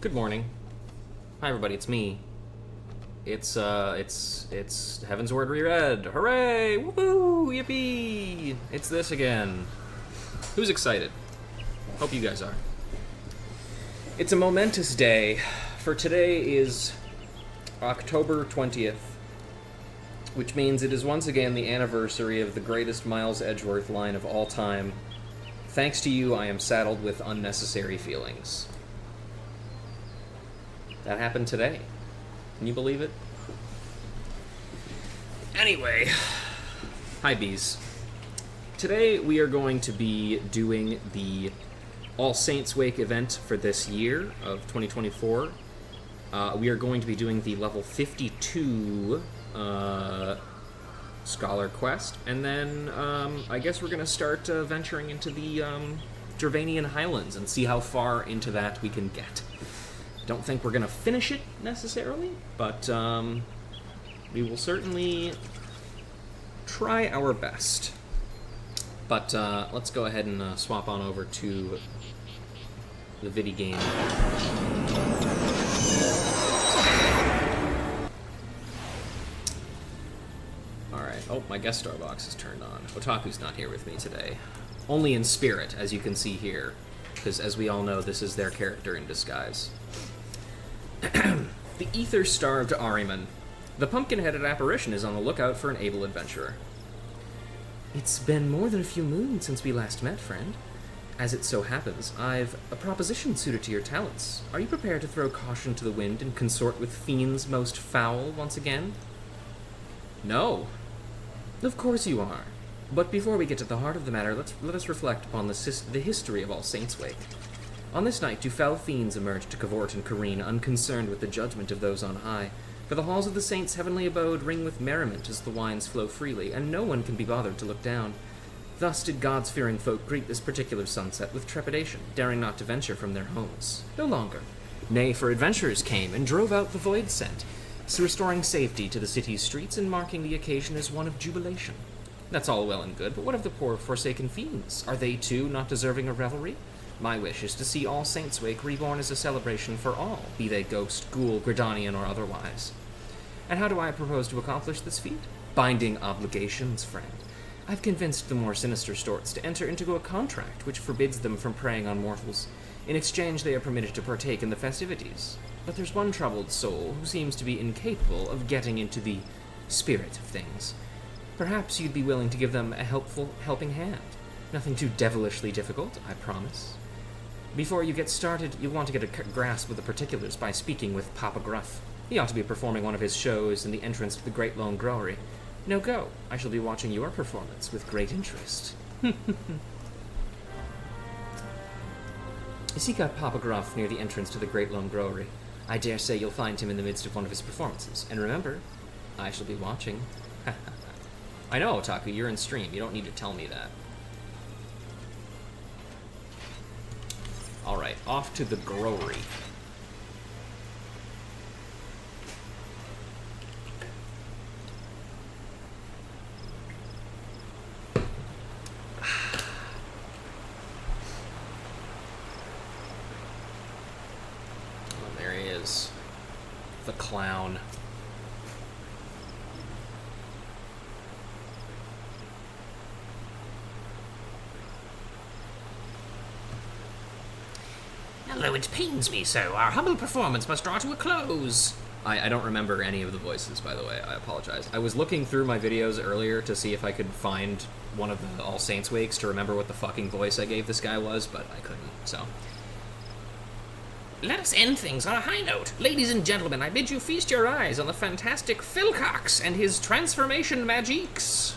Good morning. Hi everybody, it's me. It's Heavensward reread. Hooray! Woohoo! Yippee! It's this again. Who's excited? Hope you guys are. It's a momentous day, for today is October 20th, which means it is once again the anniversary of the greatest Miles Edgeworth line of all time. Thanks to you, I am saddled with unnecessary feelings. That happened today. Can you believe it? Anyway, hi bees. Today we are going to be doing the All Saints Wake event for this year of 2024. We are going to be doing the level 52 Scholar Quest, and then I guess we're going to start venturing into the Dravanian Highlands and see how far into that we can get. Don't think we're going to finish it, necessarily, but we will certainly try our best. But let's go ahead and swap on over to the viddy game. Alright, oh, my guest star box is turned on. Otaku's not here with me today. Only in spirit, as you can see here, because as we all know, this is their character in disguise. The ether-starved Ahriman. The pumpkin-headed apparition is on the lookout for an able adventurer. It's been more than a few moons since we last met, friend. As it so happens, I've a proposition suited to your talents. Are you prepared to throw caution to the wind and consort with fiends most foul once again? No. Of course you are. But before we get to the heart of the matter, let us reflect upon the history of All Saints Wake. On this night do foul fiends emerge to cavort and careen, unconcerned with the judgment of those on high. For the halls of the saints' heavenly abode ring with merriment as the wines flow freely, and no one can be bothered to look down. Thus did God's-fearing folk greet this particular sunset with trepidation, daring not to venture from their homes. No longer. Nay, for adventurers came and drove out the void scent, so restoring safety to the city's streets and marking the occasion as one of jubilation. That's all well and good, but what of the poor forsaken fiends? Are they, too, not deserving a revelry? My wish is to see All Saints Wake reborn as a celebration for all, be they ghost, ghoul, Gridanian, or otherwise. And how do I propose to accomplish this feat? Binding obligations, friend. I've convinced the more sinister storts to enter into a contract which forbids them from preying on mortals. In exchange, they are permitted to partake in the festivities. But there's one troubled soul who seems to be incapable of getting into the spirit of things. Perhaps you'd be willing to give them a helping hand. Nothing too devilishly difficult, I promise. Before you get started, you'll want to get a grasp of the particulars by speaking with Papa Gruff. He ought to be performing one of his shows in the entrance to the Great Lone Growery. Now go. I shall be watching your performance with great interest. Seek out Papa Gruff near the entrance to the Great Lone Growery. I dare say you'll find him in the midst of one of his performances. And remember, I shall be watching. I know, Otaku, you're in stream. You don't need to tell me that. Alright, off to the Growery. Oh, there he is. The clown. Although it pains me so, our humble performance must draw to a close. I don't remember any of the voices, by the way. I apologize. I was looking through my videos earlier to see if I could find one of the All Saints Wakes to remember what the fucking voice I gave this guy was, but I couldn't, so. Let us end things on a high note. Ladies and gentlemen, I bid you feast your eyes on the fantastic Philcox and his transformation magiques.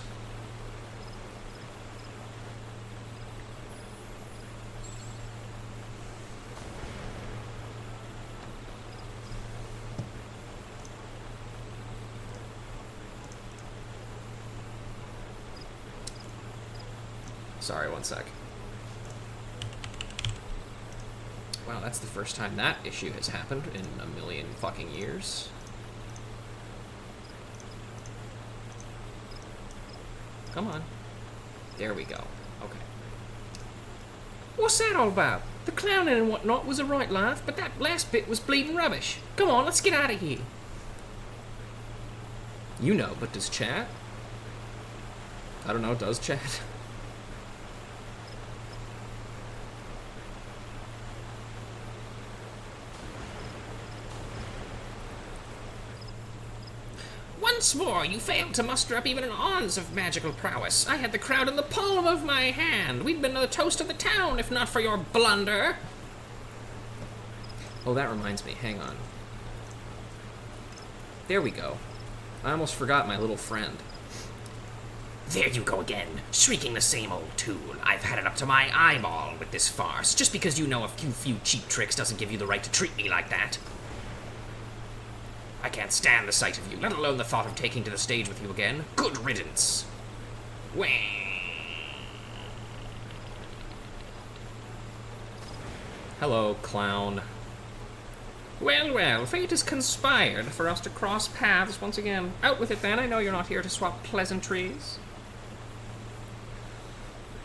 Sorry, one sec. Wow, that's the first time that issue has happened in a million fucking years. Come on. There we go. Okay. What's that all about? The clowning and whatnot was a right laugh, but that last bit was bleeding rubbish. Come on, let's get out of here. You know, but does chat? I don't know, does chat? Once more, you failed to muster up even an ounce of magical prowess. I had the crowd in the palm of my hand. We'd been the toast of the town if not for your blunder. Oh, that reminds me. Hang on. There we go. I almost forgot my little friend. There you go again, shrieking the same old tune. I've had it up to my eyeball with this farce. Just because you know a few cheap tricks doesn't give you the right to treat me like that. I can't stand the sight of you, let alone the thought of taking to the stage with you again. Good riddance. Wah. Hello, clown. Well, well, fate has conspired for us to cross paths once again. Out with it then, I know you're not here to swap pleasantries.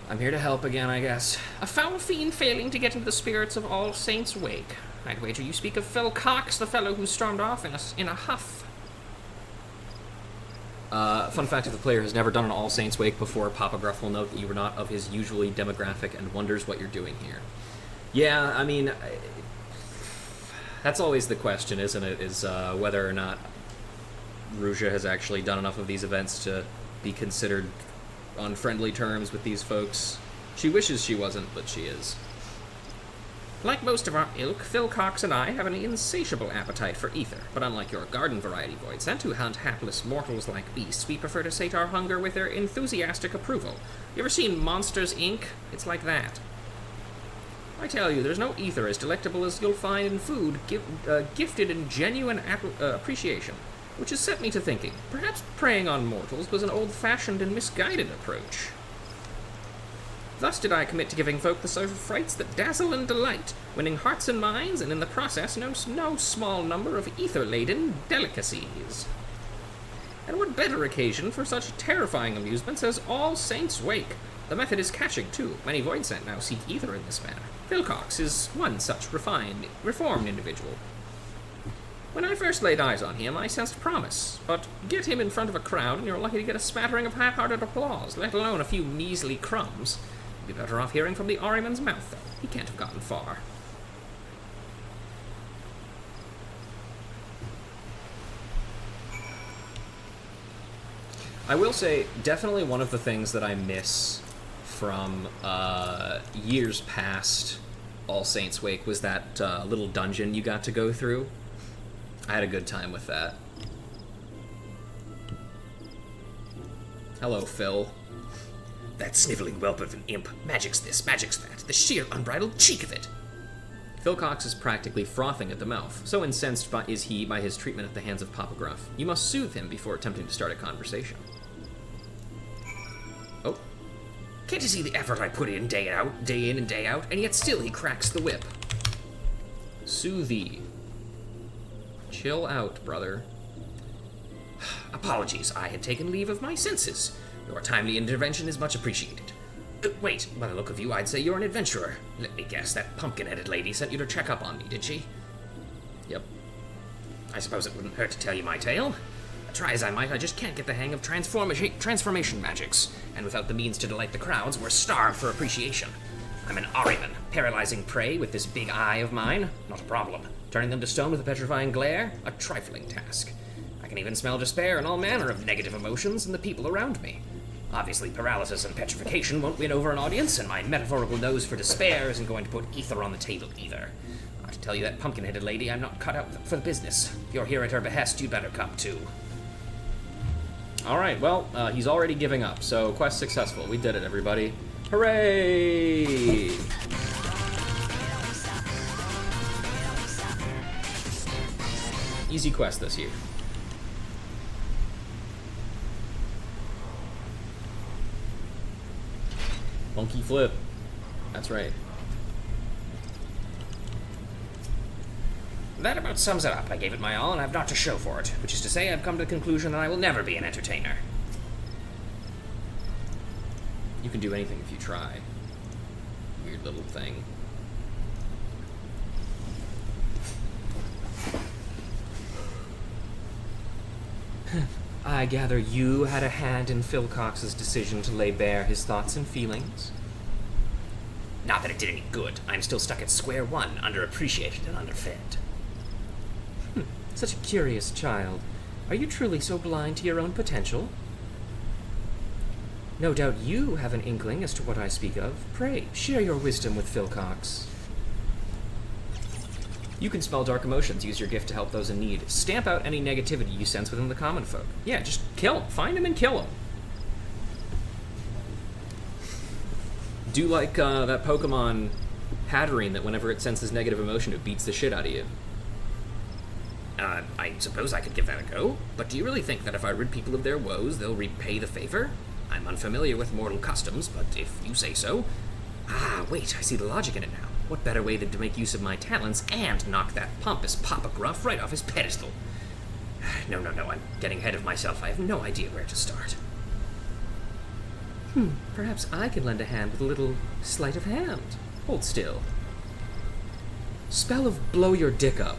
I'm here to help again, I guess. A foul fiend failing to get into the spirits of All Saints' wake. I'd wager you speak of Phil Cox, the fellow who stormed off in a huff. Fun fact, if the player has never done an All Saints Wake before, Papa Gruff will note that you are not of his usually demographic and wonders what you're doing here. Yeah, I mean, that's always the question, isn't it? Is whether or not Ruja has actually done enough of these events to be considered on friendly terms with these folks. She wishes she wasn't, but she is. Like most of our ilk, Phil Cox and I have an insatiable appetite for ether, but unlike your garden variety void sent who hunt hapless mortals like beasts, we prefer to sate our hunger with their enthusiastic approval. You ever seen Monsters, Inc.? It's like that. I tell you, there's no ether as delectable as you'll find in food, gifted in genuine appreciation, which has set me to thinking, perhaps preying on mortals was an old-fashioned and misguided approach. Thus did I commit to giving folk the sort of frights that dazzle and delight, winning hearts and minds, and in the process no small number of ether-laden delicacies. And what better occasion for such terrifying amusements as All Saints' Wake? The method is catching, too. Many Voidsent now seek ether in this manner. Phil Cox is one such reformed individual. When I first laid eyes on him, I sensed promise, but get him in front of a crowd and you're lucky to get a smattering of half-hearted applause, let alone a few measly crumbs. You'd be better off hearing from the Ahriman's mouth, though. He can't have gotten far. I will say, definitely one of the things that I miss from years past All Saints Wake was that little dungeon you got to go through. I had a good time with that. Hello, Phil. That sniveling whelp of an imp. Magic's this, magic's that. The sheer unbridled cheek of it. Phil Cox is practically frothing at the mouth. So incensed is he by his treatment at the hands of Papa Gruff. You must soothe him before attempting to start a conversation. Oh. Can't you see the effort I put in day in and day out, and yet still he cracks the whip? Soothe. Chill out, brother. Apologies, I had taken leave of my senses. Your timely intervention is much appreciated. Wait, by the look of you, I'd say you're an adventurer. Let me guess, that pumpkin-headed lady sent you to check up on me, did she? Yep. I suppose it wouldn't hurt to tell you my tale. Try as I might, I just can't get the hang of transformation magics, and without the means to delight the crowds, we're starved for appreciation. I'm an Ahriman, paralyzing prey with this big eye of mine, not a problem. Turning them to stone with a petrifying glare, a trifling task. I can even smell despair and all manner of negative emotions in the people around me. Obviously, paralysis and petrification won't win over an audience, and my metaphorical nose for despair isn't going to put ether on the table either. I should tell you that pumpkin-headed lady I'm not cut out for the business. If you're here at her behest, you'd better come too. Alright, well, he's already giving up, so quest successful. We did it, everybody. Hooray! Easy quest this year. Monkey flip. That's right. That about sums it up. I gave it my all, and I've naught to show for it, which is to say I've come to the conclusion that I will never be an entertainer. You can do anything if you try. weird little thing. I gather you had a hand in Phil Cox's decision to lay bare his thoughts and feelings? Not that it did any good. I'm still stuck at square one, underappreciated and underfed. Such a curious child. Are you truly so blind to your own potential? No doubt you have an inkling as to what I speak of. Pray, share your wisdom with Phil Cox. You can spell dark emotions. Use your gift to help those in need. Stamp out any negativity you sense within the common folk. Yeah, just kill him. Find him and kill him. Do like that Pokemon Hatterene that whenever it senses negative emotion, it beats the shit out of you. I suppose I could give that a go, but do you really think that if I rid people of their woes, they'll repay the favor? I'm unfamiliar with mortal customs, but if you say so... Ah, wait, I see the logic in it now. What better way than to make use of my talents and knock that pompous Papa Gruff right off his pedestal? No, I'm getting ahead of myself. I have no idea where to start. Perhaps I can lend a hand with a little sleight of hand. Hold still. Spell of blow your dick up.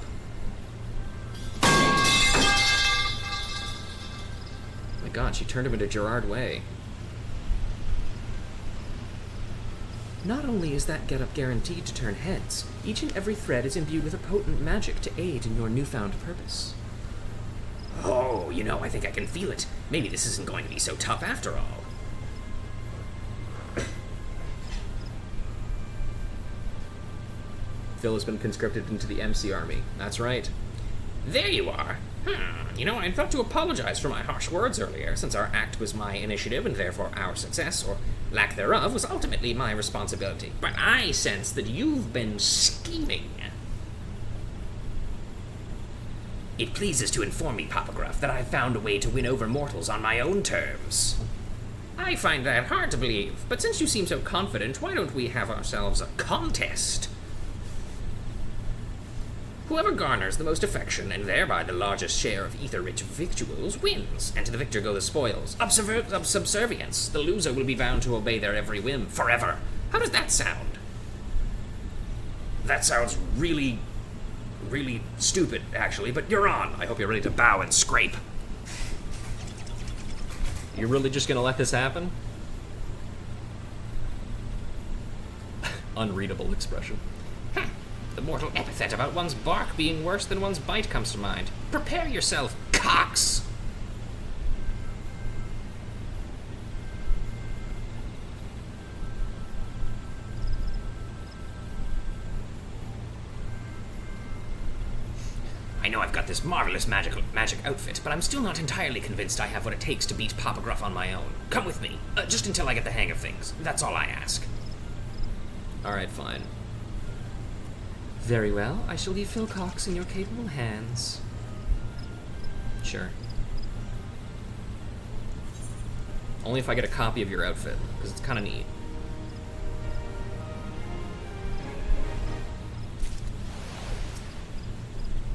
My god, she turned him into Gerard Way. Not only is that getup guaranteed to turn heads, each and every thread is imbued with a potent magic to aid in your newfound purpose. Oh, I think I can feel it. Maybe this isn't going to be so tough after all. Phil has been conscripted into the MC army. That's right. There you are. I thought to apologize for my harsh words earlier, since our act was my initiative and therefore our success, or lack thereof, was ultimately my responsibility. But I sense that you've been scheming. It pleases to inform me, Papa Gruff, that I've found a way to win over mortals on my own terms. I find that hard to believe, but since you seem so confident, why don't we have ourselves a contest? Whoever garners the most affection, and thereby the largest share of ether-rich victuals, wins, and to the victor go the spoils. Of subservience, the loser will be bound to obey their every whim, forever. How does that sound? That sounds really, really stupid, actually, but you're on. I hope you're ready to bow and scrape. You're really just gonna let this happen? Unreadable expression. The mortal epithet about one's bark being worse than one's bite comes to mind. Prepare yourself, Cox! I know I've got this marvelous magic outfit, but I'm still not entirely convinced I have what it takes to beat Papa Gruff on my own. Come with me, just until I get the hang of things. That's all I ask. Alright, fine. Very well, I shall leave Phil Cox in your capable hands. Sure. Only if I get a copy of your outfit, because it's kind of neat.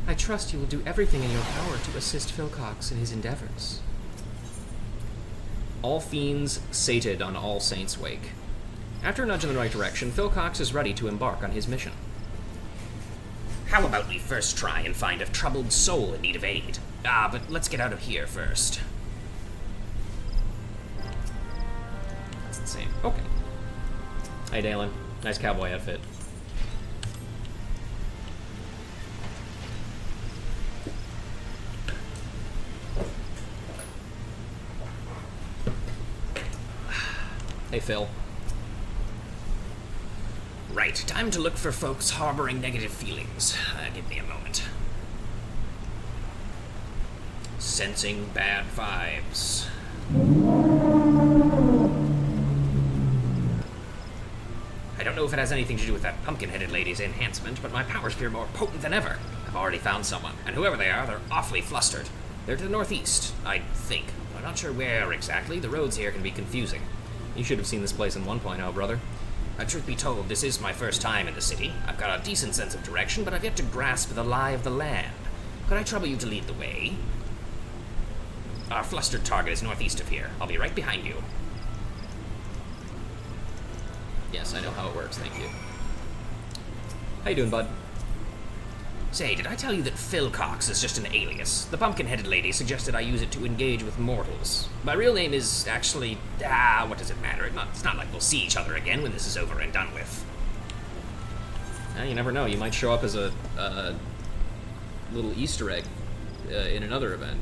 I trust you will do everything in your power to assist Phil Cox in his endeavors. All fiends sated on All Saints' wake. After a nudge in the right direction, Phil Cox is ready to embark on his mission. How about we first try and find a troubled soul in need of aid? But let's get out of here first. That's insane. Okay. Hey, Dalen. Nice cowboy outfit. Hey, Phil. Right, time to look for folks harboring negative feelings. Give me a moment. Sensing bad vibes. I don't know if it has anything to do with that pumpkin-headed lady's enhancement, but my powers appear more potent than ever. I've already found someone, and whoever they are, they're awfully flustered. They're to the northeast, I think. I'm not sure where exactly. The roads here can be confusing. You should have seen this place in 1.0, brother. Truth be told, this is my first time in the city. I've got a decent sense of direction, but I've yet to grasp the lie of the land. Could I trouble you to lead the way? Our flustered target is northeast of here. I'll be right behind you. Yes, I know how it works, thank you. How you doing, bud? Say, did I tell you that Phil Cox is just an alias? The pumpkin-headed lady suggested I use it to engage with mortals. My real name is actually... what does it matter? It's not like we'll see each other again when this is over and done with. You never know. You might show up as a little Easter egg in another event.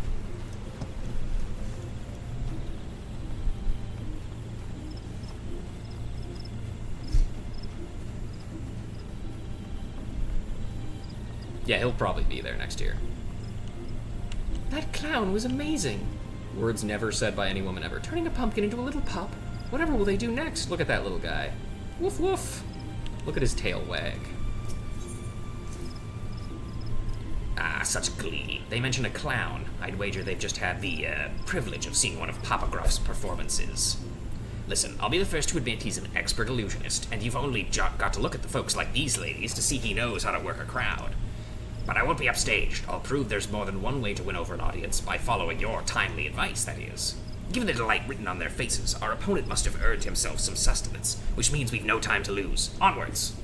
Yeah, he'll probably be there next year. That clown was amazing. Words never said by any woman ever. Turning a pumpkin into a little pup. Whatever will they do next? Look at that little guy. Woof woof. Look at his tail wag. Ah, such glee. They mention a clown. I'd wager they've just had the privilege of seeing one of Papa Gruff's performances. Listen, I'll be the first to admit he's an expert illusionist, and you've only got to look at the folks like these ladies to see he knows how to work a crowd. But I won't be upstaged. I'll prove there's more than one way to win over an audience, by following your timely advice, that is. Given the delight written on their faces, our opponent must have earned himself some sustenance, which means we've no time to lose. Onwards!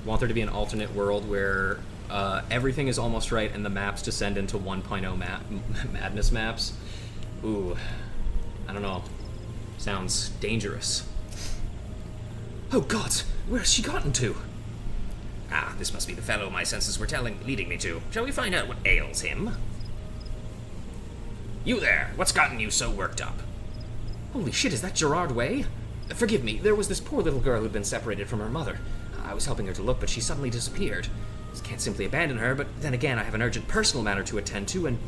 Want there to be an alternate world where everything is almost right and the maps descend into 1.0 madness maps? Ooh, I don't know. Sounds dangerous. Oh God, where has she gotten to? Ah, this must be the fellow my senses were leading me to. Shall we find out what ails him? You there, what's gotten you so worked up? Holy shit, is that Gerard Way? Forgive me, there was this poor little girl who'd been separated from her mother. I was helping her to look, but she suddenly disappeared. Can't simply abandon her, but then again, I have an urgent personal matter to attend to, and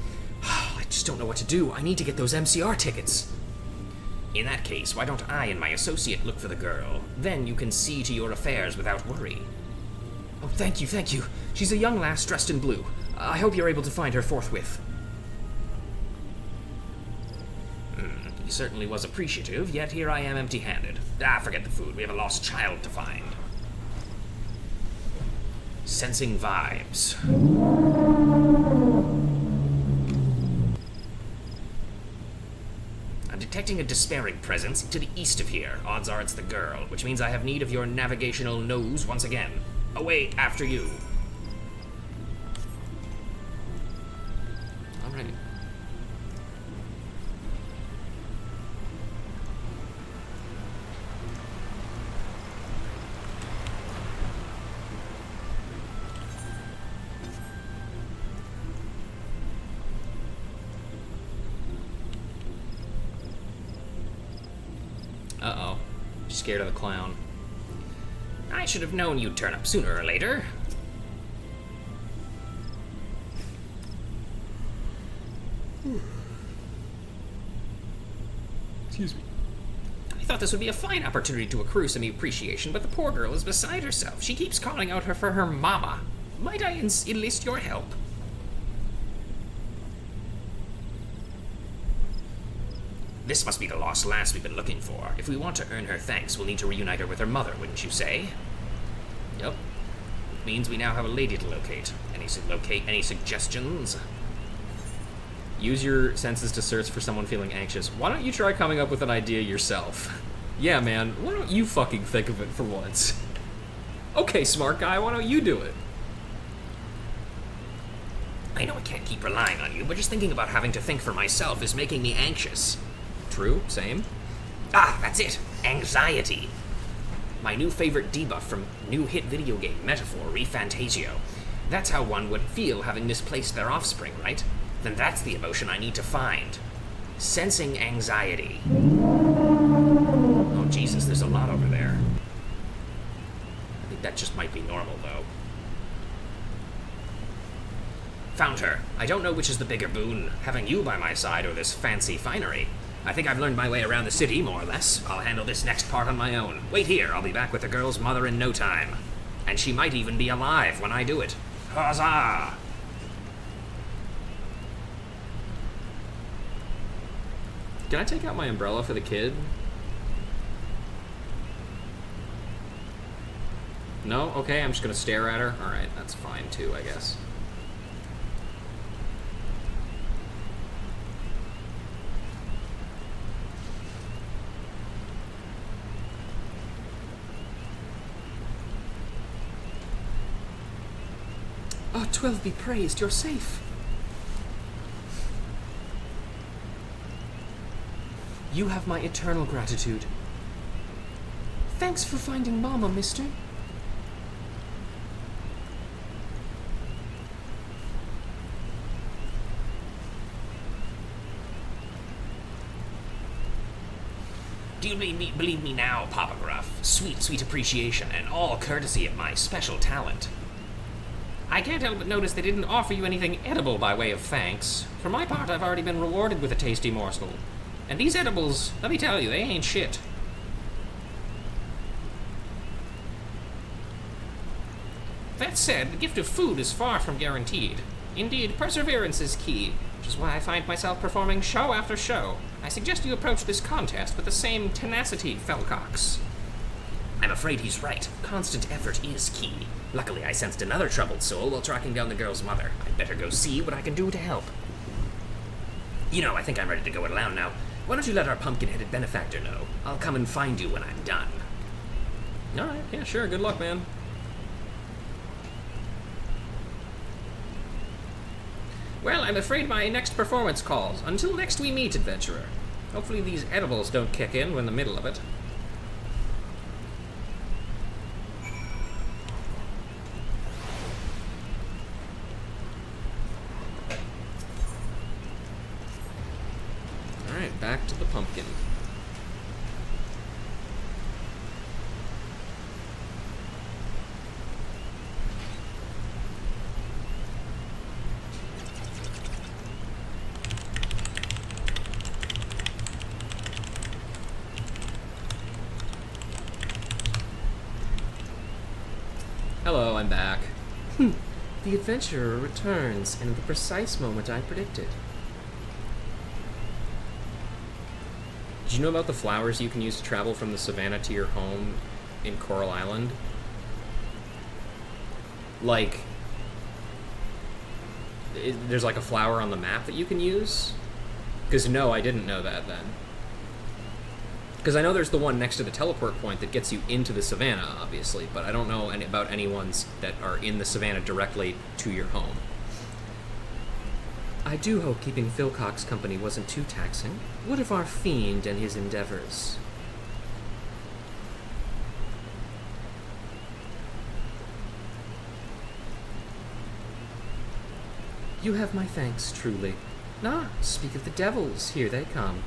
I just don't know what to do. I need to get those MCR tickets. In that case, why don't I and my associate look for the girl? Then you can see to your affairs without worry. Oh, thank you. She's a young lass dressed in blue. I hope you're able to find her forthwith. He certainly was appreciative, yet here I am empty-handed. Forget the food. We have a lost child to find. Sensing vibes. I'm detecting a despairing presence to the east of here. Odds are it's the girl, which means I have need of your navigational nose once again. Away after you. All right. Uh-oh. She's scared of the clown. I should have known you'd turn up sooner or later. Excuse me. I thought this would be a fine opportunity to accrue some appreciation, but the poor girl is beside herself. She keeps calling out her for her mama. Might I enlist your help? This must be the lost lass we've been looking for. If we want to earn her thanks, we'll need to reunite her with her mother, wouldn't you say? Yep. It means we now have a lady to locate. Any suggestions? Use your senses to search for someone feeling anxious. Why don't you try coming up with an idea yourself? Yeah, man, why don't you fucking think of it for once? Okay, smart guy, why don't you do it? I know I can't keep relying on you, but just thinking about having to think for myself is making me anxious. True, same. That's it. Anxiety. My new favorite debuff from new hit video game Metaphor, ReFantasio. That's how one would feel having misplaced their offspring, right? Then that's the emotion I need to find. Sensing anxiety. Oh, Jesus, there's a lot over there. I think that just might be normal, though. Found her. I don't know which is the bigger boon, having you by my side or this fancy finery. I think I've learned my way around the city, more or less. I'll handle this next part on my own. Wait here, I'll be back with the girl's mother in no time. And she might even be alive when I do it. Huzzah! Can I take out my umbrella for the kid? No? Okay, I'm just gonna stare at her. Alright, that's fine too, I guess. Oh, 12 be praised, you're safe. You have my eternal gratitude. Thanks for finding Mama, mister. Do you believe me now, Papa Gruff? Sweet, sweet appreciation, and all courtesy of my special talent. I can't help but notice they didn't offer you anything edible by way of thanks. For my part, I've already been rewarded with a tasty morsel. And these edibles, let me tell you, they ain't shit. That said, the gift of food is far from guaranteed. Indeed, perseverance is key, which is why I find myself performing show after show. I suggest you approach this contest with the same tenacity, Fellcox. I'm afraid he's right. Constant effort is key. Luckily, I sensed another troubled soul while tracking down the girl's mother. I'd better go see what I can do to help. You know, I think I'm ready to go it alone now. Why don't you let our pumpkin-headed benefactor know? I'll come and find you when I'm done. Alright, yeah, sure, good luck, man. Well, I'm afraid my next performance calls. Until next we meet, adventurer. Hopefully these edibles don't kick in when the middle of it. Alright, back to the pumpkin. Hello, I'm back. The adventurer returns in the precise moment I predicted. Did you know about the flowers you can use to travel from the savannah to your home in Coral Island? Like, there's like a flower on the map that you can use? Because no, I didn't know that then. Because I know there's the one next to the teleport point that gets you into the savannah, obviously, but I don't know about any ones that are in the savannah directly to your home. I do hope keeping Philcock's company wasn't too taxing. What of our fiend and his endeavors? You have my thanks, truly. Ah, speak of the devils, here they come.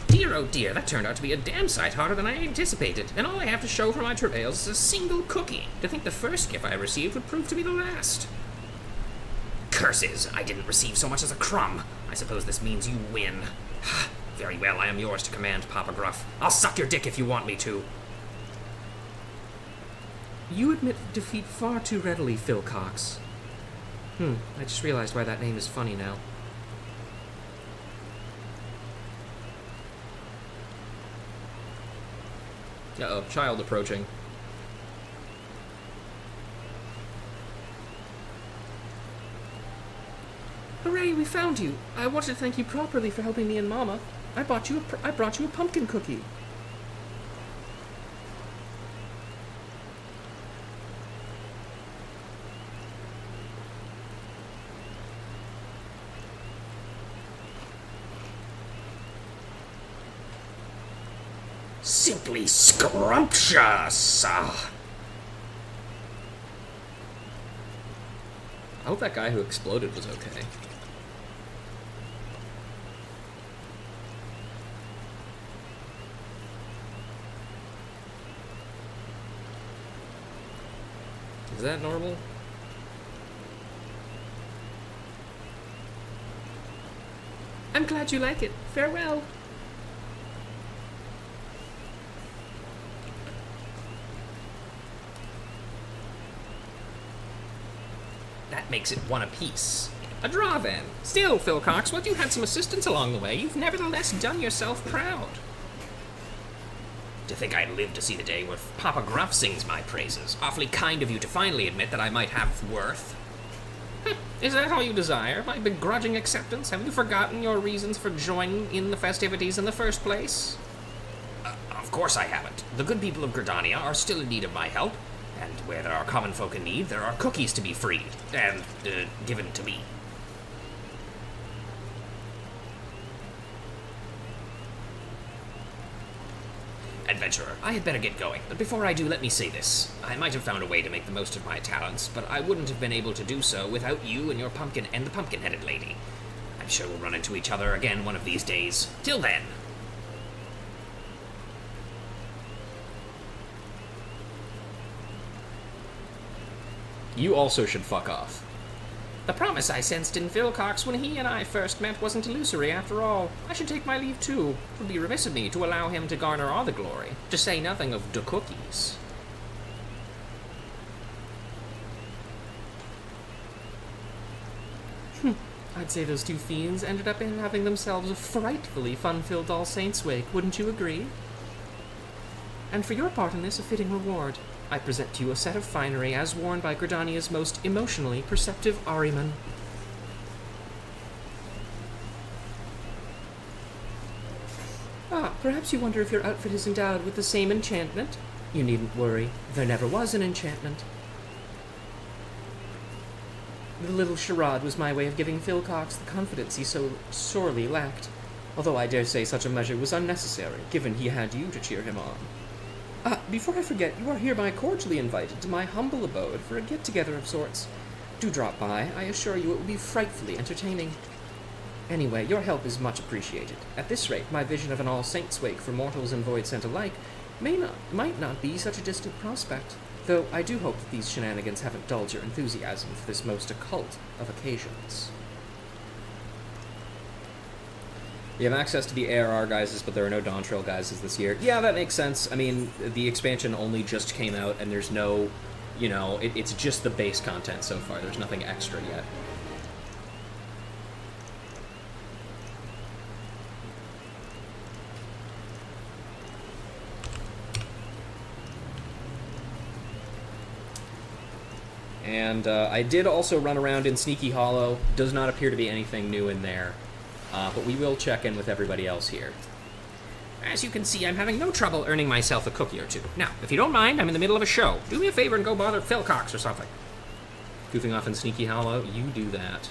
Dear, oh dear, that turned out to be a damn sight harder than I anticipated, and all I have to show for my travails is a single cookie. To think the first gift I received would prove to be the last. Curses, I didn't receive so much as a crumb. I suppose this means you win. Very well, I am yours to command, Papa Gruff. I'll suck your dick if you want me to. You admit defeat far too readily, Philcox. I just realized why that name is funny now. Uh-oh, child approaching. Hooray, we found you! I wanted to thank you properly for helping me and Mama. I brought you a pumpkin cookie. Simply scrumptious! I hope that guy who exploded was okay. Is that normal? I'm glad you like it. Farewell. That makes it one apiece. A draw, then. Still, Philcox, while you had some assistance along the way, you've nevertheless done yourself proud. To think I'd live to see the day where Papa Gruff sings my praises. Awfully kind of you to finally admit that I might have worth. Is that all you desire? My begrudging acceptance? Have you forgotten your reasons for joining in the festivities in the first place? Of Of course I haven't. The good people of Gridania are still in need of my help, and where there are common folk in need, there are cookies to be freed, and, given to me. Adventurer, I had better get going, but before I do, let me say this. I might have found a way to make the most of my talents, but I wouldn't have been able to do so without you and your pumpkin and the pumpkin-headed lady. I'm sure we'll run into each other again one of these days. Till then. You also should fuck off. The promise I sensed in Philcox when he and I first met wasn't illusory after all. I should take my leave too. It would be remiss of me to allow him to garner all the glory, to say nothing of the cookies. I'd say those two fiends ended up having themselves a frightfully fun-filled All Saints' Wake, wouldn't you agree? And for your part in this, a fitting reward. I present to you a set of finery as worn by Gridania's most emotionally perceptive Ahriman. Perhaps you wonder if your outfit is endowed with the same enchantment? You needn't worry. There never was an enchantment. The little charade was my way of giving Philcox the confidence he so sorely lacked, although I dare say such a measure was unnecessary, given he had you to cheer him on. Before I forget, you are hereby cordially invited to my humble abode for a get-together of sorts. Do drop by. I assure you it will be frightfully entertaining. Anyway, your help is much appreciated. At this rate, my vision of an All Saints' Wake for mortals and void sent alike might not be such a distant prospect, though I do hope that these shenanigans haven't dulled your enthusiasm for this most occult of occasions. You have access to the ARR guises, but there are no Dawn Trail guises this year. Yeah, that makes sense. I mean, the expansion only just came out, and there's no, it's just the base content so far. There's nothing extra yet. And I did also run around in Sneaky Hollow. Does not appear to be anything new in there. But we will check in with everybody else here. As you can see, I'm having no trouble earning myself a cookie or two. Now, if you don't mind, I'm in the middle of a show. Do me a favor and go bother Philcox or something. Goofing off in Sneaky Hollow, you do that.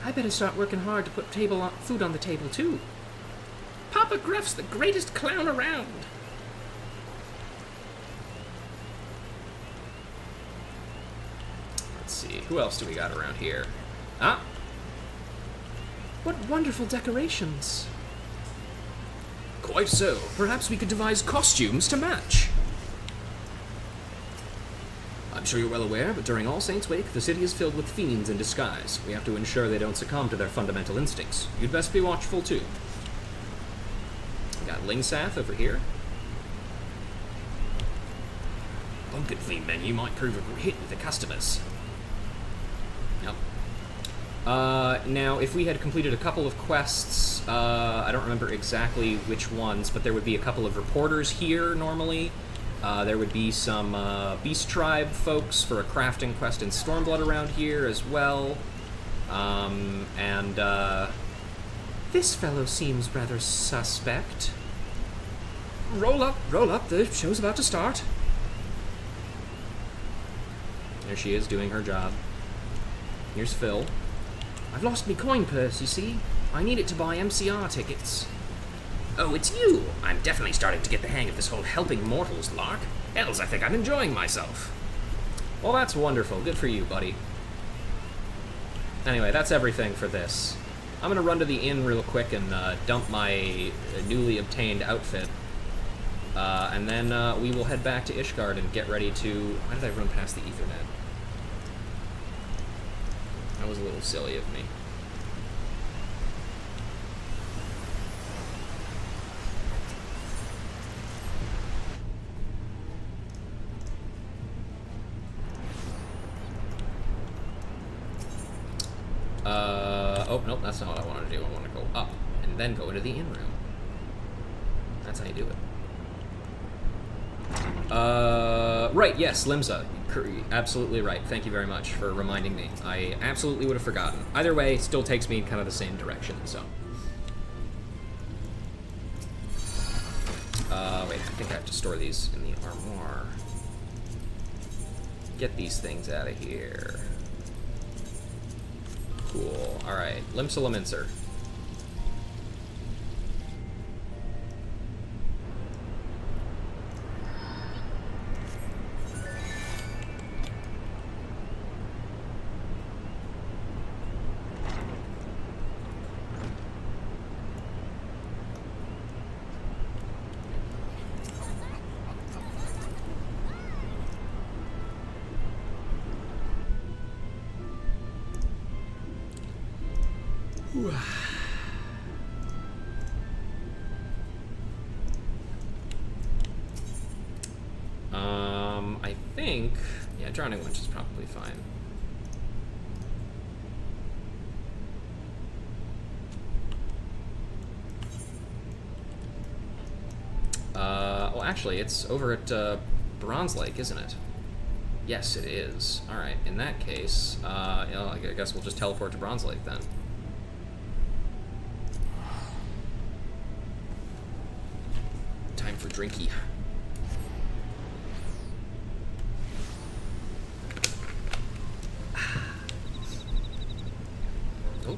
I better start working hard to put food on the table, too. Papa Gruff's the greatest clown around. Let's see, who else do we got around here? What wonderful decorations. Quite so. Perhaps we could devise costumes to match. I'm sure you're well aware, but during All Saints' Wake, the city is filled with fiends in disguise. We have to ensure they don't succumb to their fundamental instincts. You'd best be watchful, too. We got Lingsath over here. Pumpkin theme menu might prove a hit with the customers. Yep. Now, if we had completed a couple of quests, I don't remember exactly which ones, but there would be a couple of reporters here, normally. There would be some Beast Tribe folks for a crafting quest in Stormblood around here as well. This fellow seems rather suspect. Roll up, the show's about to start. There she is, doing her job. Here's Phil. I've lost me coin purse, you see. I need it to buy MCR tickets. Oh, it's you! I'm definitely starting to get the hang of this whole helping mortals lark. Hells, I think I'm enjoying myself. Well, that's wonderful. Good for you, buddy. Anyway, that's everything for this. I'm gonna run to the inn real quick and dump my newly obtained outfit. And then we will head back to Ishgard and get ready to... Why did I run past the Ethernet? That was a little silly of me. Oh, nope, that's not what I want to do. I want to go up and then go into the inn room. That's how you do it. Right, yes, Limsa. Absolutely right. Thank you very much for reminding me. I absolutely would have forgotten. Either way, still takes me in kind of the same direction, so. Wait, I think I have to store these in the armoire. Get these things out of here. Cool. Alright, Limsa. I think, yeah, drowning winch is probably fine. Well, actually, it's over at Bronze Lake, isn't it? Yes, it is. All right. In that case, I guess we'll just teleport to Bronze Lake then. Time for drinky. Oh.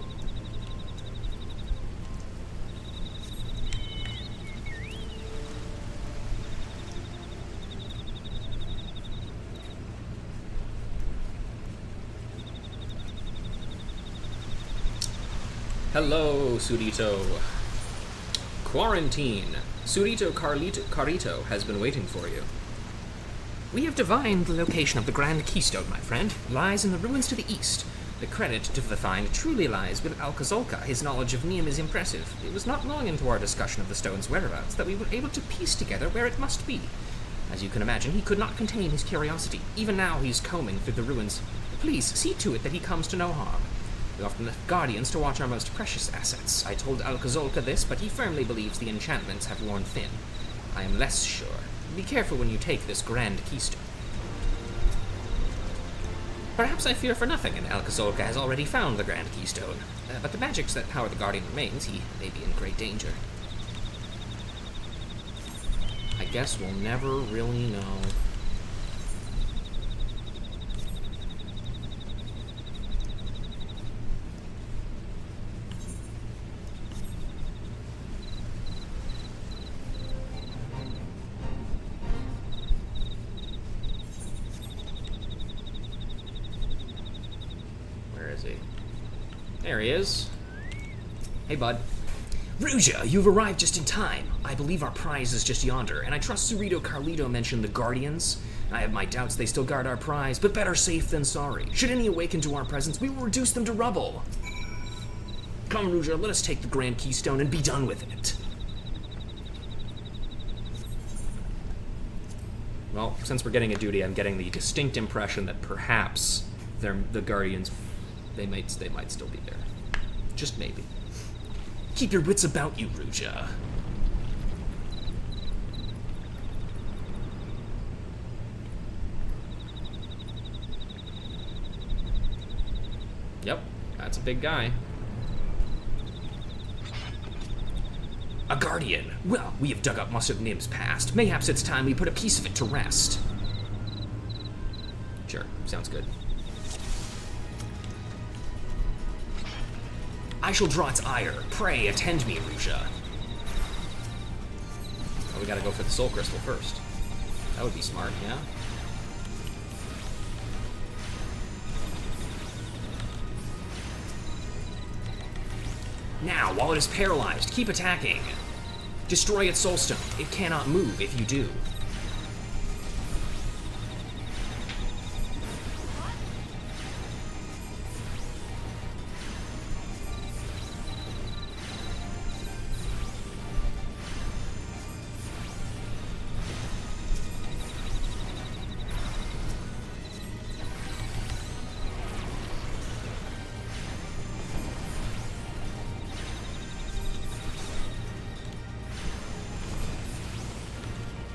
Hello, Surito. Quarantine. Surito Carito has been waiting for you. We have divined the location of the Grand Keystone, my friend. Lies in the ruins to the east. The credit to the find truly lies with Alcazolca. His knowledge of Neum is impressive. It was not long into our discussion of the stone's whereabouts that we were able to piece together where it must be. As you can imagine, he could not contain his curiosity. Even now he's combing through the ruins. Please, see to it that he comes to no harm. We often left guardians to watch our most precious assets. I told Alcazolca this, but he firmly believes the enchantments have worn thin. I am less sure. Be careful when you take this Grand Keystone. Perhaps I fear for nothing, and Alcazolca has already found the Grand Keystone. But the magics that power the Guardian remains, he may be in great danger. I guess we'll never really know. There he is. Hey, bud. Ruja, you've arrived just in time. I believe our prize is just yonder, and I trust Surito Carlito mentioned the Guardians. I have my doubts they still guard our prize, but better safe than sorry. Should any awaken to our presence, we will reduce them to rubble. Come, Ruja, let us take the Grand Keystone and be done with it. Well, since we're getting a duty, I'm getting the distinct impression that perhaps the Guardians, they might still be there. Just maybe. Keep your wits about you, Ruja. Yep, that's a big guy. A Guardian. Well, we have dug up much of Nim's past. Mayhaps it's time we put a piece of it to rest. Sure, sounds good. I shall draw its ire. Pray, attend me, Ruja. Oh, we gotta go for the soul crystal first. That would be smart, yeah? Now, while it is paralyzed, keep attacking. Destroy its soulstone. It cannot move if you do.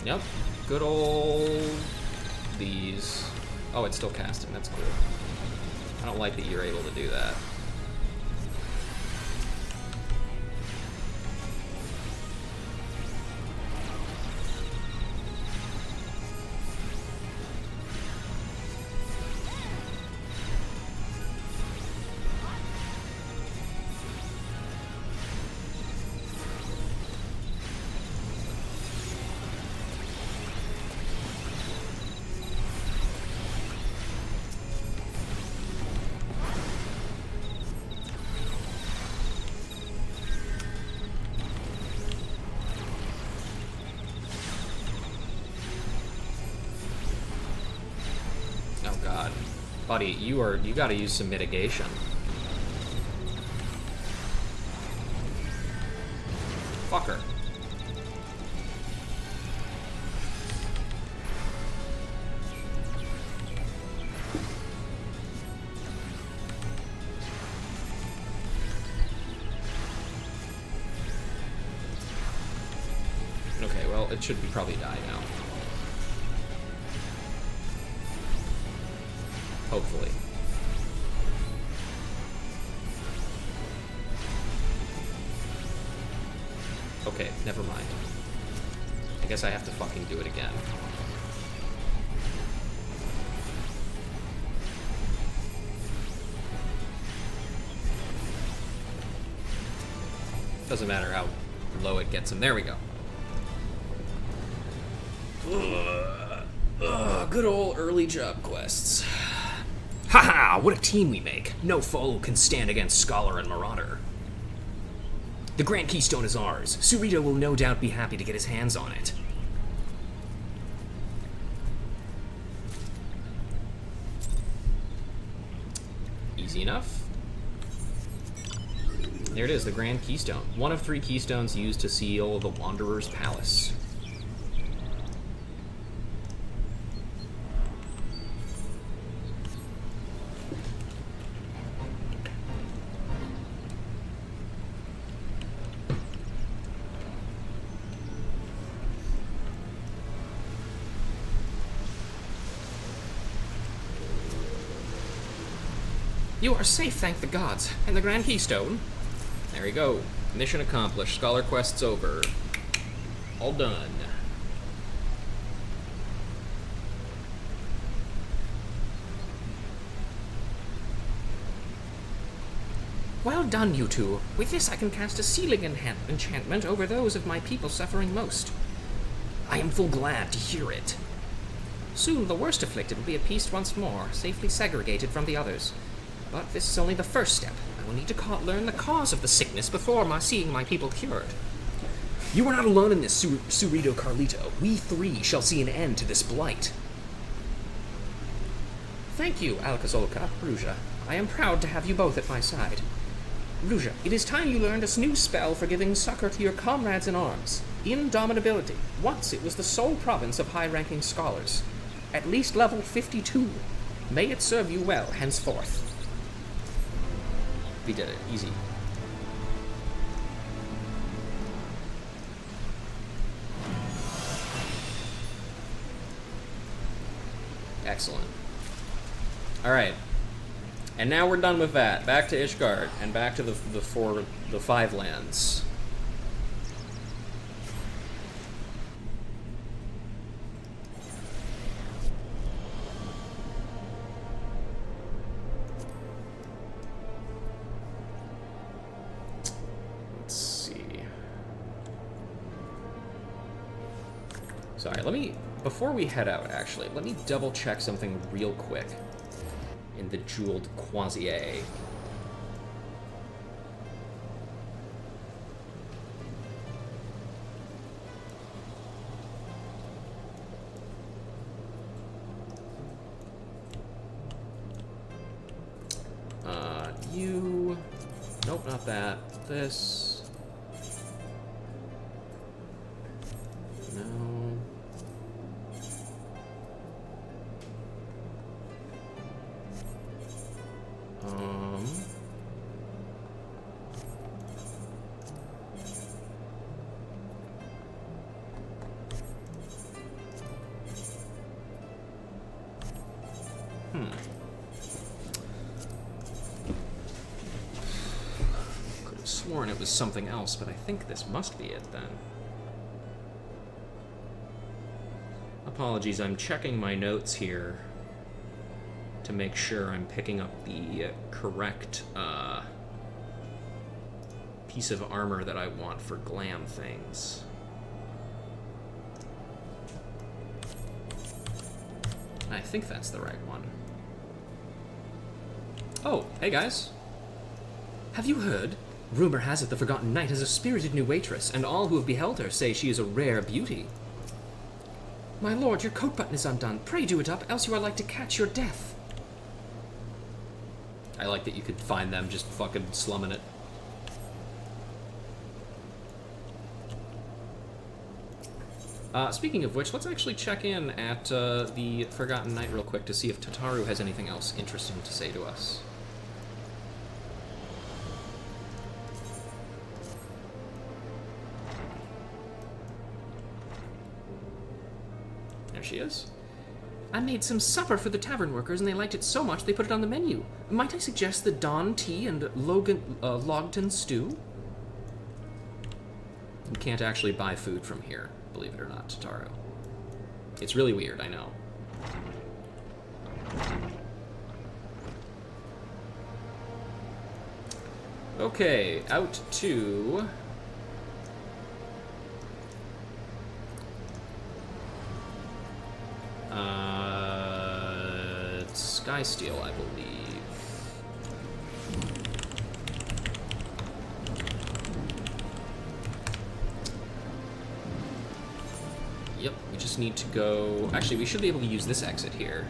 Yep, good old these. Oh, it's still casting, that's cool. I don't like that you're able to do that. Buddy, you gotta use some mitigation. Fucker. Okay, well, it should probably die now. Hopefully. Okay, never mind. I guess I have to fucking do it again. Doesn't matter how low it gets him. There we go. Good old early job quests. Haha, what a team we make. No foe can stand against Scholar and Marauder. The Grand Keystone is ours. Surito will no doubt be happy to get his hands on it. Easy enough. There it is, the Grand Keystone. One of 3 keystones used to seal the Wanderer's Palace. You are safe, thank the gods. And the Grand Keystone? There you go. Mission accomplished. Scholar quest's over. All done. Well done, you two. With this I can cast a sealing enchantment over those of my people suffering most. I am full glad to hear it. Soon the worst afflicted will be at peace once more, safely segregated from the others. But this is only the first step. I will need to learn the cause of the sickness before seeing my people cured. You are not alone in this, Surito Carlito. We 3 shall see an end to this blight. Thank you, Alcazolka, Ruja. I am proud to have you both at my side. Ruja, it is time you learned a new spell for giving succor to your comrades in arms. Indomitability. Once it was the sole province of high-ranking scholars. At least level 52. May it serve you well henceforth. We did it. Easy. Excellent. Alright. And now we're done with that. Back to Ishgard, and back to the 5 lands. Sorry, before we head out, actually, let me double check something real quick in the Jeweled Quasier. Nope, not that. This. No. Could have sworn it was something else, but I think this must be it then. Apologies, I'm checking my notes here to make sure I'm picking up the correct piece of armor that I want for glam things. I think that's the right one. Oh, hey guys. Have you heard? Rumor has it the Forgotten Knight has a spirited new waitress, and all who have beheld her say she is a rare beauty. My lord, your coat button is undone. Pray do it up, else you are like to catch your death. I like that you could find them just fucking slumming it. Speaking of which, let's actually check in at the Forgotten Knight real quick to see if Tataru has anything else interesting to say to us. There she is. I made some supper for the tavern workers, and they liked it so much they put it on the menu. Might I suggest the Dawn tea and Logton stew? You can't actually buy food from here, believe it or not, Tataru. It's really weird, I know. Okay, out to... Skysteel, I believe. Yep, we just need to go... Actually, we should be able to use this exit here.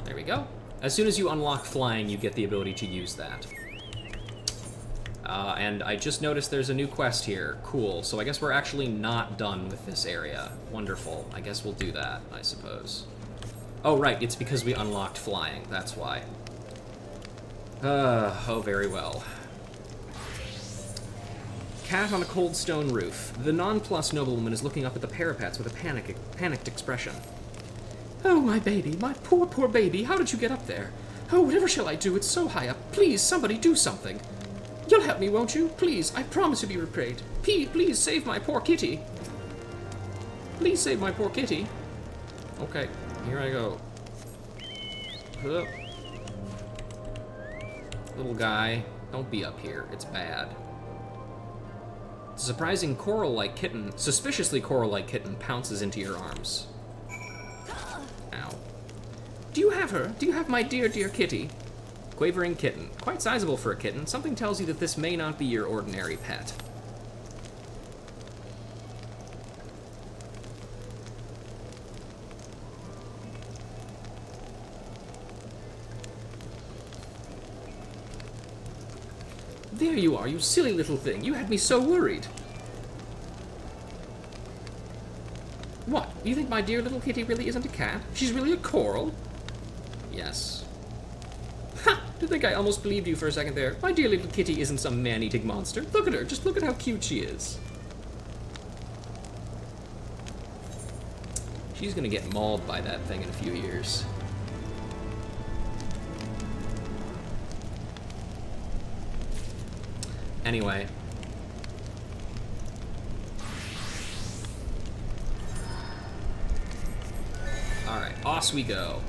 There we go. As soon as you unlock flying, you get the ability to use that. And I just noticed there's a new quest here. Cool. So I guess we're actually not done with this area. Wonderful. I guess we'll do that, I suppose. Oh, right. It's because we unlocked flying. That's why. Oh, very well. Cat on a cold stone roof. The nonplussed noblewoman is looking up at the parapets with a panicked expression. Oh, my baby, my poor, poor baby, how did you get up there? Oh, whatever shall I do? It's so high up. Please, somebody do something. You'll help me, won't you? Please, I promise to be repaid. Please save my poor kitty. Please save my poor kitty. Okay, here I go. Little guy, don't be up here. It's bad. The surprising coral-like kitten, suspiciously coral-like kitten, pounces into your arms. Ow. Do you have her? Do you have my dear, dear kitty? Quavering kitten. Quite sizable for a kitten. Something tells you that this may not be your ordinary pet. There you are, you silly little thing. You had me so worried. What? You think my dear little kitty really isn't a cat? She's really a coral? Yes. Ha! To think I almost believed you for a second there. My dear little kitty isn't some man-eating monster. Look at her. Just look at how cute she is. She's gonna get mauled by that thing in a few years. Anyway. Alright, off we go.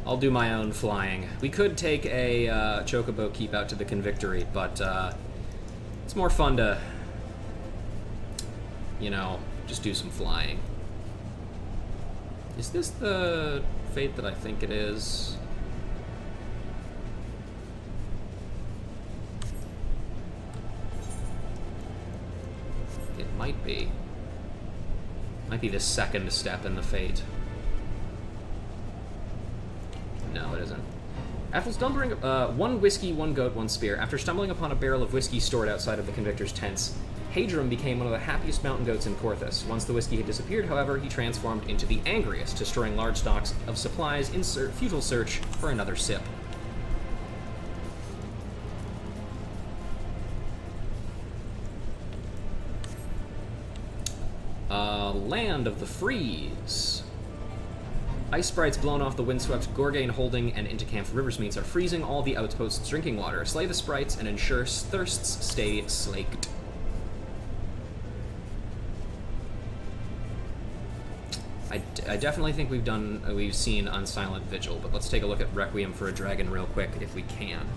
I'll do my own flying. We could take a chocobo keep out to the Convictory, but it's more fun to, you know, just do some flying. Is this the fate that I think it is? It might be. Might be the second step in the fate. No, it isn't. After stumbling, one whiskey, one goat, one spear. After stumbling upon a barrel of whiskey stored outside of the Convictor's tents, Hadram became one of the happiest mountain goats in Korthus. Once the whiskey had disappeared, however, he transformed into the angriest, destroying large stocks of supplies in futile search for another sip. Land of the Freeze. Ice sprites blown off the windswept Gorgain Holding and Intercamp Riversmeets are freezing all the outposts' drinking water. Slay the sprites and ensure thirsts stay slaked. I definitely think we've seen Unsilent Vigil, but let's take a look at Requiem for a Dragon real quick if we can.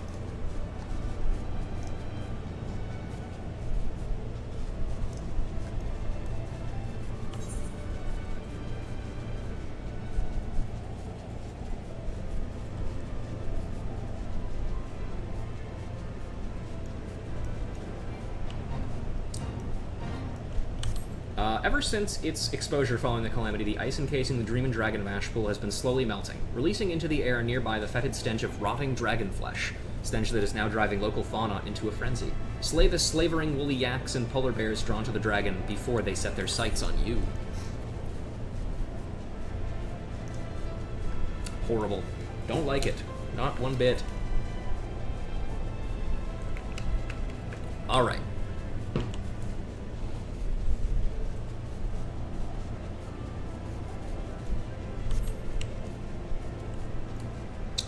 Ever since its exposure following the calamity, the ice encasing the Dream and Dragon mash pool has been slowly melting, releasing into the air nearby the fetid stench of rotting dragon flesh, stench that is now driving local fauna into a frenzy. Slay the slavering woolly yaks and polar bears drawn to the dragon before they set their sights on you. Horrible. Don't like it. Not one bit. Alright.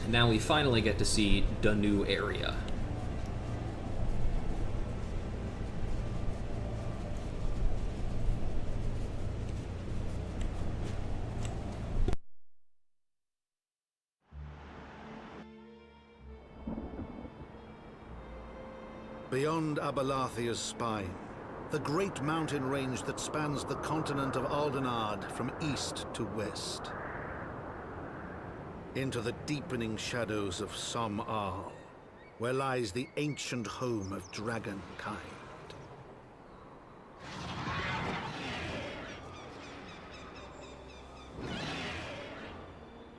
Now we finally get to see the new area. Beyond Abalathia's spine, the great mountain range that spans the continent of Aldenard from east to west. Into the deepening shadows of Som-Al, where lies the ancient home of dragonkind.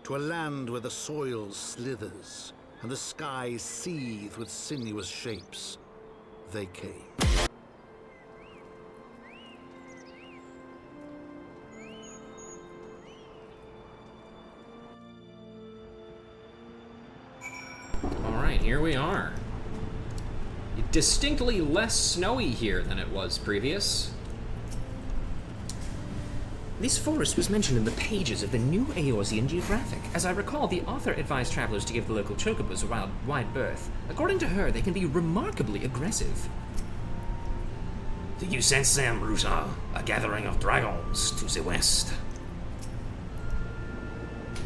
To a land where the soil slithers and the skies seethe with sinuous shapes, they came. Alright, here we are. Distinctly less snowy here than it was previous. This forest was mentioned in the pages of the New Eorzean Geographic. As I recall, the author advised travelers to give the local chocobos a wide berth. According to her, they can be remarkably aggressive. Do you sense them, Ruta? A gathering of dragons to the west.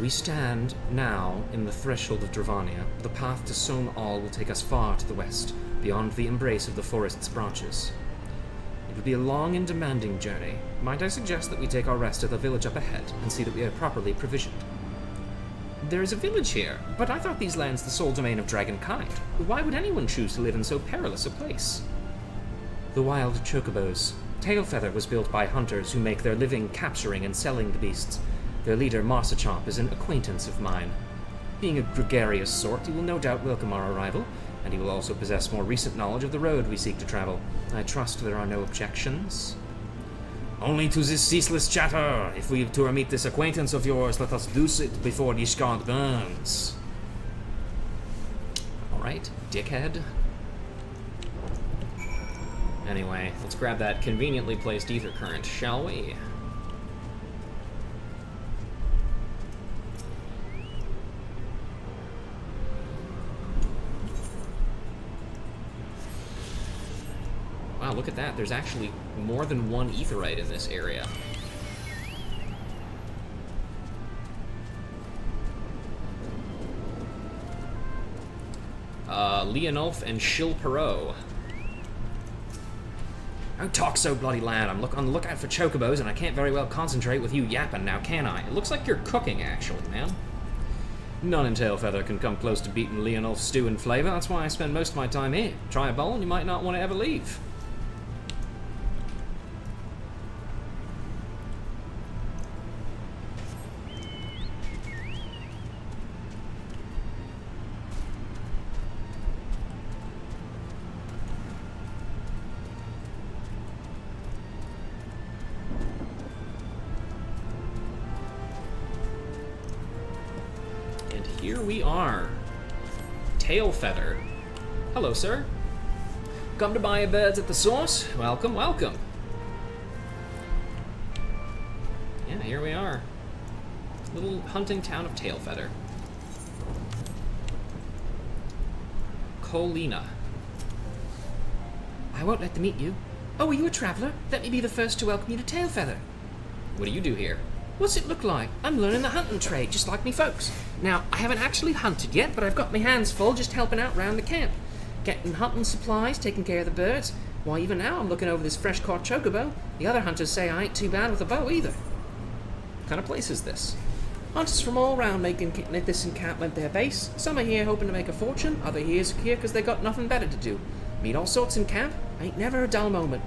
We stand now in the threshold of Dravania. The path to Som-Al will take us far to the west, beyond the embrace of the forest's branches. It will be a long and demanding journey. Might I suggest that we take our rest at the village up ahead and see that we are properly provisioned? There is a village here, but I thought these lands the sole domain of dragonkind. Why would anyone choose to live in so perilous a place? The wild chocobos. Tailfeather was built by hunters who make their living capturing and selling the beasts. Their leader, Marsachomp, is an acquaintance of mine. Being a gregarious sort, he will no doubt welcome our arrival, and he will also possess more recent knowledge of the road we seek to travel. I trust there are no objections. Only to this ceaseless chatter. If we to meet this acquaintance of yours, let us do it before Ishgard burns. Alright, dickhead. Anyway, let's grab that conveniently placed ether current, shall we? Wow, look at that. There's actually more than one aetheryte in this area. Leonulf and Shilperot. Don't talk so bloody loud. I'm on the lookout for chocobos, and I can't very well concentrate with you yapping now, can I? It looks like you're cooking, actually, man. None in Tailfeather can come close to beating Leonulf's stew in flavor. That's why I spend most of my time here. Try a bowl, and you might not want to ever leave. Here we are. Tailfeather. Hello, sir. Come to buy your birds at the source? Welcome, welcome. Yeah, here we are. Little hunting town of Tailfeather. Colina. I won't let them eat you. Oh, are you a traveler? Let me be the first to welcome you to Tailfeather. What do you do here? What's it look like? I'm learning the hunting trade, just like me folks. Now, I haven't actually hunted yet, but I've got my hands full just helping out round the camp. Getting hunting supplies, taking care of the birds. Why, even now I'm looking over this fresh-caught chocobo. The other hunters say I ain't too bad with a bow either. What kind of place is this? Hunters from all round making this encampment their base. Some are here hoping to make a fortune, others here because they got nothing better to do. Meet all sorts in camp. Ain't never a dull moment.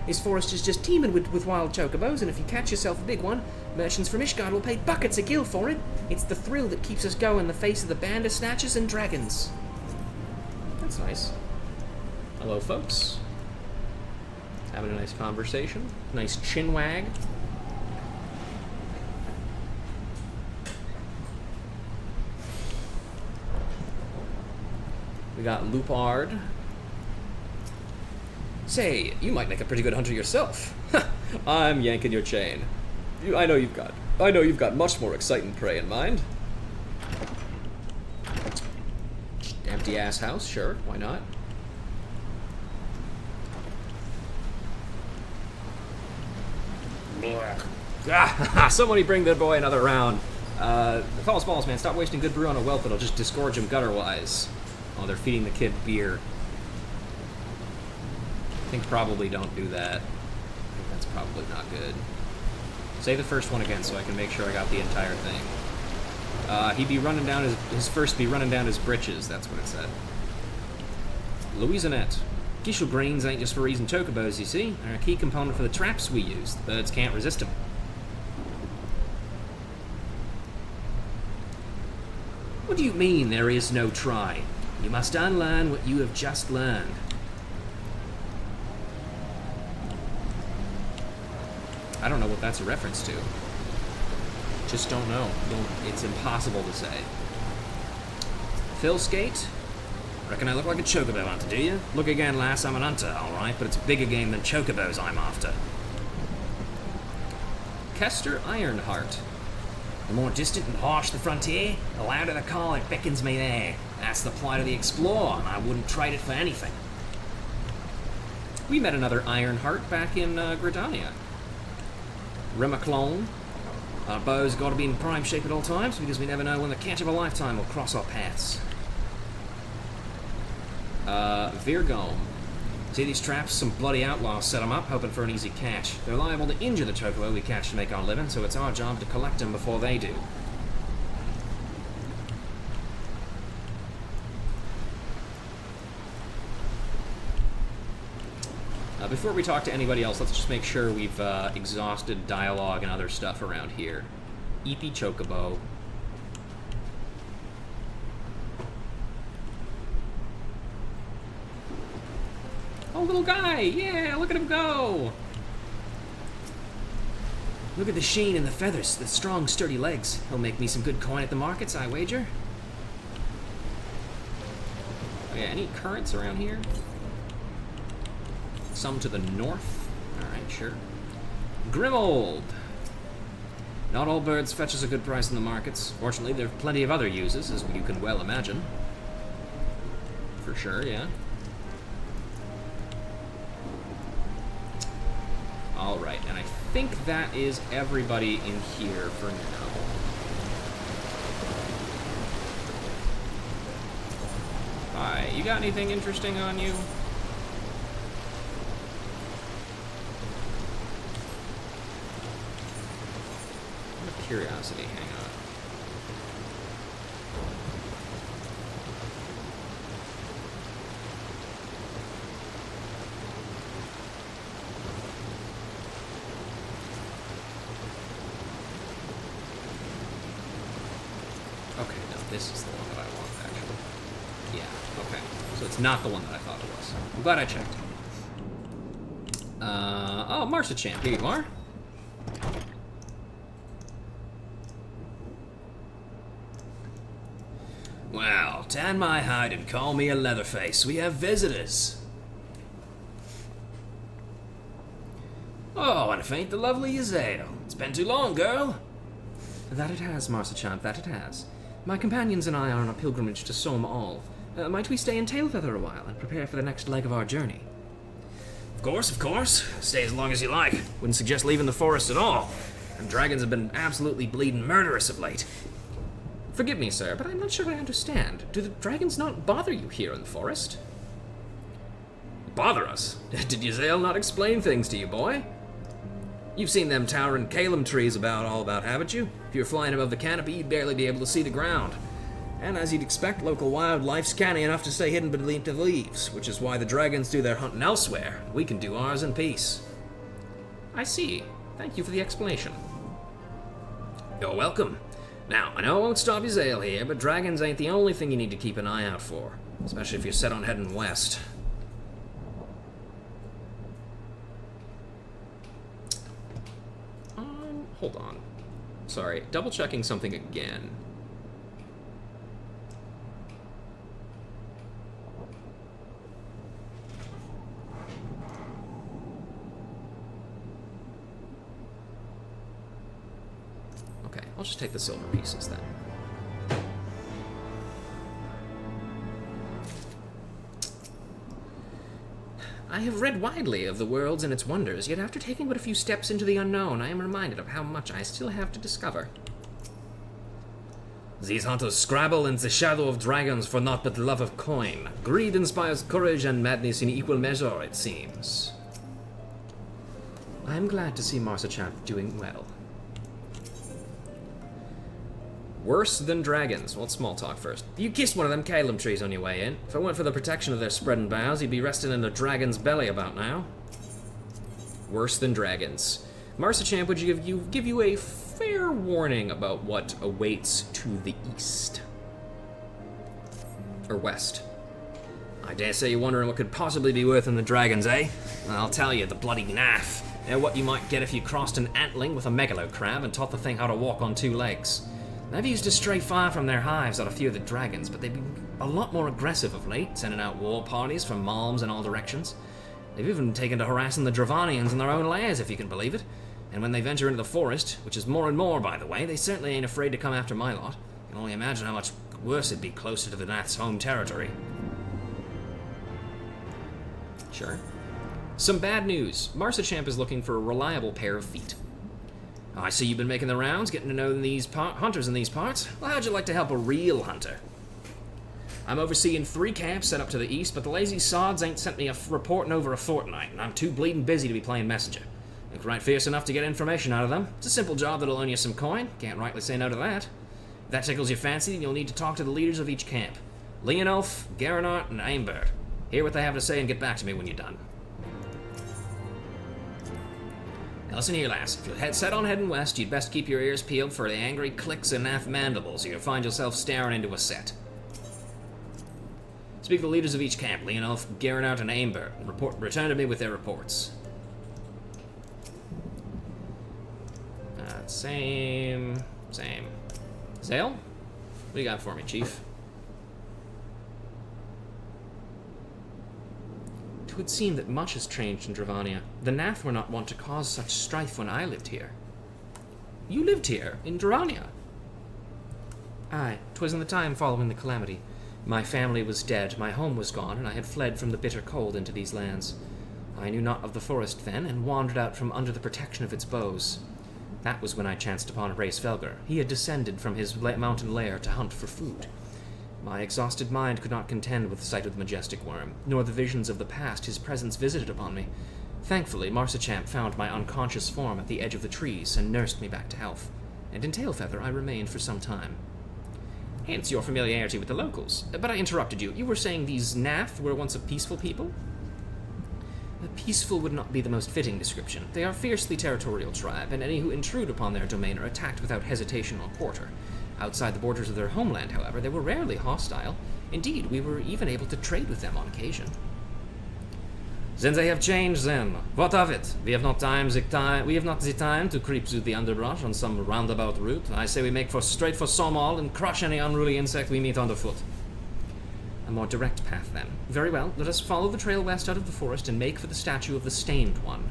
This forest is just teeming with wild chocobos, and if you catch yourself a big one, merchants from Ishgard will pay buckets a gil for it. It's the thrill that keeps us going in the face of the bandersnatchers and dragons. That's nice. Hello, folks. Having a nice conversation. Nice chin wag. We got Lupard. Say, you might make a pretty good hunter yourself. I'm yanking your chain. I know you've got much more exciting prey in mind. Empty ass house, sure, why not? Somebody bring that boy another round. False balls, man. Stop wasting good brew on a whelp. It'll just disgorge him gutter-wise. Oh, they're feeding the kid beer. I think probably don't do that. I think that's probably not good. Say the first one again so I can make sure I got the entire thing. He'd be running down his first be running down his britches. That's what it said. Louisinette. Gishel greens ain't just for raising chocobos, you see. They're a key component for the traps we use. The birds can't resist them. What do you mean there is no try? You must unlearn what you have just learned. I don't know what that's a reference to. Just don't know. It's impossible to say. Phil Skate? Reckon I look like a chocobo hunter, do you? Look again, lass, I'm an hunter, alright, but it's a bigger game than chocobos I'm after. Kester Ironheart. The more distant and harsh the frontier, the louder the call it beckons me there. That's the plight of the explorer, and I wouldn't trade it for anything. We met another Ironheart back in Gridania. Remaclone. Our bow's got to be in prime shape at all times, because we never know when the catch of a lifetime will cross our paths. Virgome. See these traps? Some bloody outlaws set them up, hoping for an easy catch. They're liable to injure the chocobo we catch to make our living, so it's our job to collect them before they do. Before we talk to anybody else, let's just make sure we've exhausted dialogue and other stuff around here. Eepy Chocobo. Oh, little guy! Yeah, look at him go! Look at the sheen and the feathers, the strong, sturdy legs. He'll make me some good coin at the markets, I wager. Oh, yeah, any currents around here? Some to the north. Alright, sure. Grimold. Not all birds fetch us a good price in the markets. Fortunately, there are plenty of other uses, as you can well imagine. For sure, yeah. Alright, and I think that is everybody in here for now. Hi, you got anything interesting on you? Curiosity, hang on. Okay, no, this is the one that I want, actually. Yeah, okay. So it's not the one that I thought it was. I'm glad I checked. Oh, Marcia Champ, here you are. Well, tan my hide and call me a Leatherface. We have visitors. Oh, and if ain't the lovely Yazael. It's been too long, girl. That it has, Marcia-chan, that it has. My companions and I are on a pilgrimage to Somme All. Might we stay in Tailfeather a while and prepare for the next leg of our journey? Of course. Stay as long as you like. Wouldn't suggest leaving the forest at all. And dragons have been absolutely bleeding murderous of late. Forgive me, sir, but I'm not sure I understand. Do the dragons not bother you here in the forest? Bother us? Did Yazael not explain things to you, boy? You've seen them towering Calum trees all about, haven't you? If you're flying above the canopy, you'd barely be able to see the ground. And as you'd expect, local wildlife's canny enough to stay hidden beneath the leaves, which is why the dragons do their hunting elsewhere. We can do ours in peace. I see. Thank you for the explanation. You're welcome. Now, I know I won't stop you Zale here, but dragons ain't the only thing you need to keep an eye out for. Especially if you're set on heading west. Hold on. Sorry, double checking something again. Okay, I'll just take the silver pieces then. I have read widely of the worlds and its wonders, yet after taking but a few steps into the unknown, I am reminded of how much I still have to discover. These hunters scrabble in the shadow of dragons for naught but love of coin. Greed inspires courage and madness in equal measure, it seems. I am glad to see Marsachamp doing well. Worse than dragons. Well, small talk first. You kissed one of them Calum trees on your way in. If it weren't for the protection of their spreading boughs, you'd be resting in a dragon's belly about now. Worse than dragons. Marsachamp would give you a fair warning about what awaits to the east. Or west. I dare say you're wondering what could possibly be worth in the dragons, eh? I'll tell you, the bloody naff. They're what you might get if you crossed an antling with a megalo crab and taught the thing how to walk on two legs. They've used to stray far from their hives at a few of the dragons, but they've been a lot more aggressive of late, sending out war parties from malms in all directions. They've even taken to harassing the Dravanians in their own lairs, if you can believe it. And when they venture into the forest, which is more and more, by the way, they certainly ain't afraid to come after my lot. You can only imagine how much worse it'd be closer to the Nath's home territory. Sure. Some bad news. Marsachamp is looking for a reliable pair of feet. I see you've been making the rounds, getting to know these hunters in these parts. Well, how'd you like to help a real hunter? I'm overseeing 3 camps set up to the east, but the lazy sods ain't sent me a report in over a fortnight, and I'm too bleeding busy to be playing messenger. Look right fierce enough to get information out of them. It's a simple job that'll earn you some coin. Can't rightly say no to that. If that tickles your fancy, then you'll need to talk to the leaders of each camp. Leonulf, Garanart, and Aimbert. Hear what they have to say and get back to me when you're done. Now listen here, lass. If you're set on heading west, you'd best keep your ears peeled for the angry clicks and naff mandibles, or you'll find yourself staring into a set. Speak to the leaders of each camp, Leonulf, Garanart, and Aimbert, and return to me with their reports. Same. Zale? What do you got for me, Chief? It would seem that much has changed in Dravania. The Nath were not wont to cause such strife when I lived here. You lived here, in Dravania? Aye, 'twas in the time following the calamity. My family was dead, my home was gone, and I had fled from the bitter cold into these lands. I knew not of the forest then, and wandered out from under the protection of its boughs. That was when I chanced upon Race Felger. He had descended from his mountain lair to hunt for food. My exhausted mind could not contend with the sight of the majestic worm, nor the visions of the past his presence visited upon me. Thankfully, Marsachamp found my unconscious form at the edge of the trees and nursed me back to health, and in Tailfeather I remained for some time. Hence your familiarity with the locals. But I interrupted you. You were saying these Nath were once a peaceful people? Peaceful would not be the most fitting description. They are a fiercely territorial tribe, and any who intrude upon their domain are attacked without hesitation or quarter. Outside the borders of their homeland, however, they were rarely hostile. Indeed, we were even able to trade with them on occasion. Then they have changed, then. What of it? We have not the time to creep through the underbrush on some roundabout route. I say we make straight for Somal and crush any unruly insect we meet underfoot. A more direct path, then. Very well, let us follow the trail west out of the forest and make for the statue of the Stained One.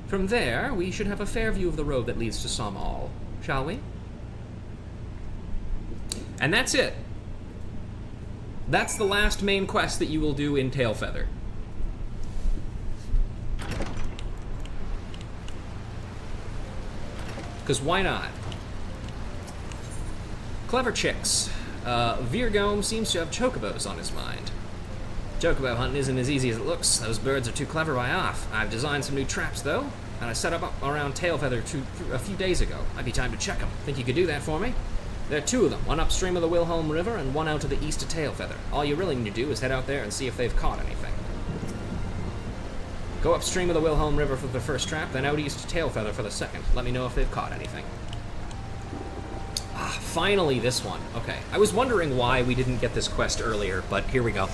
From there, we should have a fair view of the road that leads to Somal, shall we? And that's it. That's the last main quest that you will do in Tailfeather. Because why not? Clever chicks. Virgome seems to have chocobos on his mind. Chocobo hunting isn't as easy as it looks. Those birds are too clever by half. I've designed some new traps, though, and I set up around Tailfeather a few days ago. Might be time to check them. Think you could do that for me? There are 2 of them, one upstream of the Wilhelm River and one out to the east of Tailfeather. All you really need to do is head out there and see if they've caught anything. Go upstream of the Wilhelm River for the first trap, then out east to Tailfeather for the second. Let me know if they've caught anything. Ah, finally this one. Okay. I was wondering why we didn't get this quest earlier, but here we go.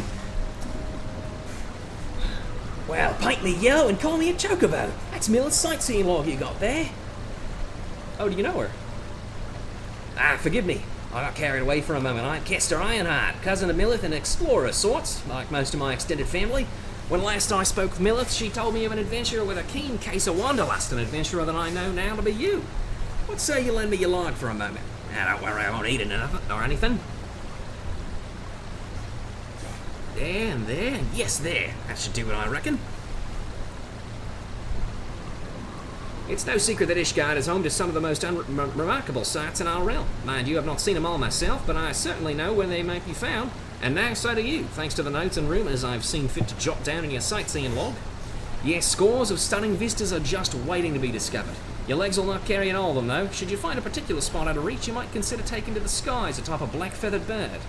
Well, paint me yellow and call me a chocobo. That's Miller's sightseeing log you got there. Oh, do you know her? Ah, forgive me. I got carried away for a moment. I'm Kester Ironheart, cousin of Millith and explorer of sorts, like most of my extended family. When last I spoke with Millith, she told me of an adventurer with a keen case of wanderlust, an adventurer that I know now to be you. What say you lend me your log for a moment? Now, don't worry, I won't eat it or anything. There and there, and yes, there. That should do it, I reckon. It's no secret that Ishgard is home to some of the most remarkable sights in our realm. Mind you, I've not seen them all myself, but I certainly know where they might be found. And now so do you, thanks to the notes and rumours I've seen fit to jot down in your sightseeing log. Yes, scores of stunning vistas are just waiting to be discovered. Your legs will not carry in all of them, though. Should you find a particular spot out of reach, you might consider taking to the skies atop a black-feathered bird.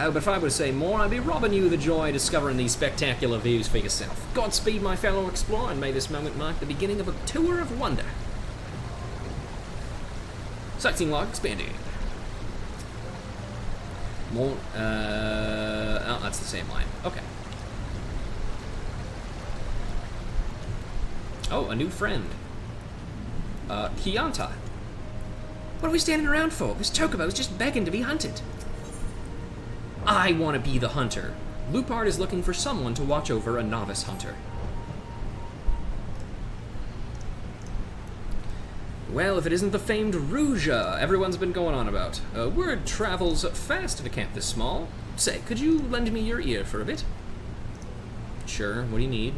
Oh, but if I were to say more, I'd be robbing you of the joy of discovering these spectacular views for yourself. Godspeed, my fellow explorer, and may this moment mark the beginning of a tour of wonder. Sightseeing log expanding. More, oh, that's the same line. Okay. Oh, a new friend. Kianta. What are we standing around for? This chocobo's just begging to be hunted. I want to be the hunter. Lupard is looking for someone to watch over a novice hunter. Well, if it isn't the famed Ruja everyone's been going on about. Word travels fast at a camp this small. Say, could you lend me your ear for a bit? Sure, what do you need?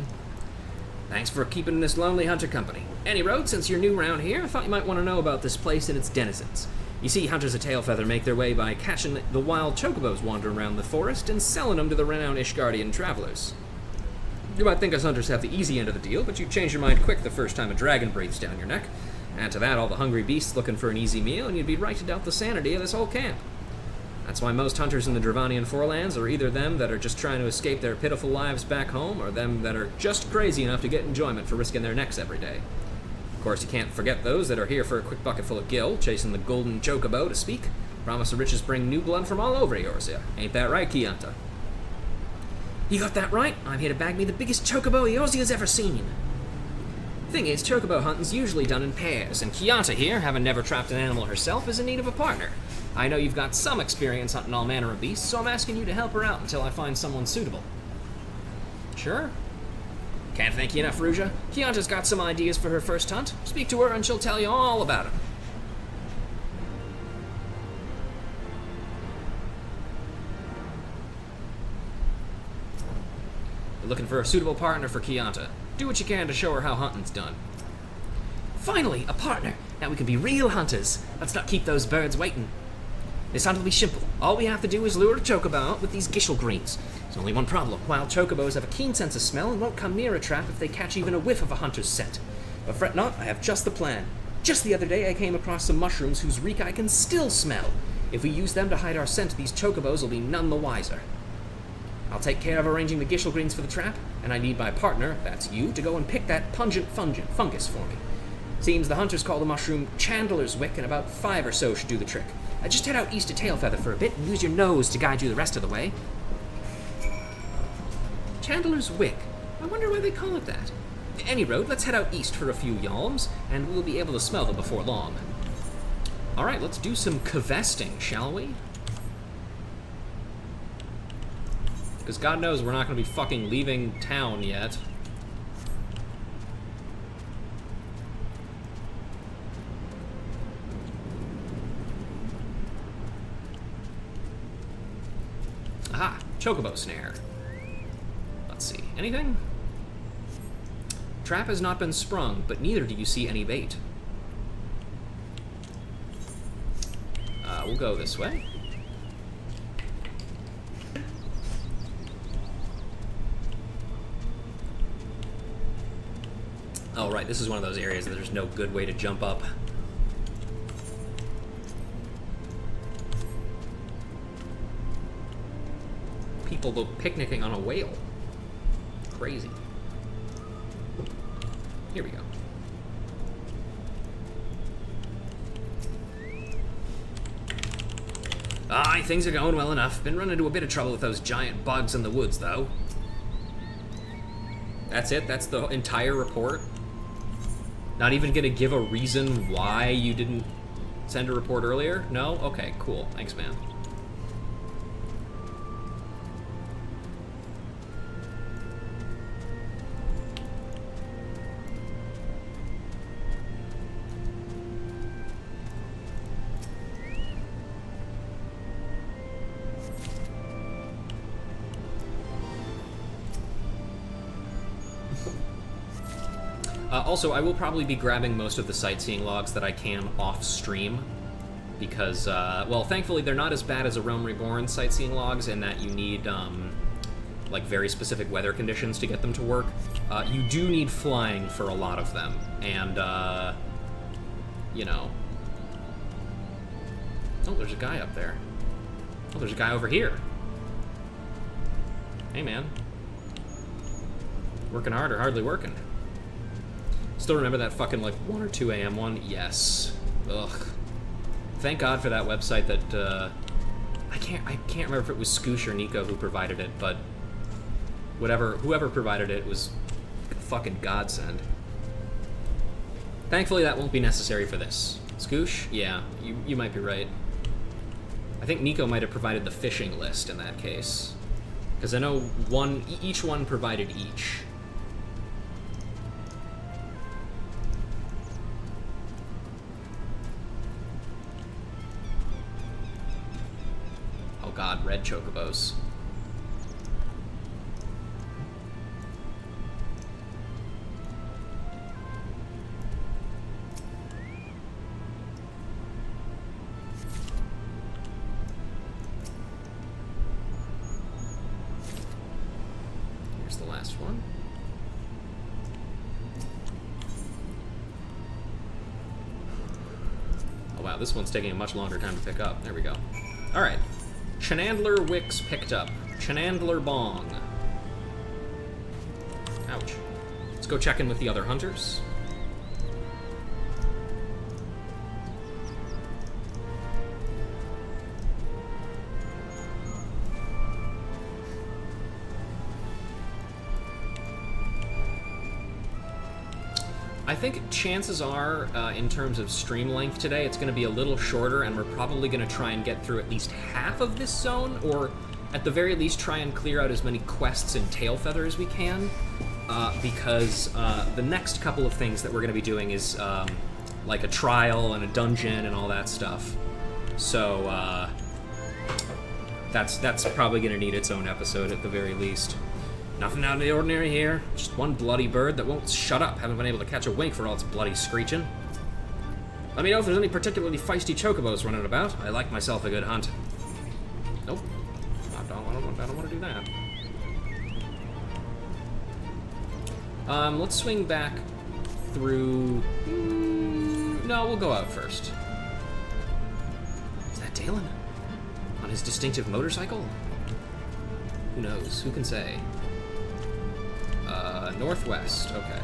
Thanks for keeping this lonely hunter company. Any road, since you're new around here, I thought you might want to know about this place and its denizens. You see, hunters of Tailfeather make their way by catching the wild chocobos wandering around the forest and selling them to the renowned Ishgardian travelers. You might think us hunters have the easy end of the deal, but you change your mind quick the first time a dragon breathes down your neck. Add to that all the hungry beasts looking for an easy meal, and you'd be right to doubt the sanity of this whole camp. That's why most hunters in the Dravanian Forelands are either them that are just trying to escape their pitiful lives back home, or them that are just crazy enough to get enjoyment for risking their necks every day. Of course, you can't forget those that are here for a quick bucket full of gill, chasing the golden chocobo to speak. Promise of riches bring new blood from all over Eorzea. Ain't that right, Kianta? You got that right. I'm here to bag me the biggest chocobo Eorzea's ever seen. Thing is, chocobo hunting's usually done in pairs, and Kianta here, having never trapped an animal herself, is in need of a partner. I know you've got some experience hunting all manner of beasts, so I'm asking you to help her out until I find someone suitable. Sure. Can't thank you enough, Ruja. Kianta's got some ideas for her first hunt. Speak to her and she'll tell you all about it. You're looking for a suitable partner for Kianta. Do what you can to show her how hunting's done. Finally, a partner. Now we can be real hunters. Let's not keep those birds waiting. This hunt will be simple. All we have to do is lure a chocobo out with these gishel greens. There's only one problem. Wild chocobos have a keen sense of smell and won't come near a trap if they catch even a whiff of a hunter's scent. But fret not, I have just the plan. Just the other day I came across some mushrooms whose reek I can still smell. If we use them to hide our scent, these chocobos will be none the wiser. I'll take care of arranging the gishel greens for the trap, and I need my partner, that's you, to go and pick that pungent fungus for me. Seems the hunters call the mushroom Chandler's Wick, and about 5 or so should do the trick. Just head out east to Tailfeather for a bit and use your nose to guide you the rest of the way. Chandler's Wick. I wonder why they call it that. Any road, let's head out east for a few yalms, and we'll be able to smell them before long. Alright, let's do some kvetting, shall we? Because God knows we're not going to be fucking leaving town yet. Aha! Chocobo snare. Let's see. Anything? Trap has not been sprung, but neither do you see any bait. We'll go this way. Oh, right, this is one of those areas that there's no good way to jump up. People go picnicking on a whale. Crazy. Here we go. Aye, things are going well enough. Been running into a bit of trouble with those giant bugs in the woods, though. That's it? That's the entire report? Not even gonna give a reason why you didn't send a report earlier? No? Okay, cool. Thanks, man. Also, I will probably be grabbing most of the sightseeing logs that I can off-stream, because, well, thankfully they're not as bad as a Realm Reborn sightseeing logs in that you need, like, very specific weather conditions to get them to work. You do need flying for a lot of them, and, you know... Oh, there's a guy up there. Oh, there's a guy over here. Hey, man. Working hard or hardly working? Still remember that fucking, like, 1 or 2 a.m. one? Yes. Ugh. Thank God for that website that, I can't remember if it was Scoosh or Nico who provided it, but whoever provided it was a fucking godsend. Thankfully that won't be necessary for this. Scoosh? Yeah, you might be right. I think Nico might have provided the fishing list in that case. Because I know each one provided each. Oh god, red chocobos. Here's the last one. Oh wow, this one's taking a much longer time to pick up. There we go. Alright. Chenandler Wicks picked up. Chenandler Bong. Ouch. Let's go check in with the other hunters. I think chances are, in terms of stream length today, it's going to be a little shorter, and we're probably going to try and get through at least half of this zone, or at the very least try and clear out as many quests and Tailfeather as we can, because the next couple of things that we're going to be doing is like a trial and a dungeon and all that stuff. So that's probably going to need its own episode at the very least. Nothing out of the ordinary here. Just one bloody bird that won't shut up. Haven't been able to catch a wink for all its bloody screeching. Let me know if there's any particularly feisty chocobos running about. I like myself a good hunt. Nope. I don't want to do that. Let's swing back through... no, we'll go out first. Is that Dalen? On his distinctive motorcycle? Who knows? Who can say? Northwest, okay.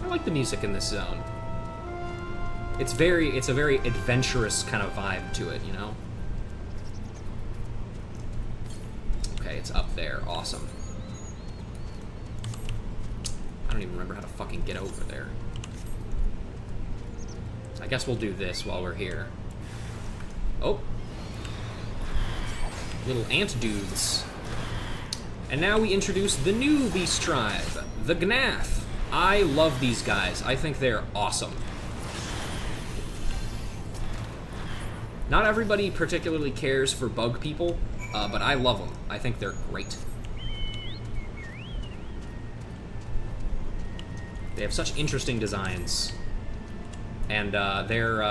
I like the music in this zone. It's a very adventurous kind of vibe to it, you know? Okay, it's up there. Awesome. I don't even remember how to fucking get over there. I guess we'll do this while we're here. Oh. Little ant dudes. And now we introduce the new beast tribe, the Gnath. I love these guys. I think they're awesome. Not everybody particularly cares for bug people, but I love them. I think they're great. They have such interesting designs. And their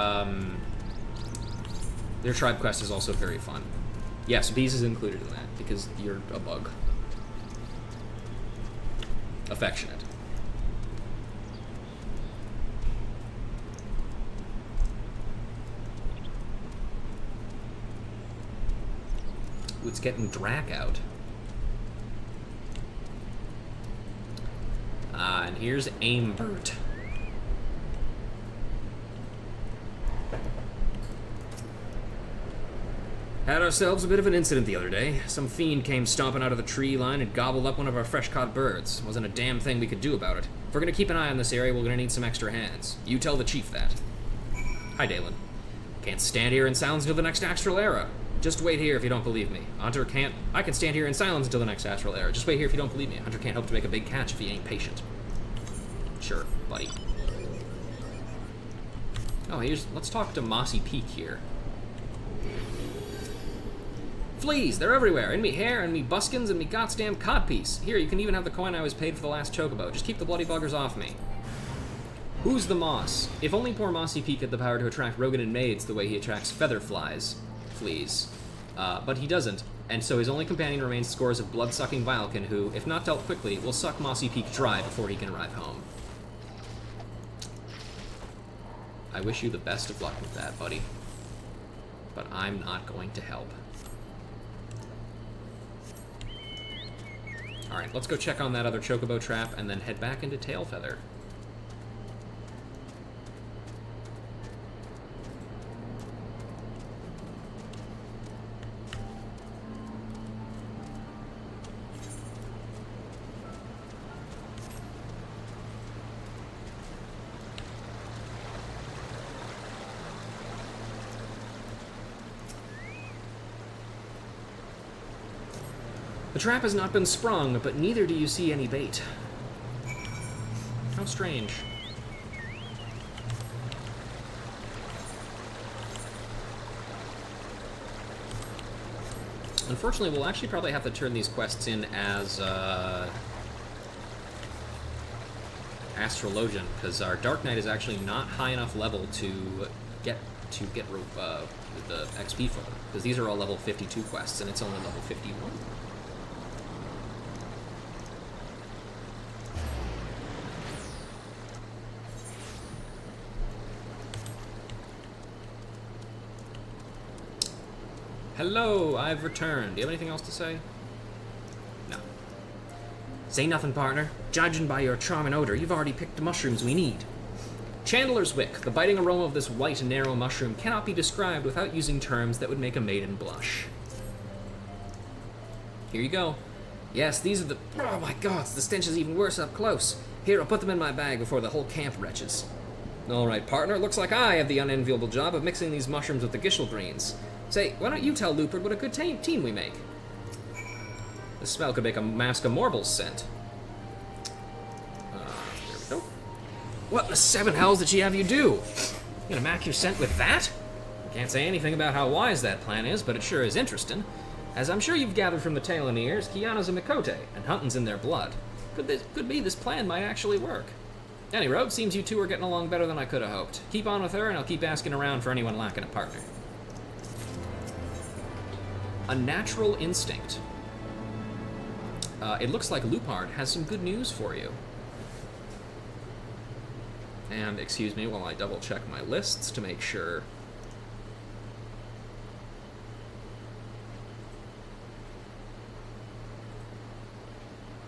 tribe quest is also very fun. Yes, bees is included in that, because you're a bug. Affectionate. it's getting Drac out. And here's Aimbert. Had ourselves a bit of an incident the other day. Some fiend came stomping out of the tree line and gobbled up one of our fresh-caught birds. Wasn't a damn thing we could do about it. If we're gonna keep an eye on this area, we're gonna need some extra hands. You tell the chief that. Hi, Dalen. Can't stand here in silence until the next astral era. Just wait here if you don't believe me. Hunter can't... I can stand here in silence until the next astral era. Just wait here if you don't believe me. Hunter can't hope to make a big catch if he ain't patient. Sure, buddy. Oh, let's talk to Mossy Peak here. Fleas, they're everywhere. In me hair, and me buskins, and me goddamn codpiece. Here, you can even have the coin I was paid for the last chocobo. Just keep the bloody buggers off me. Who's the Moss? If only poor Mossy Peak had the power to attract Rogan maids the way he attracts feather fleas. But he doesn't, and so his only companion remains scores of blood-sucking Vilekin who, if not dealt quickly, will suck Mossy Peak dry before he can arrive home. I wish you the best of luck with that, buddy. But I'm not going to help. Alright, let's go check on that other chocobo trap and then head back into Tailfeather. The trap has not been sprung, but neither do you see any bait. How strange. Unfortunately, we'll actually probably have to turn these quests in as Astrologian, because our Dark Knight is actually not high enough level to get the XP for them, because these are all level 52 quests, and it's only level 51. Hello, I've returned. Do you have anything else to say? No. Say nothing, partner. Judging by your charm and odor, you've already picked the mushrooms we need. Chandler's Wick. The biting aroma of this white, narrow mushroom cannot be described without using terms that would make a maiden blush. Here you go. Yes, these are the... Oh my god, the stench is even worse up close. Here, I'll put them in my bag before the whole camp retches. Alright, partner. Looks like I have the unenviable job of mixing these mushrooms with the Gishel greens. Say, why don't you tell Lupert what a good team we make? The smell could make a mask of Morble's scent. There we go. What the seven hells did she have you do? You gonna mask your scent with that? Can't say anything about how wise that plan is, but it sure is interesting. As I'm sure you've gathered from the tail and ears, Kiana's a Mikote, and hunting's in their blood. Could be this plan might actually work. Any road, seems you two are getting along better than I could have hoped. Keep on with her, and I'll keep asking around for anyone lacking a partner. A natural instinct. It looks like Lupard has some good news for you. And excuse me while I double check my lists to make sure.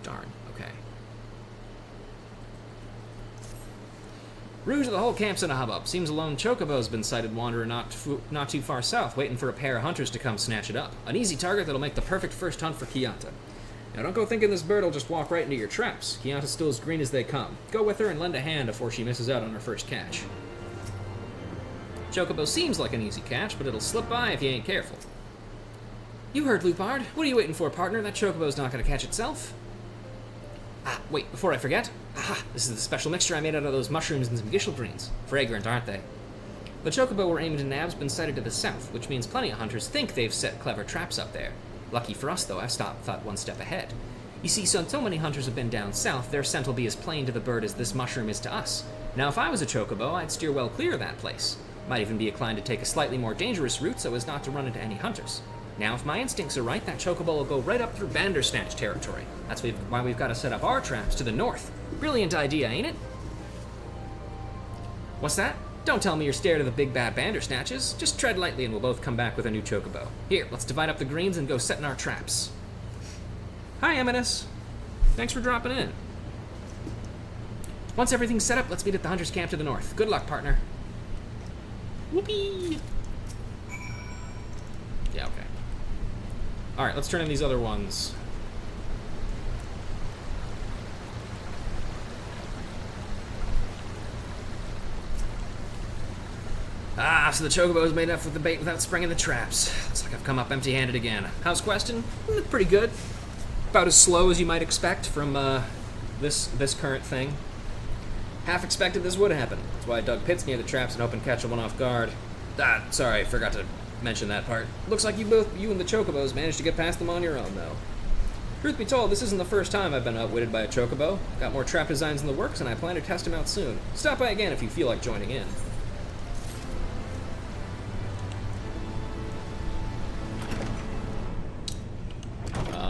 Darn, okay. Rouge, the whole camp's in a hubbub. Seems a lone chocobo's been sighted wandering not too far south, waiting for a pair of hunters to come snatch it up. An easy target that'll make the perfect first hunt for Kianta. Now don't go thinking this bird will just walk right into your traps. Kianta's still as green as they come. Go with her and lend a hand before she misses out on her first catch. Chocobo seems like an easy catch, but it'll slip by if you ain't careful. You heard Lupard. What are you waiting for, partner? That chocobo's not gonna catch itself. Ah, wait, before I forget. Aha, this is the special mixture I made out of those mushrooms and some Gishel greens. Fragrant, aren't they? The chocobo we're aiming to nab's been sighted to the south, which means plenty of hunters think they've set clever traps up there. Lucky for us, though, I've thought one step ahead. You see, so many hunters have been down south, their scent will be as plain to the bird as this mushroom is to us. Now, if I was a chocobo, I'd steer well clear of that place. Might even be inclined to take a slightly more dangerous route so as not to run into any hunters. Now, if my instincts are right, that chocobo will go right up through Bandersnatch territory. That's why we've got to set up our traps to the north. Brilliant idea, ain't it? What's that? Don't tell me you're scared of the big bad bandersnatches. Just tread lightly and we'll both come back with a new chocobo. Here, let's divide up the greens and go setting our traps. Hi, Eminus. Thanks for dropping in. Once everything's set up, let's meet at the hunter's camp to the north. Good luck, partner. Whoopee! Yeah, okay. Alright, let's turn in these other ones. Ah, so the chocobo's made up with the bait without springing the traps. Looks like I've come up empty-handed again. How's questing? Pretty good. About as slow as you might expect from this current thing. Half expected this would happen. That's why I dug pits near the traps and hoping to catch one off guard. Ah, sorry, forgot to mention that part. Looks like you and the chocobos managed to get past them on your own, though. Truth be told, this isn't the first time I've been outwitted by a chocobo. Got more trap designs in the works, and I plan to test them out soon. Stop by again if you feel like joining in.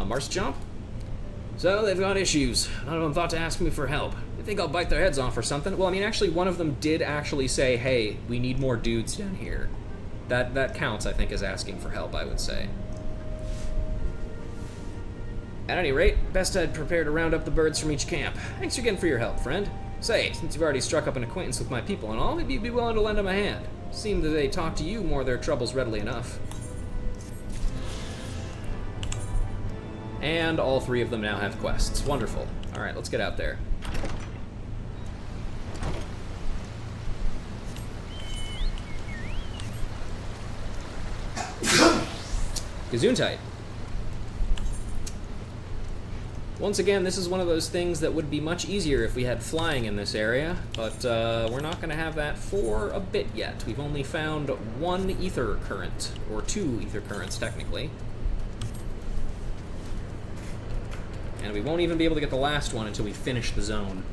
Mars jump? So, they've got issues. None of them thought to ask me for help. They think I'll bite their heads off or something. Well, I mean, actually, one of them did actually say, hey, we need more dudes down here. That counts, I think, as asking for help, I would say. At any rate, best I'd prepare to round up the birds from each camp. Thanks again for your help, friend. Say, since you've already struck up an acquaintance with my people and all, maybe you'd be willing to lend them a hand. Seemed that they talk to you more of their troubles readily enough. And all three of them now have quests. Wonderful. Alright, let's get out there. Gesundheit. Once again, this is one of those things that would be much easier if we had flying in this area, but we're not going to have that for a bit yet. We've only found one ether current, or two ether currents, technically. And we won't even be able to get the last one until we finish the zone.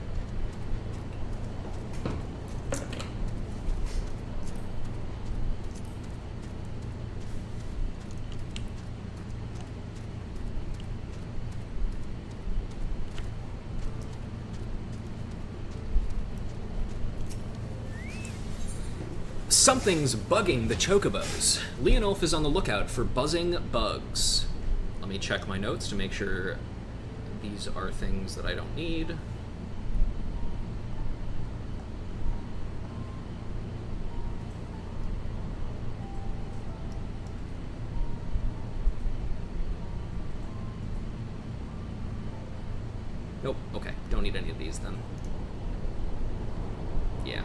Something's bugging the chocobos. Leonulf is on the lookout for buzzing bugs. Let me check my notes to make sure these are things that I don't need. Nope, okay, don't need any of these then. Yeah.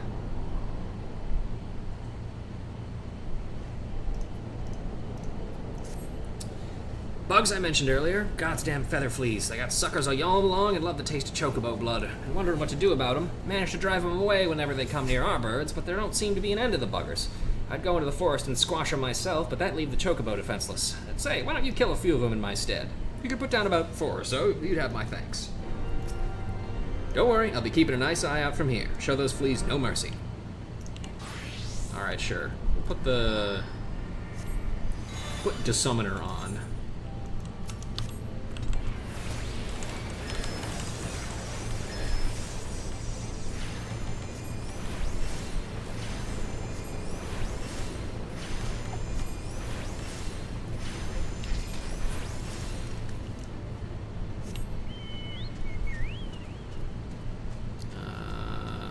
Bugs I mentioned earlier, goddamn feather fleas. They got suckers all along and love the taste of chocobo blood. I'm wondering what to do about them. Managed to drive them away whenever they come near our birds, but there don't seem to be an end to the buggers. I'd go into the forest and squash them myself, but that'd leave the chocobo defenseless. I'd say, why don't you kill a few of them in my stead? You could put down about 4 or so, you'd have my thanks. Don't worry, I'll be keeping a nice eye out from here. Show those fleas no mercy. Alright, sure. We'll put the... put Desummoner on.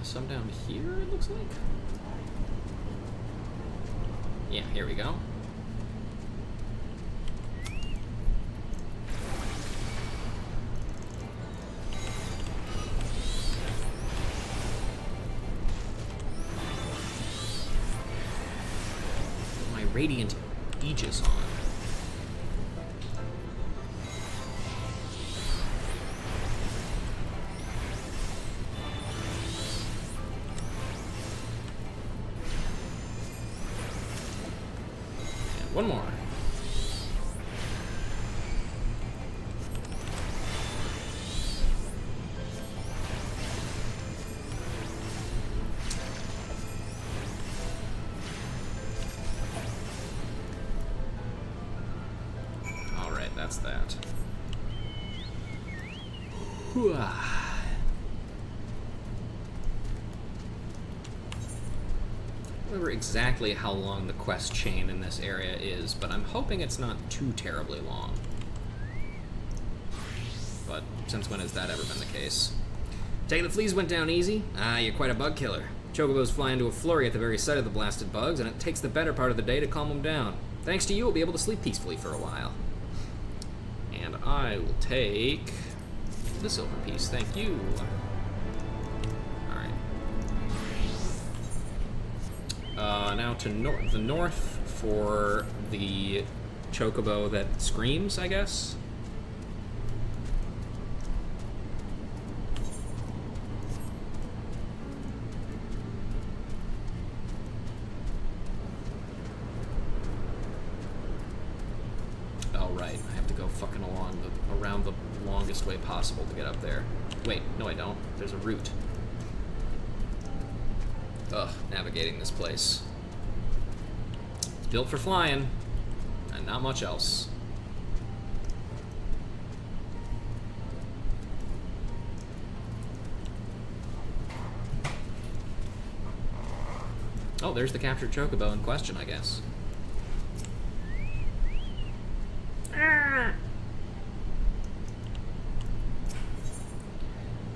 Some down here, it looks like. Yeah, here we go. My Radiant Aegis on. One more. All right, that's that. remember exactly how long the quest chain in this area is, but I'm hoping it's not too terribly long. But since when has that ever been the case? Take the fleas went down easy? Ah, you're quite a bug killer. Chocobos fly into a flurry at the very sight of the blasted bugs, and it takes the better part of the day to calm them down. Thanks to you, we'll be able to sleep peacefully for a while. And I will take the silver piece, thank you. Alright. Now to the north for the chocobo that screams, I guess. Oh, right. I have to go fucking around the longest way possible to get up there. Wait, no I don't. There's a route. Ugh, navigating this place. It's built for flying, and not much else. Oh, there's the captured chocobo in question, I guess.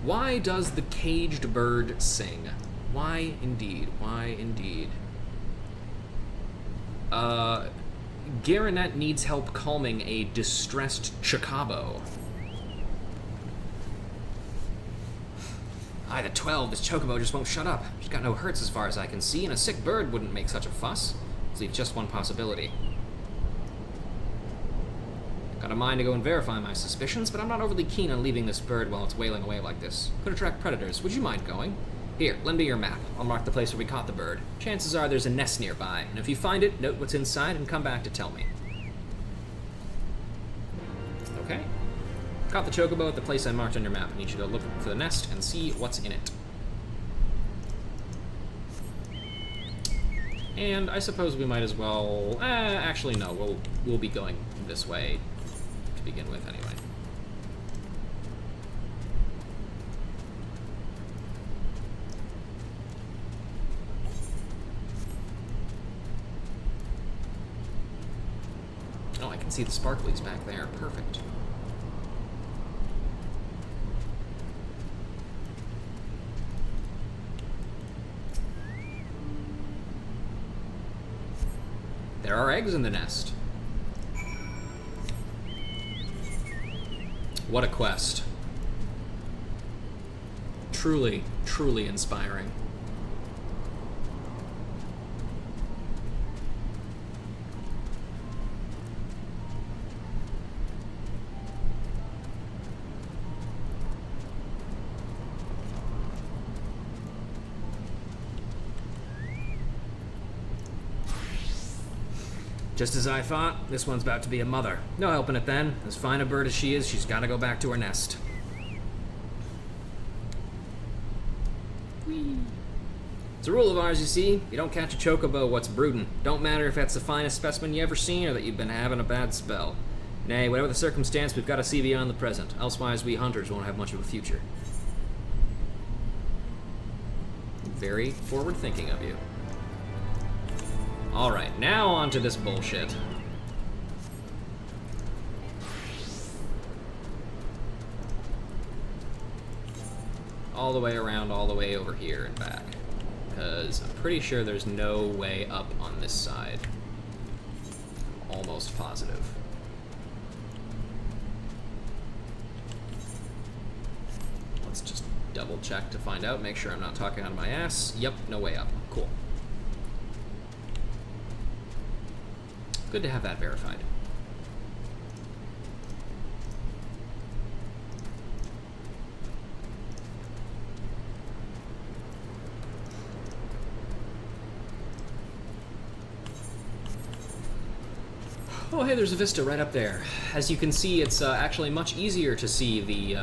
Why does the caged bird sing? Why indeed? Why indeed? Garanet needs help calming a distressed chocobo. Aye, the 12, this chocobo just won't shut up. She's got no hurts as far as I can see, and a sick bird wouldn't make such a fuss. Leaves just one possibility. Got a mind to go and verify my suspicions, but I'm not overly keen on leaving this bird while it's wailing away like this. Could attract predators. Would you mind going? Here, lend me your map. I'll mark the place where we caught the bird. Chances are there's a nest nearby, and if you find it, note what's inside and come back to tell me. Okay. Caught the chocobo at the place I marked on your map. I need you to look for the nest and see what's in it. And I suppose we might as well... actually no, we'll be going this way to begin with anyway. Oh, I can see the sparklies back there. Perfect. There are eggs in the nest. What a quest. Truly, truly inspiring. Just as I thought, this one's about to be a mother. No helping it then. As fine a bird as she is, she's gotta go back to her nest. Whee! It's a rule of ours, you see. You don't catch a chocobo what's brooding. Don't matter if that's the finest specimen you ever seen or that you've been having a bad spell. Nay, whatever the circumstance, we've got to see beyond the present. Elsewise, we hunters won't have much of a future. Very forward-thinking of you. Alright, now on to this bullshit. All the way around, all the way over here and back. Because I'm pretty sure there's no way up on this side. I'm almost positive. Let's just double check to find out, make sure I'm not talking out of my ass. Yep, no way up. Cool. Good to have that verified. Oh, hey, there's a vista right up there. As you can see, it's actually much easier to see the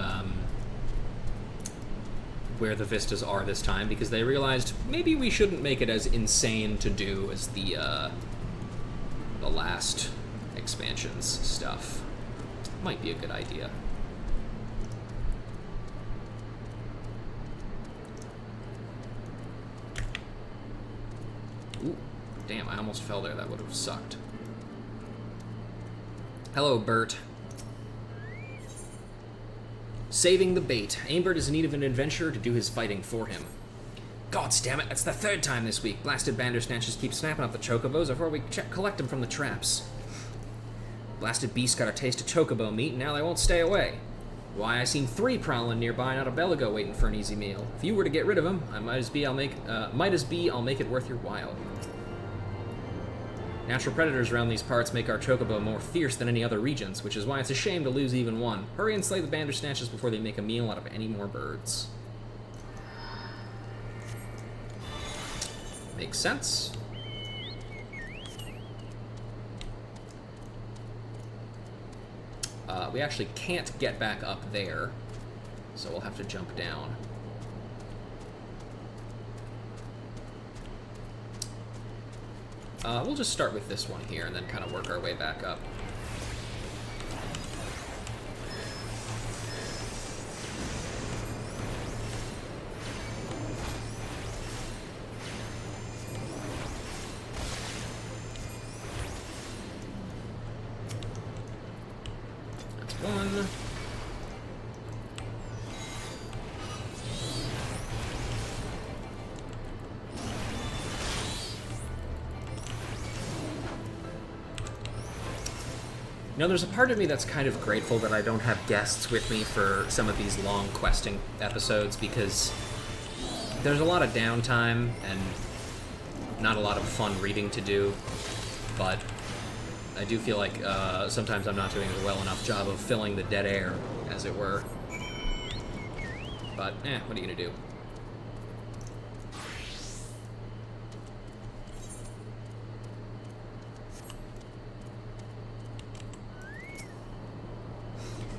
where the vistas are this time, because they realized maybe we shouldn't make it as insane to do as the last expansion's stuff. Might be a good idea. Damn, I almost fell there. That would have sucked. Hello, Bert. Saving the bait. Aimbert is in need of an adventurer to do his fighting for him. Gods damn it, that's the third time this week. Blasted Bandersnatches keep snapping up the chocobos before we collect them from the traps. Blasted beasts got a taste of chocobo meat, and now they won't stay away. Why, I seen 3 prowling nearby, not a Belago waiting for an easy meal. If you were to get rid of them, I might as be I'll make it worth your while. Natural predators around these parts make our chocobo more fierce than any other regions, which is why it's a shame to lose even one. Hurry and slay the Bandersnatches before they make a meal out of any more birds. Makes sense. We actually can't get back up there, so we'll have to jump down. We'll just start with this one here and then kind of work our way back up. One. You know, there's a part of me that's kind of grateful that I don't have guests with me for some of these long questing episodes, because there's a lot of downtime and not a lot of fun reading to do, but I do feel like sometimes I'm not doing a well enough job of filling the dead air, as it were. But, what are you gonna do?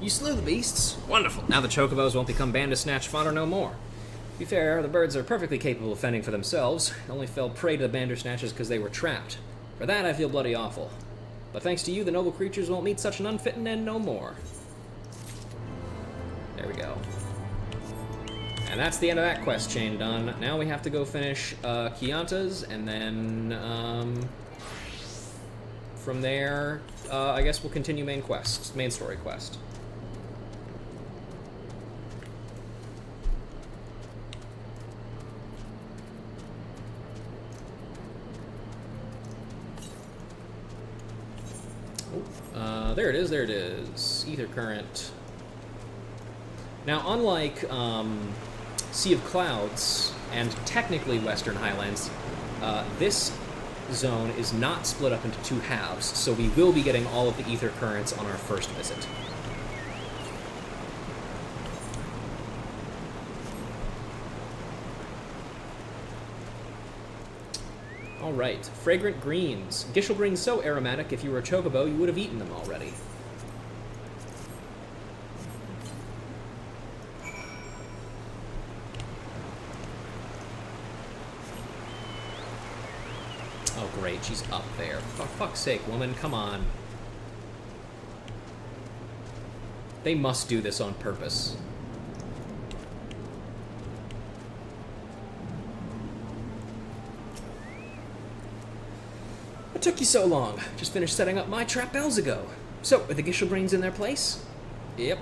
You slew the beasts? Wonderful. Now the chocobos won't become Bandersnatch fodder no more. To be fair, the birds are perfectly capable of fending for themselves. They only fell prey to the Bandersnatches because they were trapped. For that, I feel bloody awful. But thanks to you, the noble creatures won't meet such an unfitting end no more. There we go. And that's the end of that quest chain done. Now we have to go finish Chianta's, and then from there, I guess we'll continue main story quest. There it is. Ether current. Now, unlike Sea of Clouds and technically Western Highlands, this zone is not split up into 2 halves, so we will be getting all of the ether currents on our first visit. Alright, fragrant greens. Gishelgring's so aromatic, if you were a chocobo, you would have eaten them already. Oh great, she's up there. For fuck's sake, woman, come on. They must do this on purpose. What took you so long? Just finished setting up my trap bells ago. So, are the Gishelbrings in their place? Yep.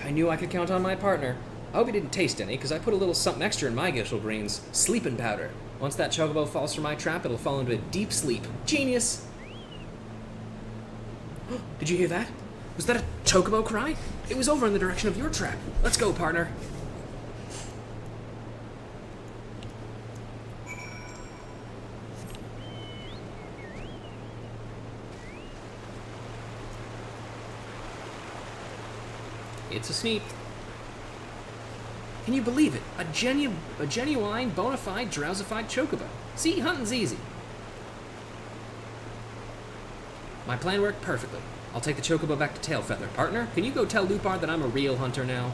I knew I could count on my partner. I hope he didn't taste any, because I put a little something extra in my Gishelbrings. Sleeping powder. Once that chocobo falls for my trap, it'll fall into a deep sleep. Genius! Did you hear that? Was that a chocobo cry? It was over in the direction of your trap. Let's go, partner. It's a sneak. Can you believe it? A genuine, bona fide, drowsified chocobo. See, hunting's easy. My plan worked perfectly. I'll take the chocobo back to Tailfeather. Partner, can you go tell Lupard that I'm a real hunter now?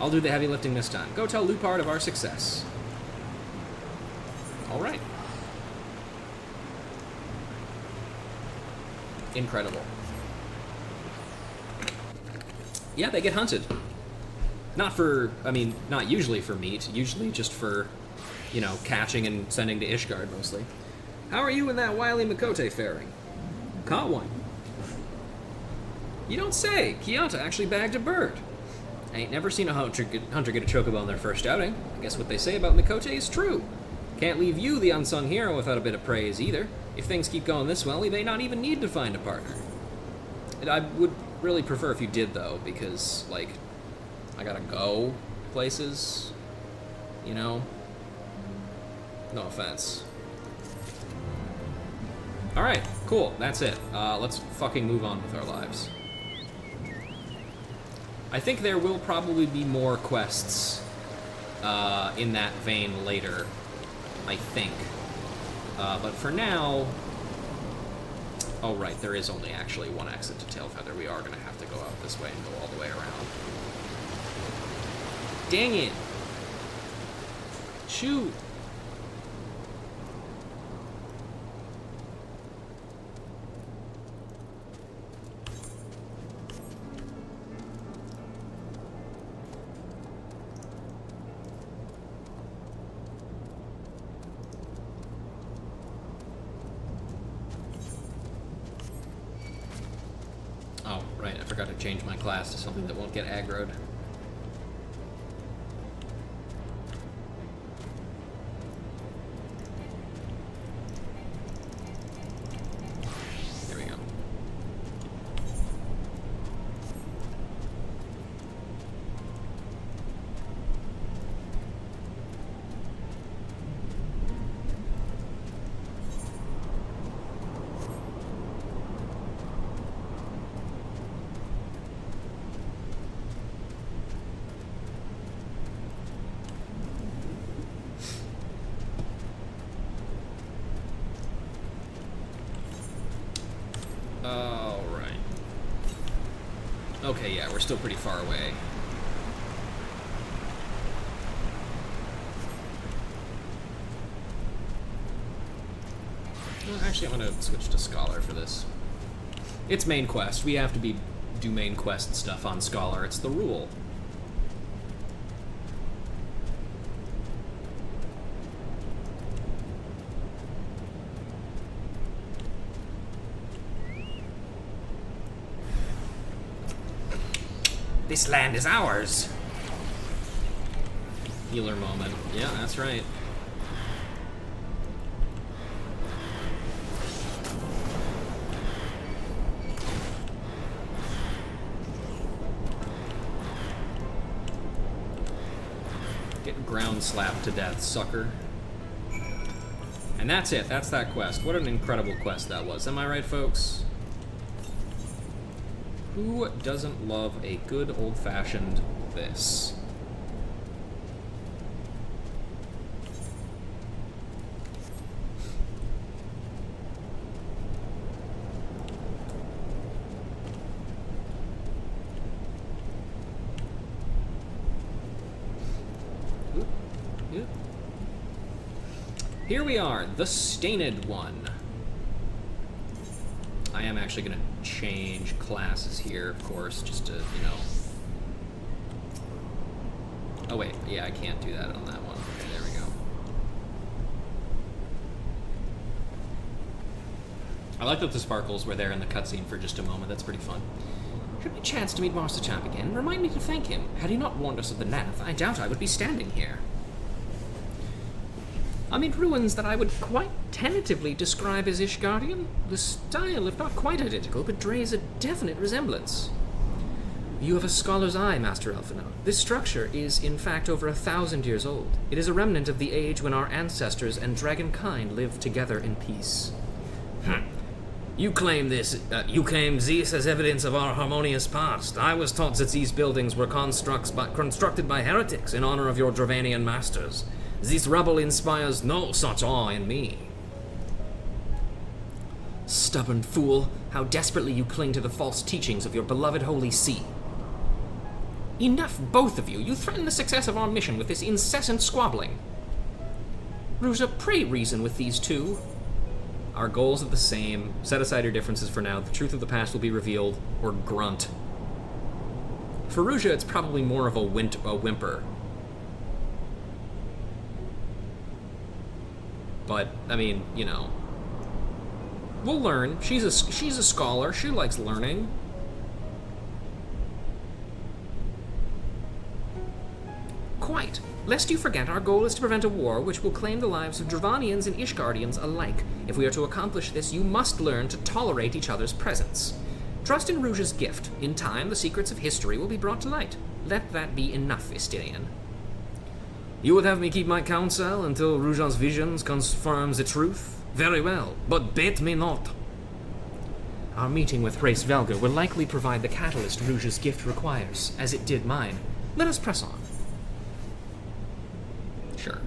I'll do the heavy lifting this time. Go tell Lupard of our success. All right. Incredible. Yeah, they get hunted. Not for, I mean, not usually for meat, usually just for you know, catching and sending to Ishgard mostly. How are you and that wily Mikote faring? Caught one. You don't say. Kyoto actually bagged a bird. I ain't never seen a hunter get a chocobo on their first outing. I guess what they say about Mikote is true. Can't leave you, the unsung hero, without a bit of praise either. If things keep going this well, we may not even need to find a partner. And I would really prefer if you did, though, because, like, I gotta go places, you know? No offense. Alright, cool, that's it. Let's fucking move on with our lives. I think there will probably be more quests in that vein later, I think. But for now... Oh, right, there is only actually one exit to Tailfeather. We are going to have to go out this way and go all the way around. Dang it! Shoot! Oh, right, I forgot to change my class to something that won't get aggroed. There we go. Alright. Okay, yeah, we're still pretty far away. Well, actually, I'm gonna switch to Scholar for this. It's main quest. We have to do main quest stuff on Scholar. It's the rule. This land is ours. Healer moment. Yeah, that's right. Get ground slapped to death, sucker. And that's it. That's that quest. What an incredible quest that was. Am I right, folks? Who doesn't love a good old-fashioned this? Oop, oop. Here we are, the Stained One. I am actually going to change classes here, of course, just to, you know... Oh, wait. Yeah, I can't do that on that one. Okay, there we go. I like that the sparkles were there in the cutscene for just a moment. That's pretty fun. Should we chance to meet Master Champ again, remind me to thank him. Had he not warned us of the Nath, I doubt I would be standing here. Amid ruins that I would quite tentatively describe as Ishgardian, the style, if not quite identical, betrays a definite resemblance. You have a scholar's eye, Master Elfino. This structure is, in fact, over 1,000 years old. It is a remnant of the age when our ancestors and dragonkind lived together in peace. You claim this as evidence of our harmonious past. I was taught that these buildings were constructed by heretics in honor of your Dravanian masters. This rubble inspires no such awe in me. Stubborn fool, how desperately you cling to the false teachings of your beloved Holy See. Enough, both of you. You threaten the success of our mission with this incessant squabbling. Ruja, pray reason with these two. Our goals are the same. Set aside your differences for now. The truth of the past will be revealed, or grunt. For Ruja, it's probably more of a whimper. But, I mean, you know, we'll learn. She's a scholar. She likes learning. Quite. Lest you forget, our goal is to prevent a war which will claim the lives of Dravanians and Ishgardians alike. If we are to accomplish this, you must learn to tolerate each other's presence. Trust in Rouge's gift. In time, the secrets of history will be brought to light. Let that be enough, Istirian. You would have me keep my counsel until Rouge's visions confirms the truth? Very well, but bait me not. Our meeting with Race Velger will likely provide the catalyst Rouge's gift requires, as it did mine. Let us press on. Sure.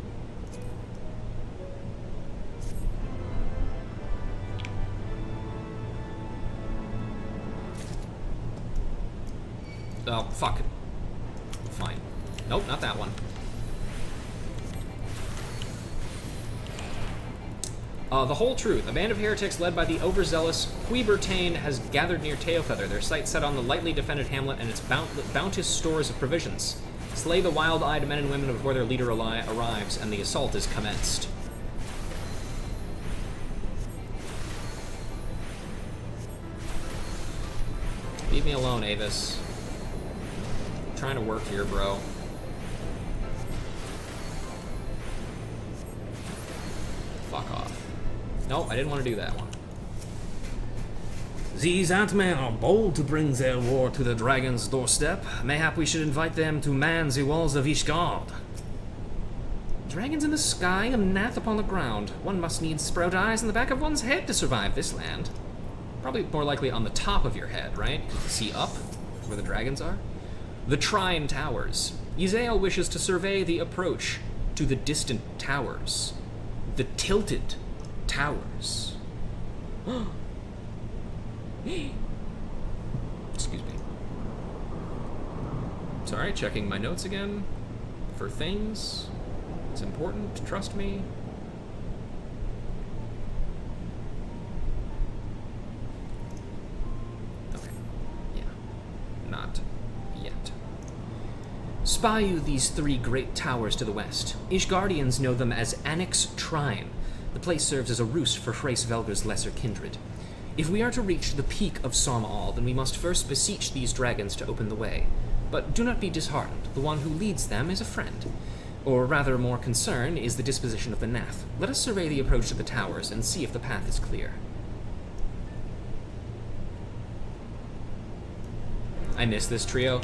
Oh, fuck. Fine. Nope, not that one. The whole truth. A band of heretics led by the overzealous Huibertane has gathered near Tailfeather, their sights set on the lightly defended hamlet and its bounteous stores of provisions. Slay the wild-eyed men and women before their leader arrives, and the assault is commenced. Leave me alone, Avis. I'm trying to work here, bro. Fuck off. Nope, I didn't want to do that one. These Ant-Men are bold to bring their war to the dragon's doorstep. Mayhap we should invite them to man the walls of Ishgard. Dragons in the sky, a Nath upon the ground. One must needs sprout eyes in the back of one's head to survive this land. Probably more likely on the top of your head, right? You can see up where the dragons are. The Trine Towers. Yzael wishes to survey the approach to the distant towers. The tilted towers. Excuse me. Sorry, checking my notes again for things. It's important, trust me. Okay. Yeah. Not yet. Spy you these three great towers to the west. Ishgardians know them as Annex Trine. The place serves as a roost for Hrace Velger's lesser kindred. If we are to reach the peak of Somaal, then we must first beseech these dragons to open the way. But do not be disheartened. The one who leads them is a friend. Or rather, more concern is the disposition of the Nath. Let us survey the approach to the towers and see if the path is clear. I miss this trio.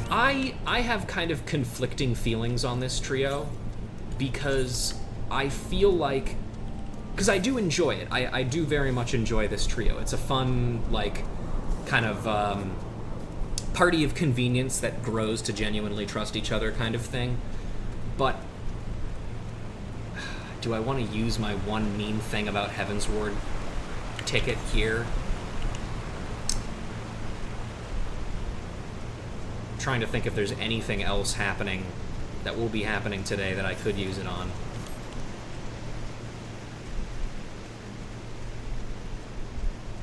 I have kind of conflicting feelings on this trio, because I feel like... Because I do enjoy it. I do very much enjoy this trio. It's a fun, like, kind of party of convenience that grows to genuinely trust each other kind of thing. But do I want to use my one mean thing about Heavensward ticket here? I'm trying to think if there's anything else happening that will be happening today that I could use it on.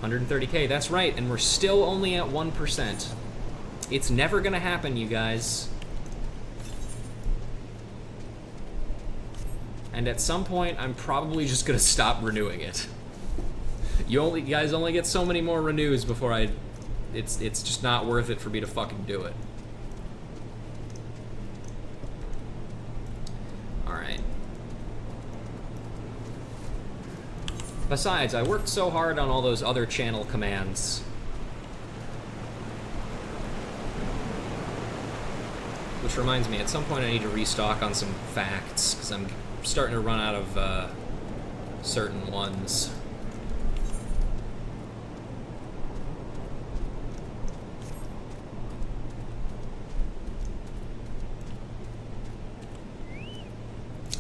130k, that's right, and we're still only at 1%. It's never gonna happen, you guys. And at some point, I'm probably just gonna stop renewing it. You guys only get so many more renews before it's just not worth it for me to fucking do it. Alright. Besides, I worked so hard on all those other channel commands. Which reminds me, at some point I need to restock on some facts, because I'm starting to run out of certain ones.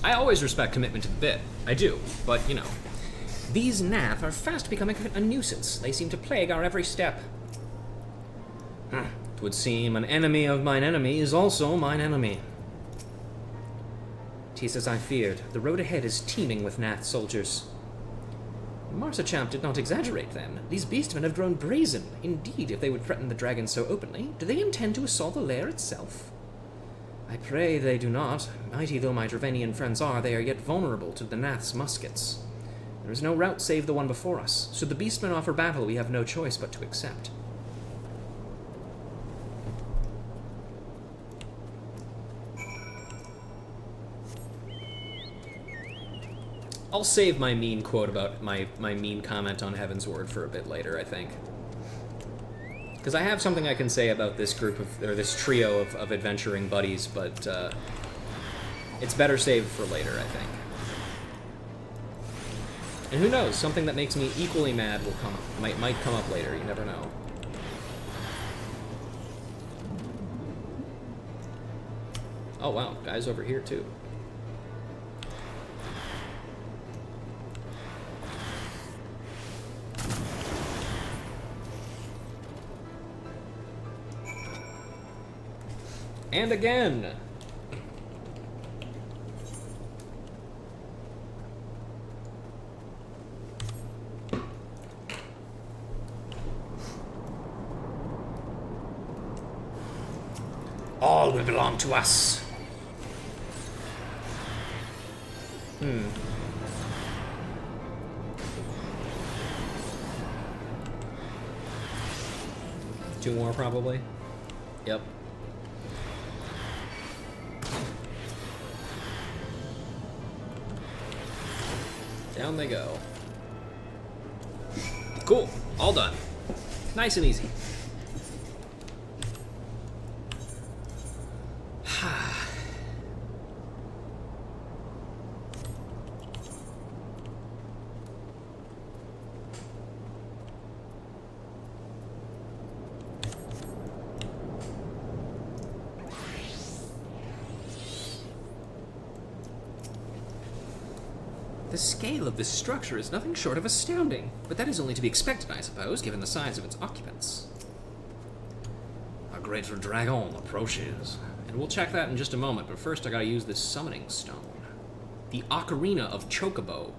I always respect commitment to the bit. I do, but, you know. These Nath are fast becoming a nuisance. They seem to plague our every step. It would seem an enemy of mine enemy is also mine enemy. 'Tis as I feared. The road ahead is teeming with Nath soldiers. Marsachamp did not exaggerate, then. These beastmen have grown brazen. Indeed, if they would threaten the dragons so openly, do they intend to assault the lair itself? I pray they do not. Mighty though my Dravanian friends are, they are yet vulnerable to the Nath's muskets. There is no route save the one before us. Should the beastmen offer battle, we have no choice but to accept. I'll save my mean quote about my mean comment on Heavensward for a bit later, I think. Because I have something I can say about this group of, or this trio of adventuring buddies, but it's better saved for later, I think. And who knows, something that makes me equally mad will come up, might come up later, you never know. Oh wow, guys over here too. And again! All will belong to us. Two more, probably? Yep. Down they go. Cool. All done. Nice and easy. The scale of this structure is nothing short of astounding, but that is only to be expected, I suppose, given the size of its occupants. A great dragon approaches. And we'll check that in just a moment, but first I gotta use this summoning stone. The Ocarina of Chocobo.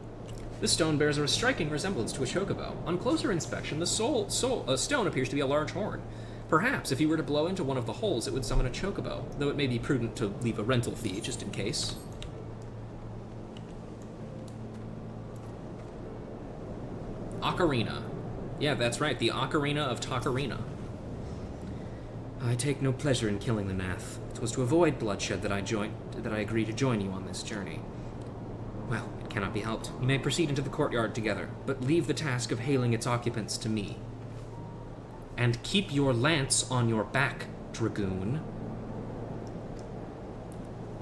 This stone bears a striking resemblance to a chocobo. On closer inspection, the stone appears to be a large horn. Perhaps, if you were to blow into one of the holes, it would summon a chocobo, though it may be prudent to leave a rental fee, just in case. Ocarina. Yeah, that's right, the Ocarina of Takarina. I take no pleasure in killing the Nath. It was to avoid bloodshed that I agreed to join you on this journey. Well, it cannot be helped. We may proceed into the courtyard together, but leave the task of hailing its occupants to me. And keep your lance on your back, dragoon.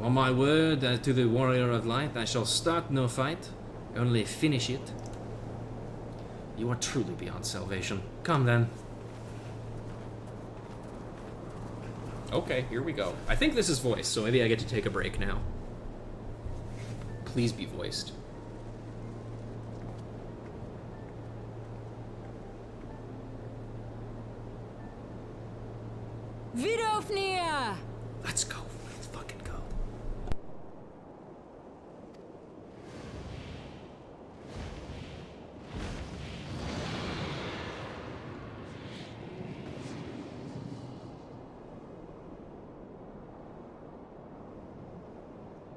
On my word, to the warrior of light, I shall start no fight, only finish it. You are truly beyond salvation. Come then. Okay, here we go. I think this is voiced, so maybe I get to take a break now. Please be voiced. Vidofnir! Let's go. Let's fucking go.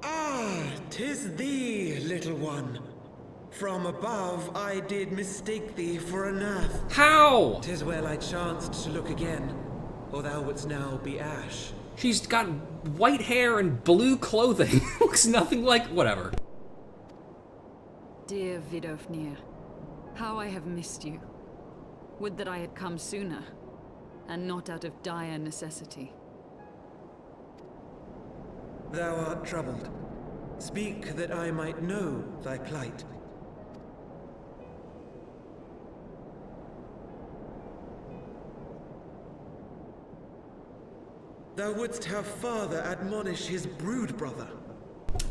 Ah, 'tis thee, little one. From above I did mistake thee for a Nath. How? 'Tis well I chanced to look again, or thou wouldst now be ash. She's got white hair and blue clothing. Looks nothing like... whatever. Dear Vidofnir, how I have missed you. Would that I had come sooner, and not out of dire necessity. Thou art troubled. Speak that I might know thy plight. Thou wouldst have father admonish his brood brother.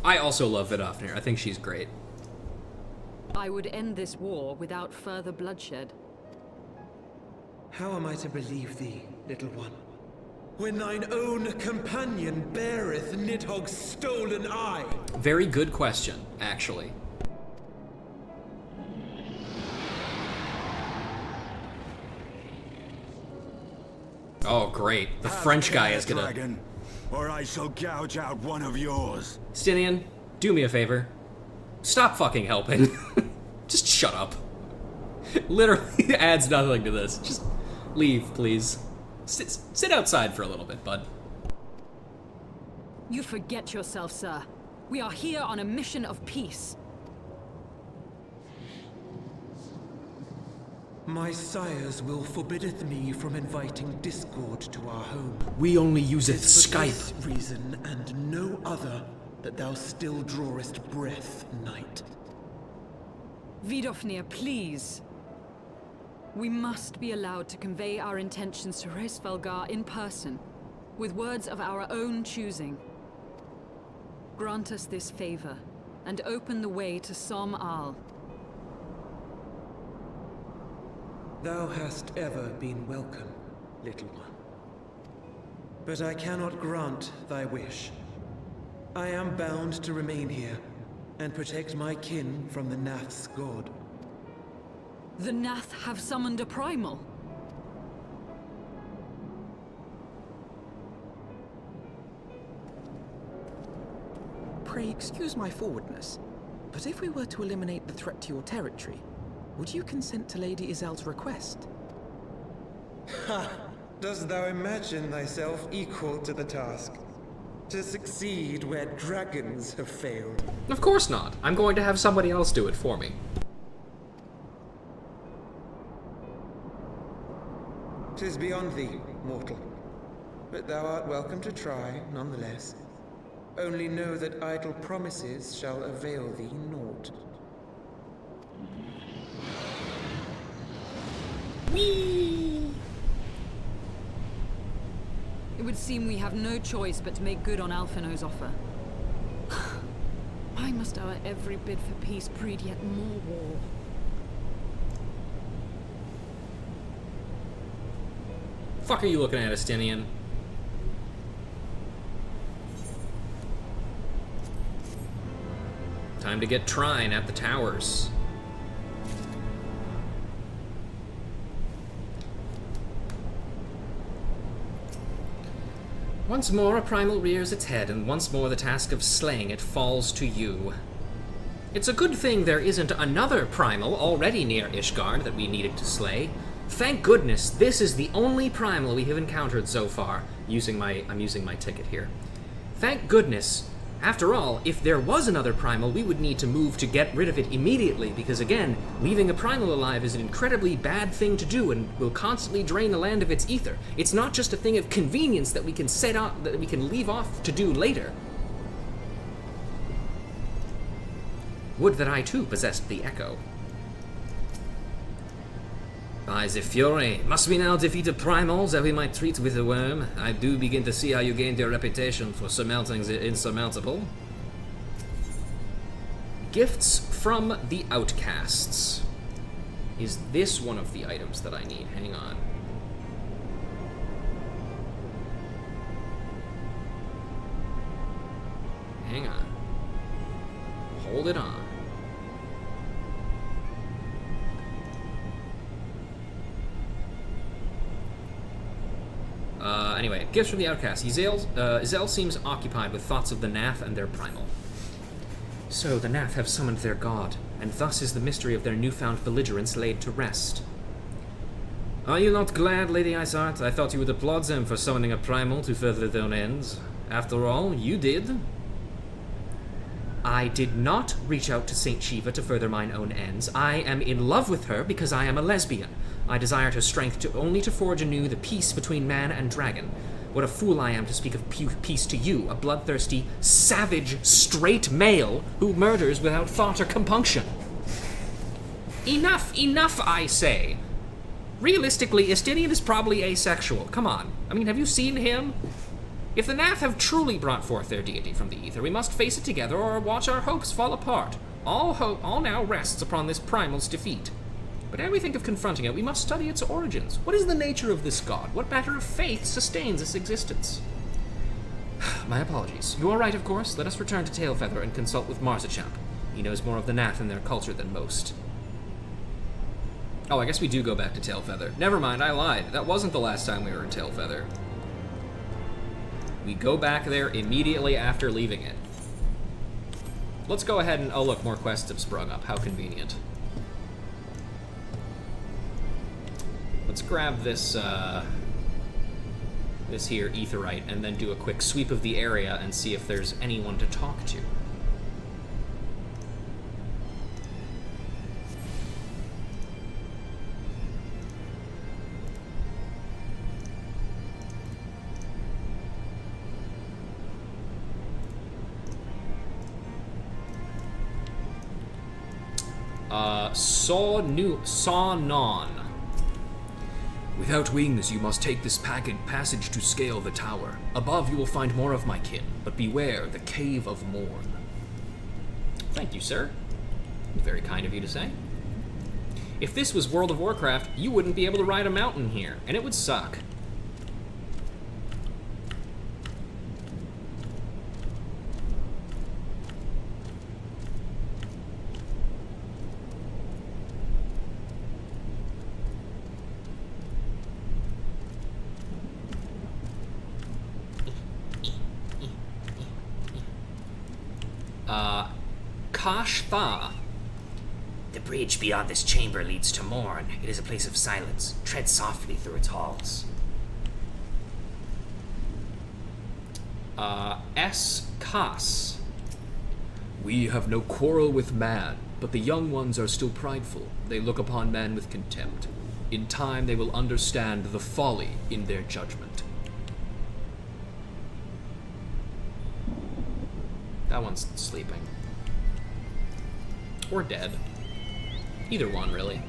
I also love Vidofnir. I think she's great. I would end this war without further bloodshed. How am I to believe thee, little one, when thine own companion beareth Nidhogg's stolen eye? Very good question, actually. Oh, great. The French guy is gonna... Dragon. or I shall gouge out one of yours. Stinian, do me a favor. Stop fucking helping. Just shut up. Literally adds nothing to this. Just leave, please. Sit outside for a little bit, bud. You forget yourself, sir. We are here on a mission of peace. My sires will forbiddeth me from inviting discord to our home. We only useth Tis for Skype. this reason and no other that thou still drawest breath, knight. Vidofnir, please. We must be allowed to convey our intentions to Hraesvelgar in person, with words of our own choosing. Grant us this favor, and open the way to Som Al. Thou hast ever been welcome, little one. But I cannot grant thy wish. I am bound to remain here, and protect my kin from the Nath's god. The Nath have summoned a primal. Pray excuse my forwardness, but if we were to eliminate the threat to your territory, would you consent to Lady Izel's request? Ha! Dost thou imagine thyself equal to the task? To succeed where dragons have failed? Of course not. I'm going to have somebody else do it for me. 'Tis beyond thee, mortal. But thou art welcome to try, nonetheless. Only know that idle promises shall avail thee naught. Whee! It would seem we have no choice but to make good on Alphino's offer. Why must our every bid for peace breed yet more war? Fuck are you looking at, Estinian? Time to get Trine at the towers. Once more a primal rears its head, and once more the task of slaying it falls to you. It's a good thing there isn't another primal already near Ishgard that we needed to slay. Thank goodness this is the only primal we have encountered so far. I'm using my ticket here. Thank goodness. After all, if there was another primal, we would need to move to get rid of it immediately, because again, leaving a primal alive is an incredibly bad thing to do and will constantly drain the land of its ether. It's not just a thing of convenience that we can set out, that we can leave off to do later. Would that I too possessed the Echo. By the Fury, must we now defeat a primal that we might treat with a worm? I do begin to see how you gained your reputation for surmounting the insurmountable. Gifts from the Outcasts. Is this one of the items that I need? Hang on. Hang on. Hold it on. Anyway, gifts from the Outcast. Izel seems occupied with thoughts of the Nath and their primal. So, the Nath have summoned their god, and thus is the mystery of their newfound belligerence laid to rest. Are you not glad, Lady Isart? I thought you would applaud them for summoning a primal to further their own ends. After all, you did. I did not reach out to Saint Shiva to further mine own ends. I am in love with her because I am a lesbian. I desired her strength only to forge anew the peace between man and dragon. What a fool I am to speak of peace to you, a bloodthirsty, savage, straight male who murders without thought or compunction. Enough, I say. Realistically, Estinian is probably asexual. Come on. I mean, have you seen him? If the Nath have truly brought forth their deity from the ether, we must face it together or watch our hopes fall apart. All now rests upon this primal's defeat. But ere we think of confronting it, we must study its origins. What is the nature of this god? What matter of faith sustains its existence? My apologies. You are right, of course. Let us return to Tailfeather and consult with Marzichamp. He knows more of the Nath and their culture than most. Oh, I guess we do go back to Tailfeather. Never mind, I lied. That wasn't the last time we were in Tailfeather. We go back there immediately after leaving it. Let's go ahead and... Oh, look, more quests have sprung up. How convenient. Let's grab this, this here aetheryte and then do a quick sweep of the area and see if there's anyone to talk to. Saw Non. Without wings, you must take this passage to scale the tower. Above, you will find more of my kin, but beware the Cave of Morn. Thank you, sir. Very kind of you to say. If this was World of Warcraft, you wouldn't be able to ride a mountain here, and it would suck. Kashfa. The bridge beyond this chamber leads to Morn. It is a place of silence. Tread softly through its halls. Kas. We have no quarrel with man, but the young ones are still prideful. They look upon man with contempt. In time, they will understand the folly in their judgment. That one's sleeping. Or dead. Either one, really.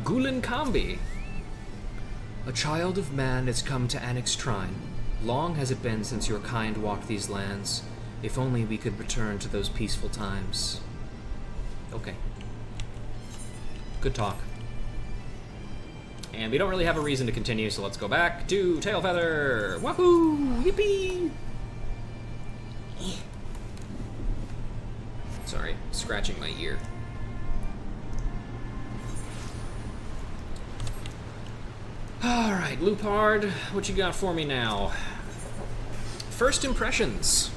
Gulen Kambi. A child of man has come to Annex Shrine. Long has it been since your kind walked these lands. If only we could return to those peaceful times. Okay. Good talk. And we don't really have a reason to continue, so let's go back to Tailfeather! Wahoo! Yippee! Sorry, scratching my ear. Alright, Lupard, what you got for me now? First impressions.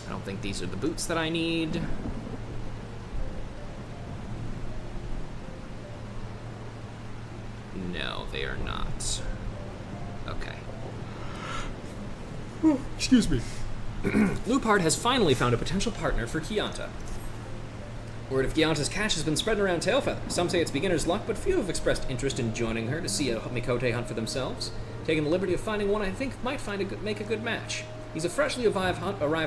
I don't think these are the boots that I need. No, they are not. Okay. Oh, excuse me. Lupard has finally found a potential partner for Kianta. Word of Kianta's cache has been spreading around Tailfeather. Some say it's beginner's luck, but few have expressed interest in joining her to see a Mikote hunt for themselves. Taking the liberty of finding one I think might make a good match. He's a freshly arrived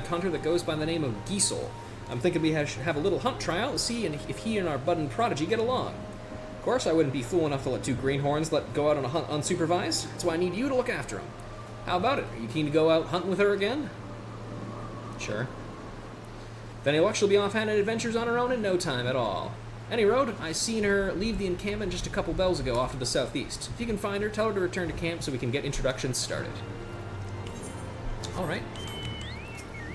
hunter that goes by the name of Giesel. I'm thinking we should have a little hunt trial to see if he and our budding prodigy get along. Of course, I wouldn't be fool enough to let two greenhorns go out on a hunt unsupervised. That's why I need you to look after him. How about it? Are you keen to go out hunting with her again? Sure. If any luck, she'll be off on adventures on her own in no time at all. Any road, I seen her leave the encampment just a couple bells ago off to the southeast. If you can find her, tell her to return to camp so we can get introductions started. Alright.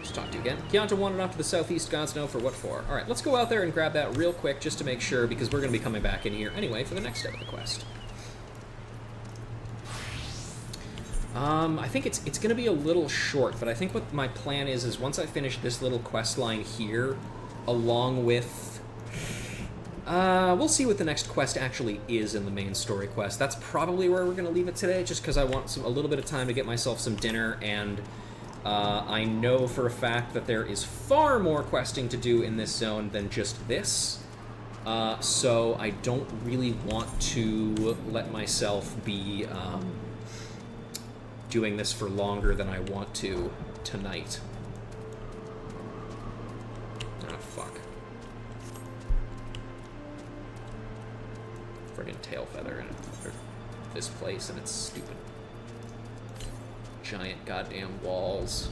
Just talk to you again. Kianta wandered off to the southeast, gods know for what for. Alright, let's go out there and grab that real quick just to make sure, because we're going to be coming back in here anyway for the next step of the quest. I think it's going to be a little short, but I think what my plan is once I finish this little quest line here, along with... we'll see what the next quest actually is in the main story quest. That's probably where we're going to leave it today, just because I want a little bit of time to get myself some dinner, and I know for a fact that there is far more questing to do in this zone than just this. So I don't really want to let myself be... doing this for longer than I want to tonight. Oh, fuck. Friggin' Tailfeather in this place and its stupid giant goddamn walls.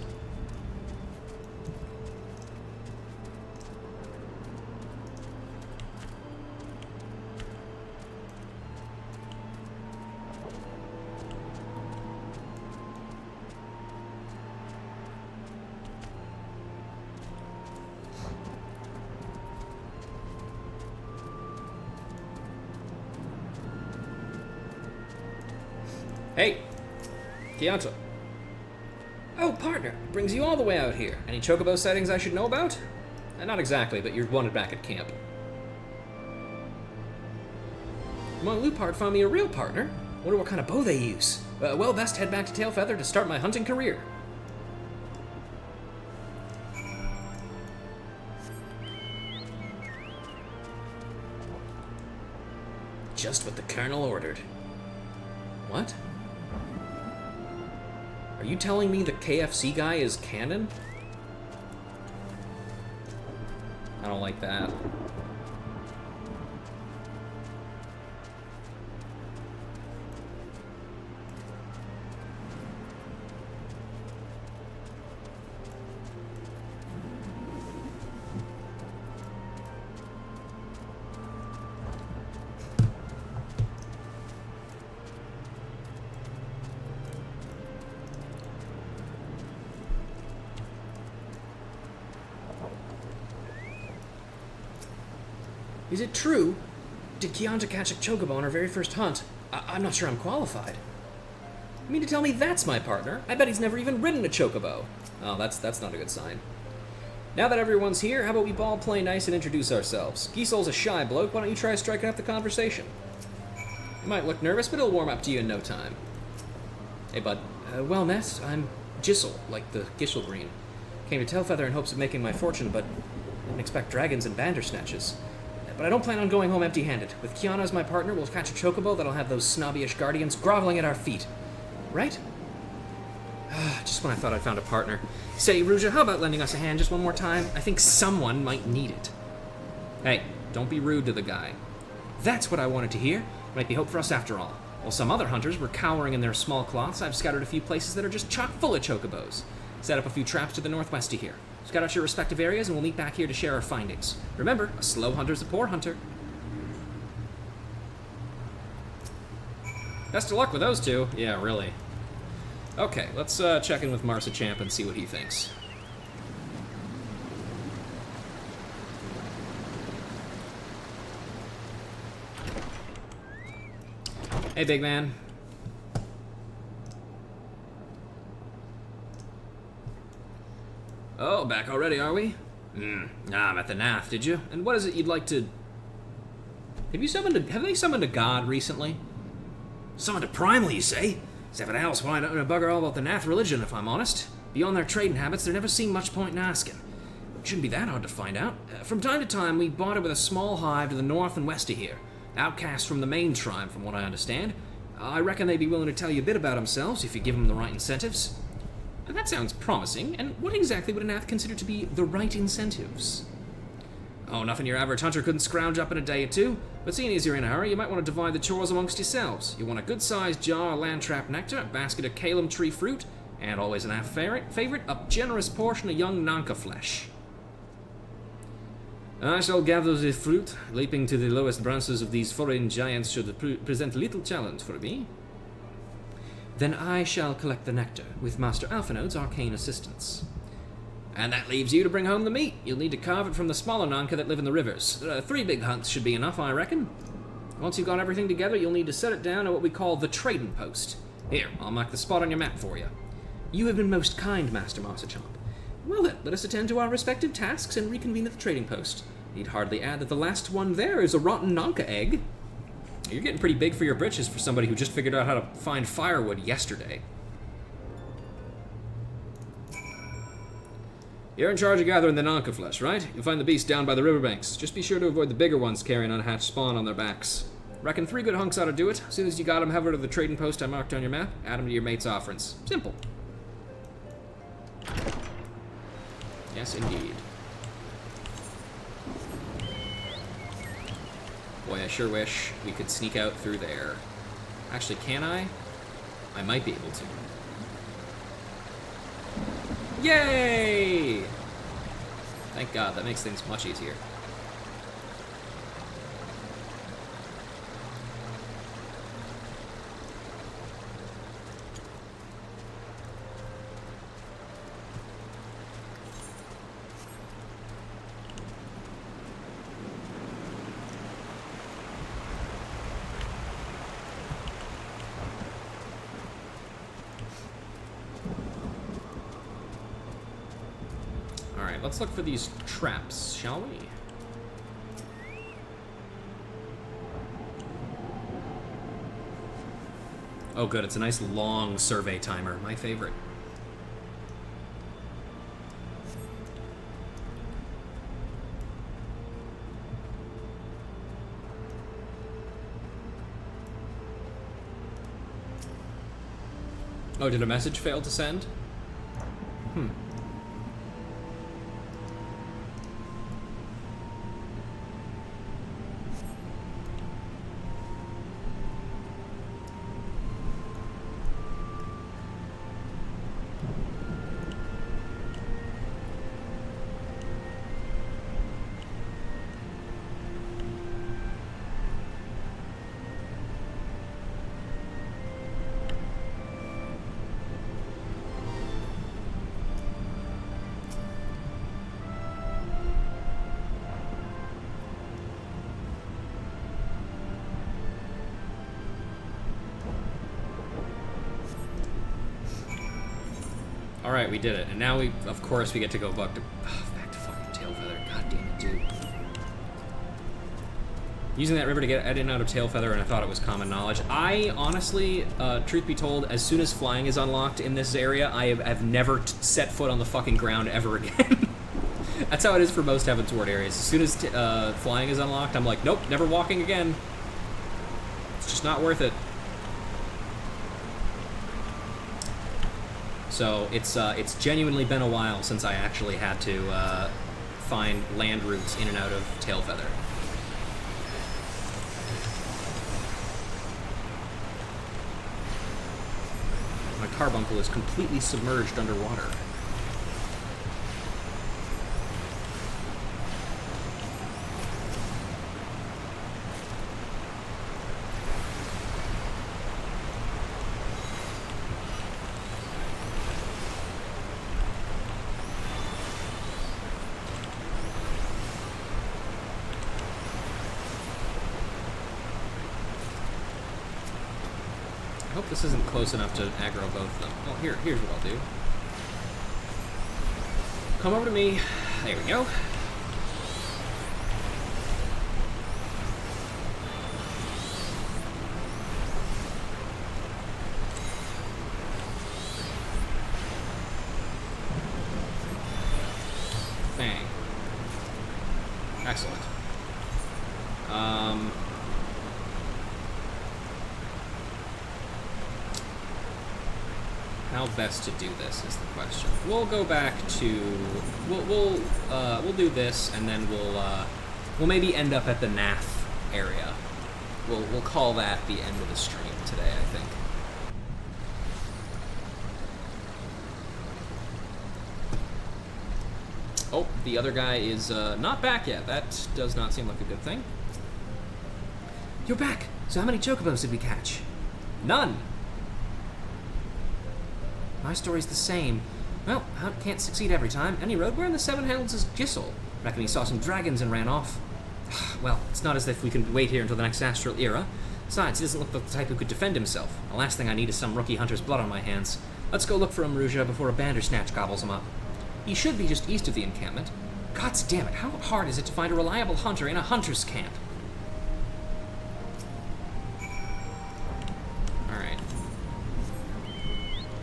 Hey, Kianto. Oh, partner, brings you all the way out here. Any chocobo sightings I should know about? Not exactly, but you're wanted back at camp. Mon Lupart found me a real partner. Wonder what kind of bow they use. Well, best head back to Tailfeather to start my hunting career. Just what the Colonel ordered. What? Are you telling me the KFC guy is canon? I don't like that. Is it true? Did Kianta catch a chocobo on her very first hunt? I'm not sure I'm qualified. You mean to tell me that's my partner? I bet he's never even ridden a chocobo. Oh, that's not a good sign. Now that everyone's here, how about we all play nice and introduce ourselves? Gisel's a shy bloke, why don't you try striking up the conversation? You might look nervous, but it'll warm up to you in no time. Hey, bud. Well, Ness, I'm Gisel, like the Giselgreen. Came to Tailfeather in hopes of making my fortune, but didn't expect dragons and bandersnatches. But I don't plan on going home empty-handed. With Kiana as my partner, we'll catch a chocobo that'll have those snobbyish guardians groveling at our feet. Right? Just when I thought I'd found a partner. Say, Ruja, how about lending us a hand just one more time? I think someone might need it. Hey, don't be rude to the guy. That's what I wanted to hear. Might be hope for us after all. While some other hunters were cowering in their small cloths, I've scouted a few places that are just chock full of chocobos. Set up a few traps to the northwest of here. Scout out your respective areas, and we'll meet back here to share our findings. Remember, a slow hunter's a poor hunter. Best of luck with those two. Yeah, really. Okay, let's check in with Marsa Champ and see what he thinks. Hey, big man. Oh, back already, are we? Nah, I'm at the NAF, did you? And what is it you'd like to... Have they summoned a god recently? Summoned a primal, you say? Except else, why don't know bugger all about the NAF religion, if I'm honest. Beyond their trading habits, there never seemed much point in asking. It shouldn't be that hard to find out. From time to time, we bonded with a small hive to the north and west of here. Outcasts from the main tribe, from what I understand. I reckon they'd be willing to tell you a bit about themselves if you give them the right incentives. That sounds promising. And what exactly would an Ath consider to be the right incentives? Oh, nothing your average hunter couldn't scrounge up in a day or two. But seeing as you're in a hurry, you might want to divide the chores amongst yourselves. You want a good-sized jar of land trap nectar, a basket of Calum tree fruit, and always an Ath favorite, a generous portion of young Nanka flesh. I shall gather the fruit. Leaping to the lowest branches of these foreign giants should present little challenge for me. Then I shall collect the nectar, with Master Alphinode's arcane assistance. And that leaves you to bring home the meat. You'll need to carve it from the smaller Nanka that live in the rivers. 3 big hunts should be enough, I reckon. Once you've got everything together, you'll need to set it down at what we call the trading post. Here, I'll mark the spot on your map for you. You have been most kind, Master Marsachomp. Well then, let us attend to our respective tasks and reconvene at the trading post. Need hardly add that the last one there is a rotten Nanka egg. You're getting pretty big for your britches for somebody who just figured out how to find firewood yesterday. You're in charge of gathering the Nanka flesh, right? You'll find the beast down by the riverbanks. Just be sure to avoid the bigger ones carrying unhatched spawn on their backs. Reckon 3 good hunks ought to do it. As soon as you got them, head over to the trading post I marked on your map. Add them to your mate's offerings. Simple. Yes, indeed. Boy, I sure wish we could sneak out through there. Actually, can I? I might be able to. Yay! Thank God, that makes things much easier. Alright, let's look for these traps, shall we? Oh good, it's a nice long survey timer, my favorite. Oh, did a message fail to send? Alright, we did it. And now we, of course, we get to go back to fucking Tailfeather. God damn it, dude. Using that river to get in and out of Tailfeather, and I thought it was common knowledge. I, honestly, truth be told, as soon as flying is unlocked in this area, I've never set foot on the fucking ground ever again. That's how it is for most Heavensward areas. As soon as flying is unlocked, I'm like, nope, never walking again. It's just not worth it. So it's genuinely been a while since I actually had to find land routes in and out of Tailfeather. My carbuncle is completely submerged underwater. I hope this isn't close enough to aggro both of them. Oh, here's what I'll do. Come over to me. There we go. Bang. Excellent. How best to do this is the question. We'll go back to we'll do this, and then we'll maybe end up at the Nath area. We'll call that the end of the stream today, I think. Oh, the other guy is not back yet. That does not seem like a good thing. You're back. So how many chocobos did we catch? None. My story's the same. Well, Hunt can't succeed every time. Any road where in the Seven Hells is Gissel. Reckon he saw some dragons and ran off. Well, it's not as if we can wait here until the next astral era. Besides, he doesn't look like the type who could defend himself. The last thing I need is some rookie hunter's blood on my hands. Let's go look for him, Ruja, before a Bandersnatch gobbles him up. He should be just east of the encampment. Gods damn it, how hard is it to find a reliable hunter in a hunter's camp?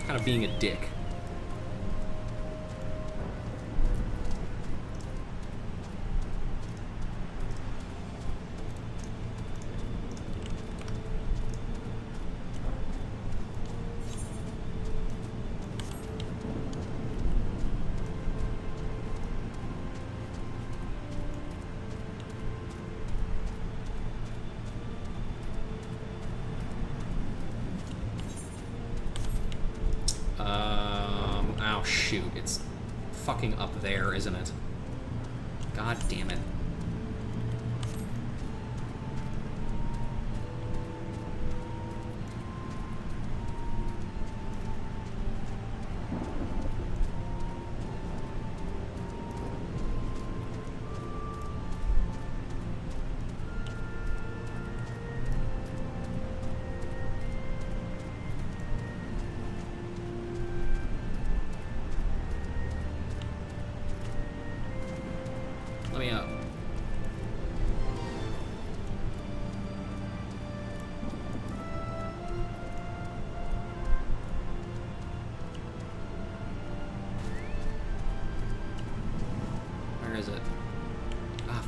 Kind of being a dick. Oh shoot, it's fucking up there, isn't it? God damn it.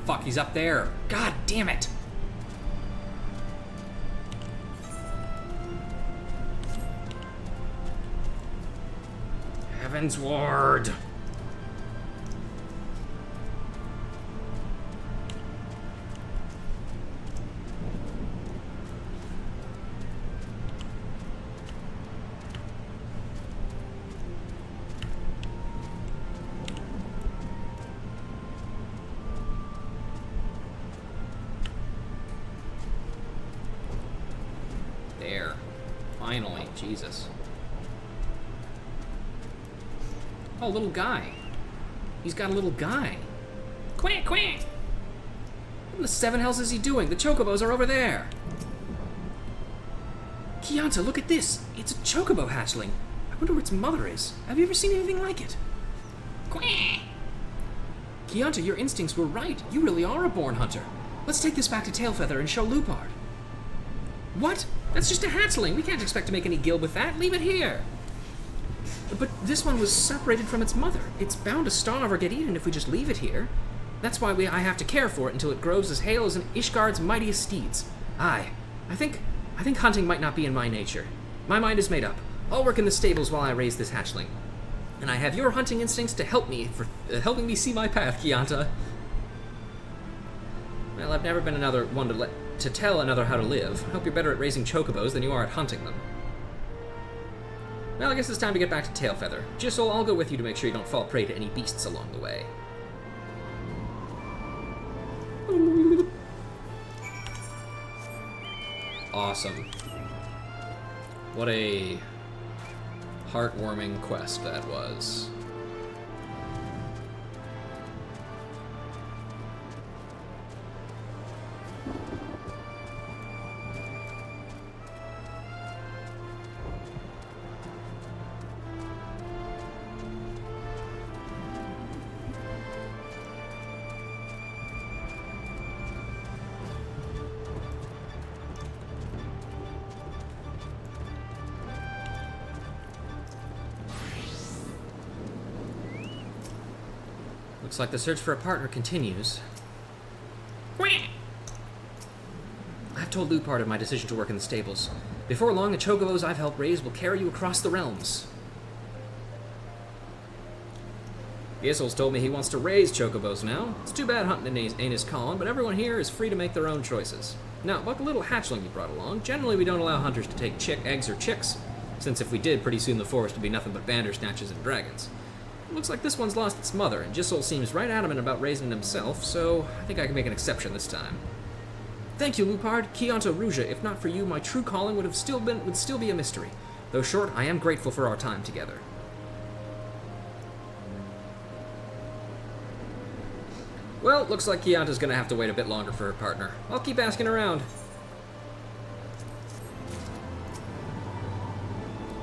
fuck, he's up there. God damn it. Heavensward. There. Finally, Jesus. Oh, little guy. He's got a little guy. Quack, quack! What the seven hells is he doing? The chocobos are over there. Kianta, look at this. It's a chocobo hatchling. I wonder where its mother is. Have you ever seen anything like it? Quack! Kianta, your instincts were right. You really are a born hunter. Let's take this back to Tailfeather and show Lupard. What? That's just a hatchling. We can't expect to make any guild with that. Leave it here. But this one was separated from its mother. It's bound to starve or get eaten if we just leave it here. That's why I have to care for it until it grows as hale as an Ishgard's mightiest steeds. I think hunting might not be in my nature. My mind is made up. I'll work in the stables while I raise this hatchling. And I have your hunting instincts to help me for helping me see my path, Kianta. Well, I've never been another one to tell another how to live. I hope you're better at raising chocobos than you are at hunting them. Well, I guess it's time to get back to Tailfeather. Jissel, I'll go with you to make sure you don't fall prey to any beasts along the way. Awesome. What a heartwarming quest that was. Looks like the search for a partner continues. I've told Lupard of my decision to work in the stables. Before long, the chocobos I've helped raise will carry you across the realms. Gissel's told me he wants to raise chocobos now. It's too bad hunting ain't his calling, but everyone here is free to make their own choices. Now, about the little hatchling you brought along, generally we don't allow hunters to take eggs or chicks, since if we did, pretty soon the forest would be nothing but bandersnatches and dragons. It looks like this one's lost its mother, and Gisel seems right adamant about raising it himself, so I think I can make an exception this time. Thank you, Lupard. Kianta Ruja, if not for you, my true calling would still be a mystery. Though short, I am grateful for our time together. Well, looks like Kianta's gonna have to wait a bit longer for her partner. I'll keep asking around.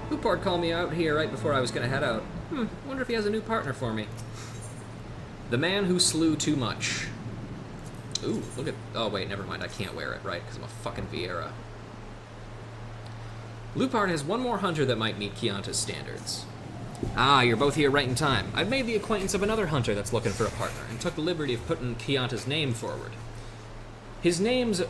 Lupard called me out here right before I was gonna head out. Wonder if he has a new partner for me. The man who slew too much. Ooh, look at... Oh, wait, never mind. I can't wear it, right? Because I'm a fucking Vieira. Lupard has one more hunter that might meet Kianta's standards. Ah, you're both here right in time. I've made the acquaintance of another hunter that's looking for a partner, and took the liberty of putting Kianta's name forward. His name's,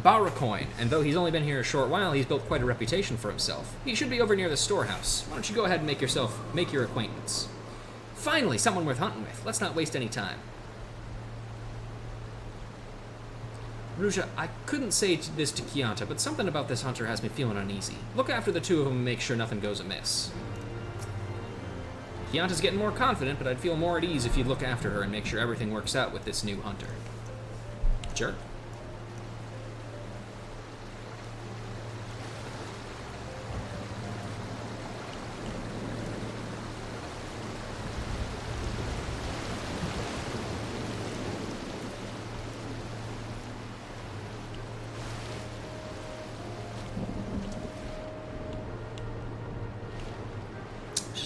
Baracoin, and though he's only been here a short while, he's built quite a reputation for himself. He should be over near the storehouse. Why don't you go ahead and make your acquaintance? Finally, someone worth hunting with. Let's not waste any time. Ruja, I couldn't say this to Kianta, but something about this hunter has me feeling uneasy. Look after the two of them and make sure nothing goes amiss. Kianta's getting more confident, but I'd feel more at ease if you'd look after her and make sure everything works out with this new hunter. Sure.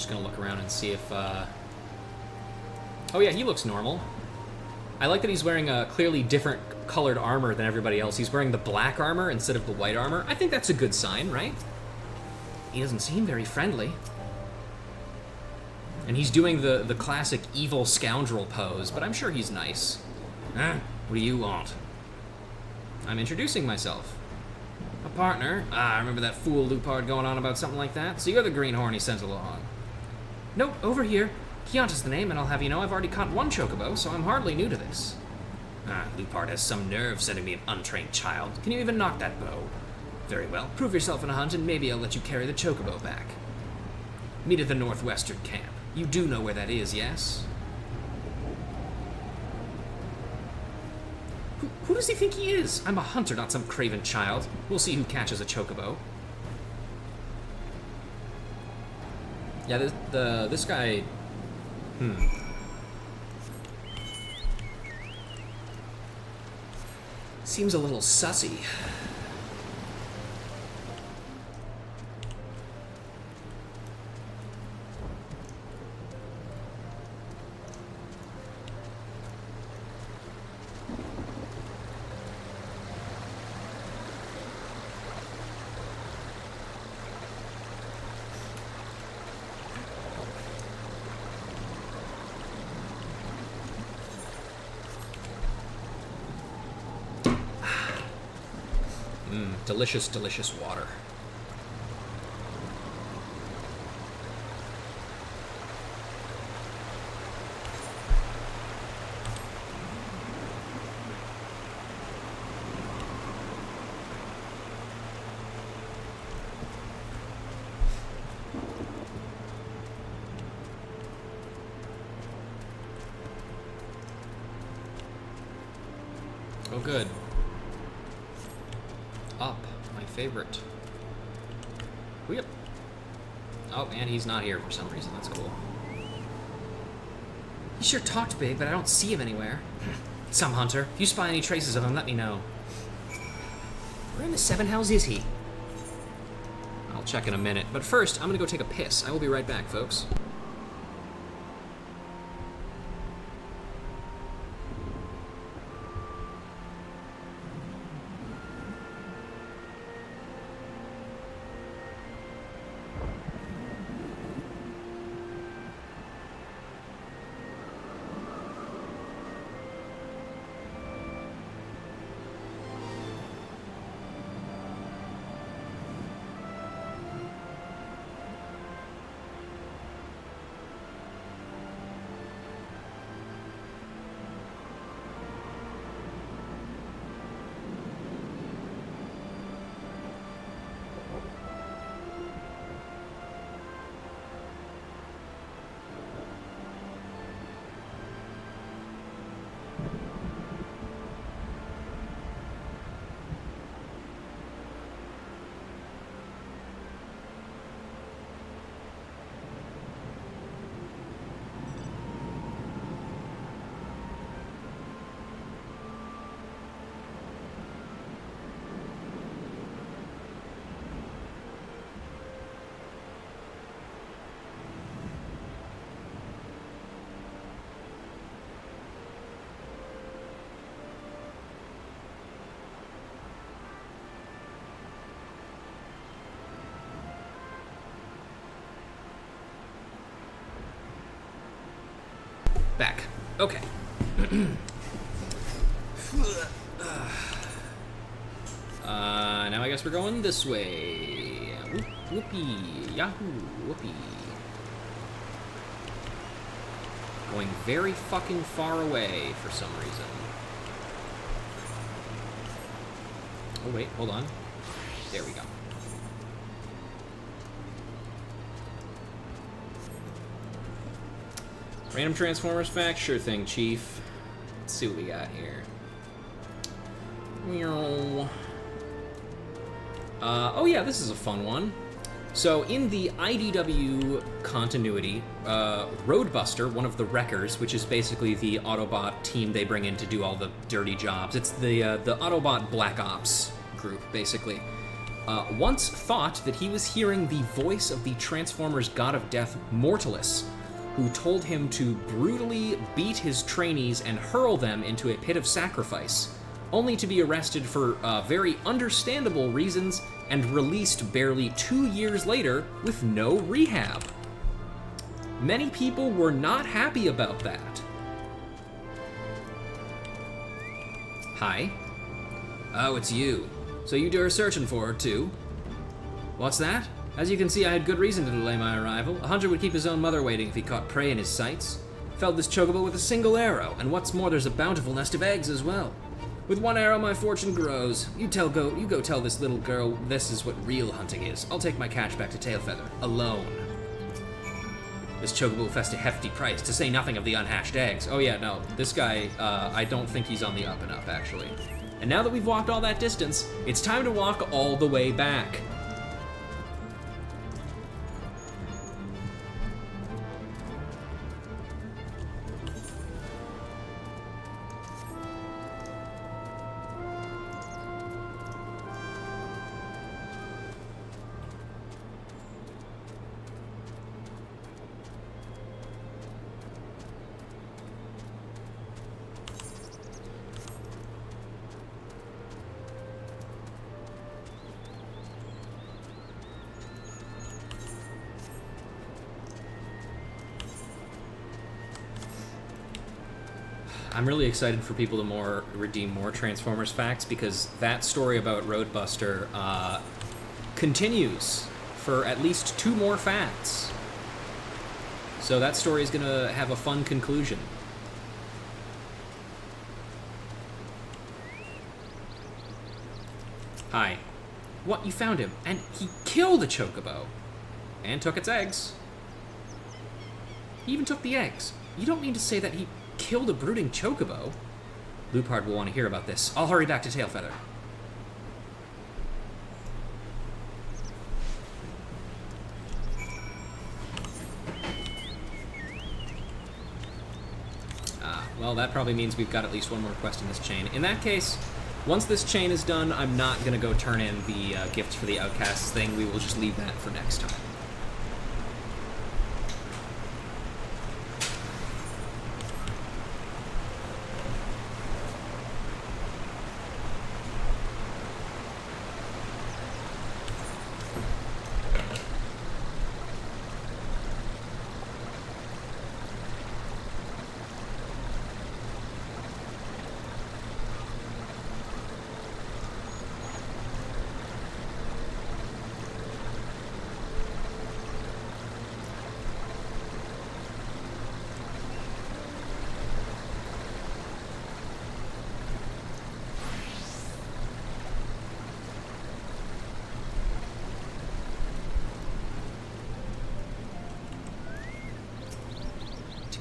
Gonna look around and see if, oh yeah, he looks normal. I like that he's wearing a clearly different colored armor than everybody else. He's wearing the black armor instead of the white armor. I think that's a good sign, right? He doesn't seem very friendly. And he's doing the classic evil scoundrel pose, but I'm sure he's nice. Huh? What do you want? I'm introducing myself. A partner? Ah, I remember that fool Lupard going on about something like that. So you're the greenhorn he sent along. Nope, over here. Keonta's the name, and I'll have you know I've already caught one chocobo, so I'm hardly new to this. Ah, Lupard has some nerve sending me an untrained child. Can you even knock that bow? Very well. Prove yourself in a hunt, and maybe I'll let you carry the chocobo back. Meet at the northwestern camp. You do know where that is, yes? Who does he think he is? I'm a hunter, not some craven child. We'll see who catches a chocobo. Yeah, this guy... Seems a little sussy. Delicious, delicious water. Oh, good. Up, my favorite. Yep. Oh, and he's not here for some reason. That's cool. He sure talked big, but I don't see him anywhere. Some hunter. If you spy any traces of him, let me know. Where in the Seven Hells is he? I'll check in a minute, but first, I'm gonna go take a piss. I will be right back, folks. Back. Okay. Now I guess we're going this way. Whoopee. Yahoo. Whoopee. Going very fucking far away for some reason. Oh, wait. Hold on. There we go. Random Transformers fact? Sure thing, Chief. Let's see what we got here. Oh yeah, this is a fun one. So in the IDW continuity, Roadbuster, one of the Wreckers, which is basically the Autobot team they bring in to do all the dirty jobs. It's the Autobot Black Ops group, basically. Once thought that he was hearing the voice of the Transformers God of Death, Mortalus, who told him to brutally beat his trainees and hurl them into a pit of sacrifice, only to be arrested for very understandable reasons and released barely 2 years later with no rehab. Many people were not happy about that. Hi. Oh, it's you. So you are searching for her, too? What's that? As you can see, I had good reason to delay my arrival. A hunter would keep his own mother waiting if he caught prey in his sights. Felled this chocobo with a single arrow, and what's more, there's a bountiful nest of eggs as well. With one arrow, my fortune grows. You go tell this little girl this is what real hunting is. I'll take my catch back to Tailfeather, alone. This chocobo fetched a hefty price, to say nothing of the unhatched eggs. Oh yeah, no, this guy, I don't think he's on the up and up, actually. And now that we've walked all that distance, it's time to walk all the way back. I'm really excited for people to redeem more Transformers facts, because that story about Roadbuster continues for at least 2 more facts. So that story is going to have a fun conclusion. Hi. What? You found him, and he killed a chocobo. And took its eggs. He even took the eggs. You don't mean to say that he killed a brooding chocobo? Lupard will want to hear about this. I'll hurry back to Tailfeather. Well, that probably means we've got at least one more quest in this chain. In that case, once this chain is done, I'm not going to go turn in the gifts for the Outcasts thing. We will just leave that for next time.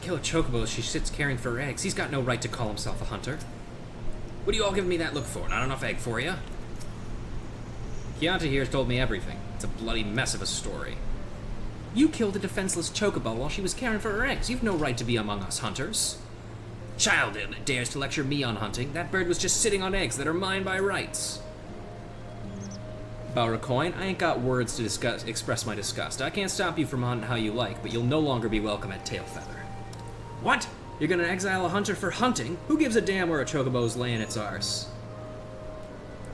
Kill a chocobo as she sits caring for her eggs. He's got no right to call himself a hunter. What are you all giving me that look for? Not enough egg for you? Chianti here's told me everything. It's a bloody mess of a story. You killed a defenseless chocobo while she was caring for her eggs. You've no right to be among us hunters. Child dares to lecture me on hunting. That bird was just sitting on eggs that are mine by rights. Bower coin, I ain't got words to express my disgust. I can't stop you from hunting how you like, but you'll no longer be welcome at Tailfeather. What? You're gonna exile a hunter for hunting? Who gives a damn where a chocobo's laying its arse?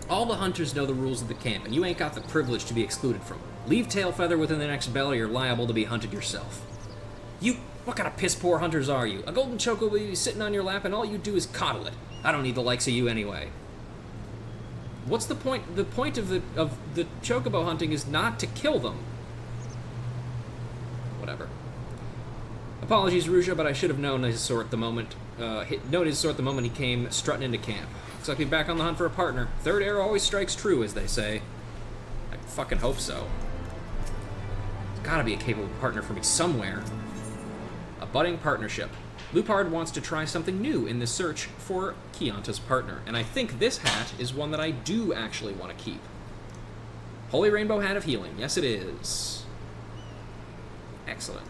All the hunters know the rules of the camp, and you ain't got the privilege to be excluded from them. Leave Tailfeather within the next bell, or you're liable to be hunted yourself. What kind of piss-poor hunters are you? A golden chocobo will be sitting on your lap, and all you do is coddle it. I don't need the likes of you anyway. What's the point? The point of the chocobo hunting is not to kill them. Whatever. Apologies, Ruja, but I should have known his sort the moment he came strutting into camp. Looks like we're back on the hunt for a partner. Third arrow always strikes true, as they say. I fucking hope so. There's gotta be a capable partner for me somewhere. A budding partnership. Lupard wants to try something new in the search for Chianta's partner, and I think this hat is one that I do actually want to keep. Holy Rainbow Hat of Healing. Yes, it is. Excellent.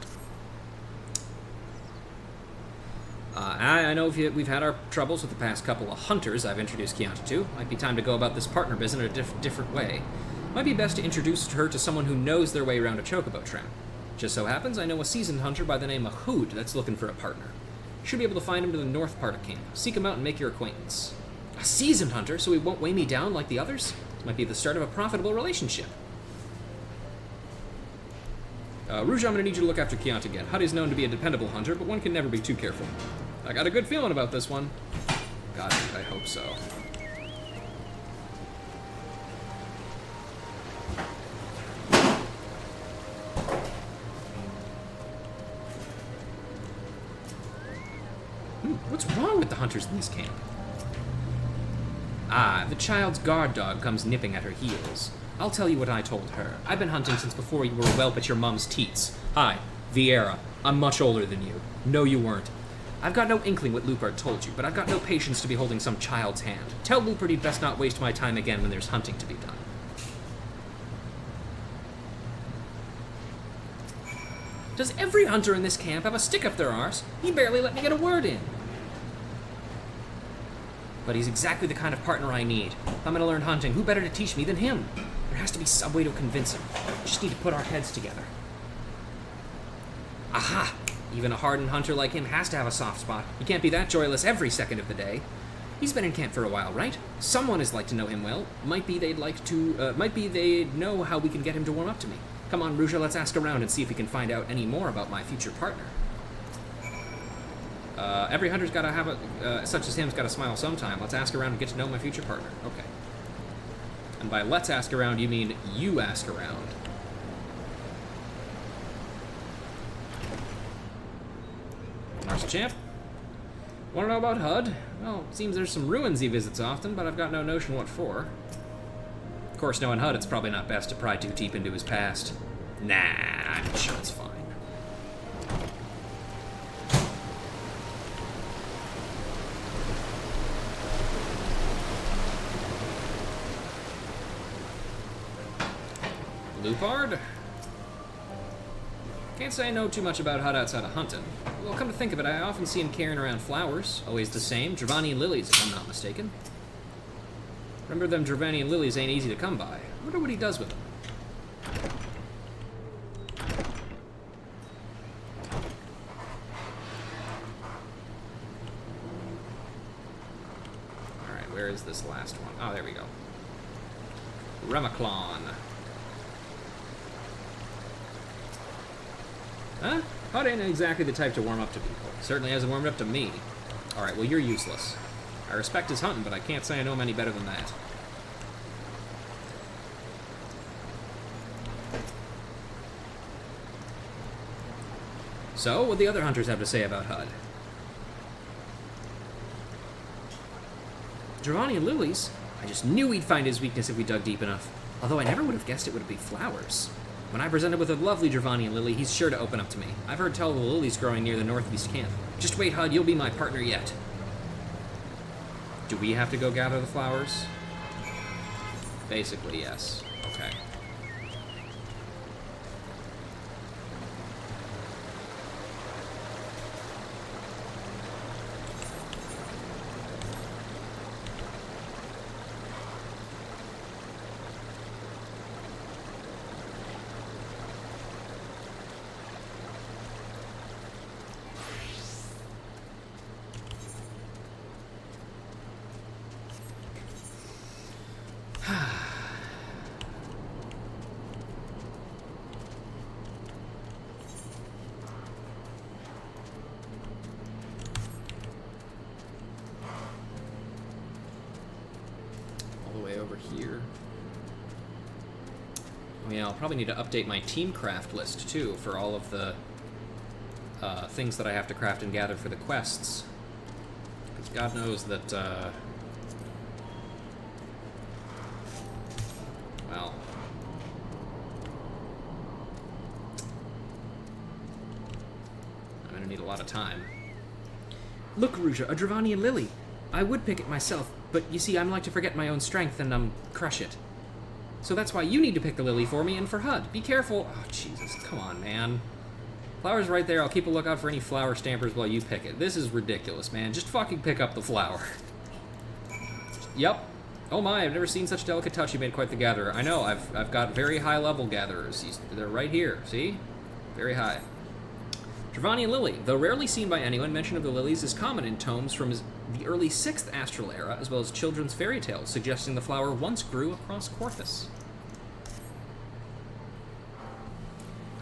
I know we've had our troubles with the past couple of hunters I've introduced Chianta to. Might be time to go about this partner business in a different way. Might be best to introduce her to someone who knows their way around a chocobo trap. Just so happens I know a seasoned hunter by the name of Hood that's looking for a partner. Should be able to find him to the north part of camp. Seek him out and make your acquaintance. A seasoned hunter, so he won't weigh me down like the others? Might be the start of a profitable relationship. Rouge, I'm gonna need you to look after Chiant again. Hud is known to be a dependable hunter, but one can never be too careful. I got a good feeling about this one. God, I hope so. What's wrong with the hunters in this camp? Ah, the child's guard dog comes nipping at her heels. I'll tell you what I told her. I've been hunting since before you were a whelp at your mum's teats. Hi, Vieira. I'm much older than you. No, you weren't. I've got no inkling what Lupard told you, but I've got no patience to be holding some child's hand. Tell Lupard he'd best not waste my time again when there's hunting to be done. Does every hunter in this camp have a stick up their arse? He barely let me get a word in. But he's exactly the kind of partner I need. If I'm gonna learn hunting, who better to teach me than him? There has to be some way to convince him. We just need to put our heads together. Aha! Even a hardened hunter like him has to have a soft spot. He can't be that joyless every second of the day. He's been in camp for a while, right? Someone is like to know him well. Might be they'd know how we can get him to warm up to me. Come on, Rouge, let's ask around and see if we can find out any more about my future partner. Every hunter's gotta have such as him's gotta smile sometime. Let's ask around and get to know my future partner. Okay. And by let's ask around, you mean you ask around. Marshal Champ. Wanna know about Hud? Well, it seems there's some ruins he visits often, but I've got no notion what for. Of course, knowing Hud, it's probably not best to pry too deep into his past. Nah, I'm sure it's fine. Lupard? Can't say I know too much about Hud outside of hunting. Well, come to think of it, I often see him carrying around flowers. Always the same, Dravanian lilies, if I'm not mistaken. Remember, them Dravanian lilies ain't easy to come by. I wonder what he does with them. Alright, where is this last one? Oh, there we go. Remiclon. Huh? Hud ain't exactly the type to warm up to people. Certainly hasn't warmed up to me. Alright, well, you're useless. I respect his hunting, but I can't say I know him any better than that. So, what the other hunters have to say about Hud? Dravanian lilies? I just knew he'd find his weakness if we dug deep enough. Although I never would have guessed it would be flowers. When I presented with a lovely Dravanian lily, he's sure to open up to me. I've heard tell of the lilies growing near the northeast camp. Just wait, Hud, you'll be my partner yet. Do we have to go gather the flowers? Basically, yes. Okay. Here. Oh yeah, I'll probably need to update my team craft list too for all of the things that I have to craft and gather for the quests. Because God knows that, well, I'm gonna need a lot of time. Look, Rouge, a Dravanian lily. I would pick it myself, but you see, I'm like to forget my own strength and, crush it. So that's why you need to pick the lily for me and for Hud. Be careful. Oh, Jesus, come on, man. Flower's right there. I'll keep a lookout for any flower stampers while you pick it. This is ridiculous, man. Just fucking pick up the flower. Yep. Oh my, I've never seen such delicate touch. You made quite the gatherer. I know, I've got very high-level gatherers. They're right here, see? Very high. Dravanian lily. Though rarely seen by anyone, mention of the lilies is common in tomes from the early 6th Astral Era, as well as children's fairy tales, suggesting the flower once grew across Corthus.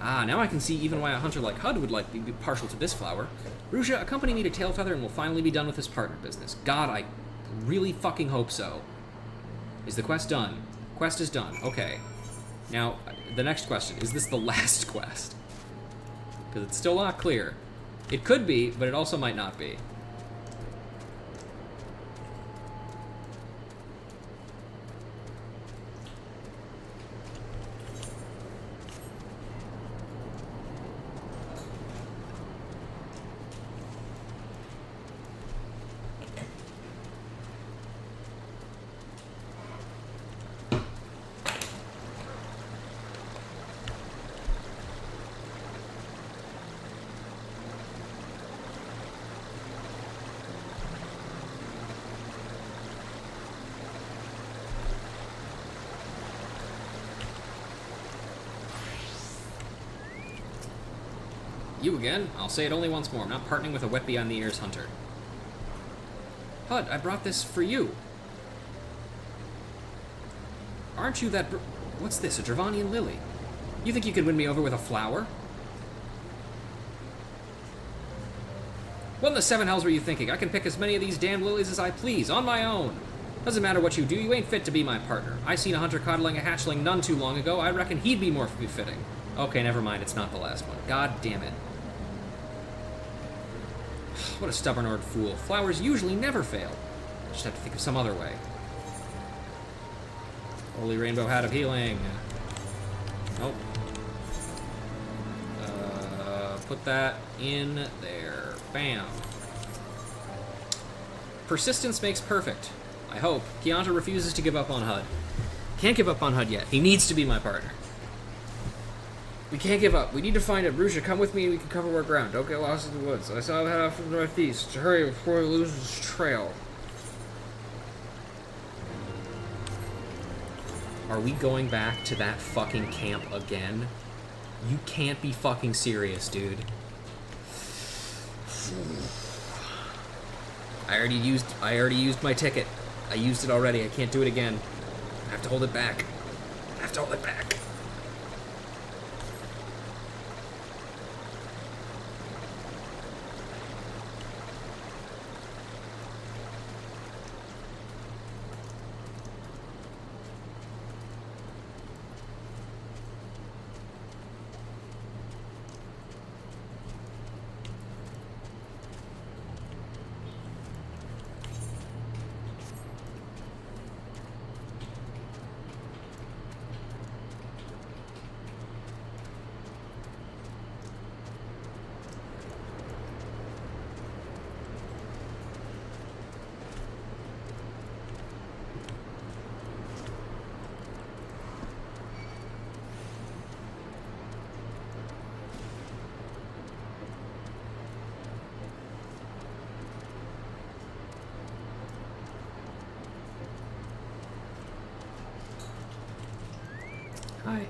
Ah, now I can see even why a hunter like Hud would like be partial to this flower. Ruja, accompany me to Tailfeather and we'll finally be done with this partner business. God, I really fucking hope so. Is the quest done? Quest is done. Okay. Now, the next question. Is this the last quest? Because it's still not clear. It could be, but it also might not be. You again? I'll say it only once more. I'm not partnering with a wet beyond the ears hunter. Hud, I brought this for you. Aren't you that... What's this, a Dravanian lily? You think you could win me over with a flower? What in the seven hells were you thinking? I can pick as many of these damn lilies as I please, on my own. Doesn't matter what you do, you ain't fit to be my partner. I seen a hunter coddling a hatchling none too long ago. I reckon he'd be more befitting. Okay, never mind, it's not the last one. God damn it. What a stubborn old fool. Flowers usually never fail. Just have to think of some other way. Holy rainbow hat of healing. Nope. Put that in there. Bam. Persistence makes perfect. I hope. Keonta refuses to give up on Hud. Can't give up on Hud yet. He needs to be my partner. We can't give up. We need to find it. Ruja, come with me and we can cover our ground. Don't get lost in the woods. I saw him head off from the northeast. Hurry before he loses his trail. Are we going back to that fucking camp again? You can't be fucking serious, dude. I already used my ticket. I used it already. I can't do it again. I have to hold it back. I have to hold it back. I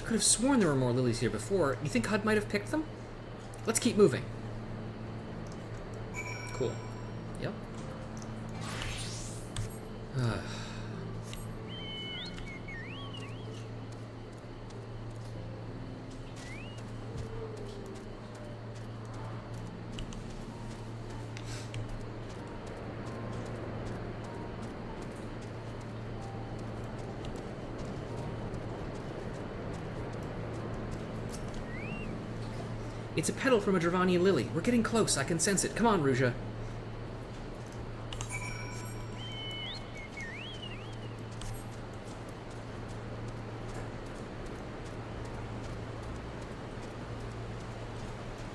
could have sworn there were more lilies here before. You think Hud might have picked them? Let's keep moving. Cool. Yep. It's a petal from a Dravanian lily. We're getting close. I can sense it. Come on, Ruja.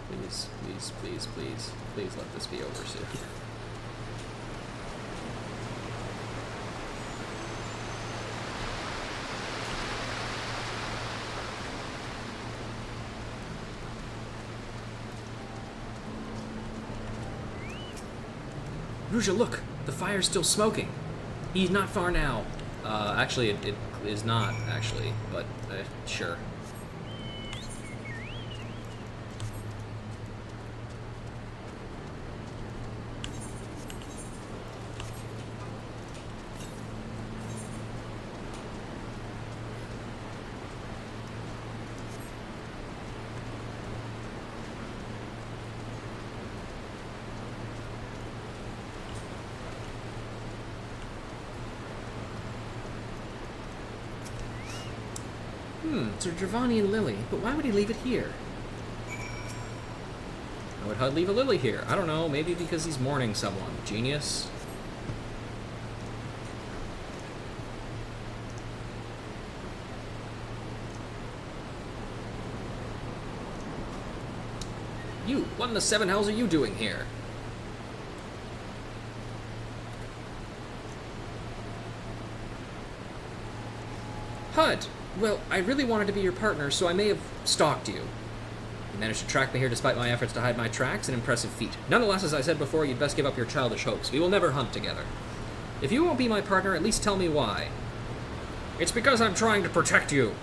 Please, please, please, please. Please let this be over soon. Ruja, look! The fire's still smoking. He's not far now. Actually, it is not, actually, but sure. Sir Giovanni and Lily, but why would he leave it here? Why would Hud leave a lily here? I don't know, maybe because he's mourning someone. Genius. You, what in the seven hells are you doing here? Hud, well, I really wanted to be your partner, so I may have stalked you. You managed to track me here despite my efforts to hide my tracks, an impressive feat. Nonetheless, as I said before, you'd best give up your childish hopes. We will never hunt together. If you won't be my partner, at least tell me why. It's because I'm trying to protect you.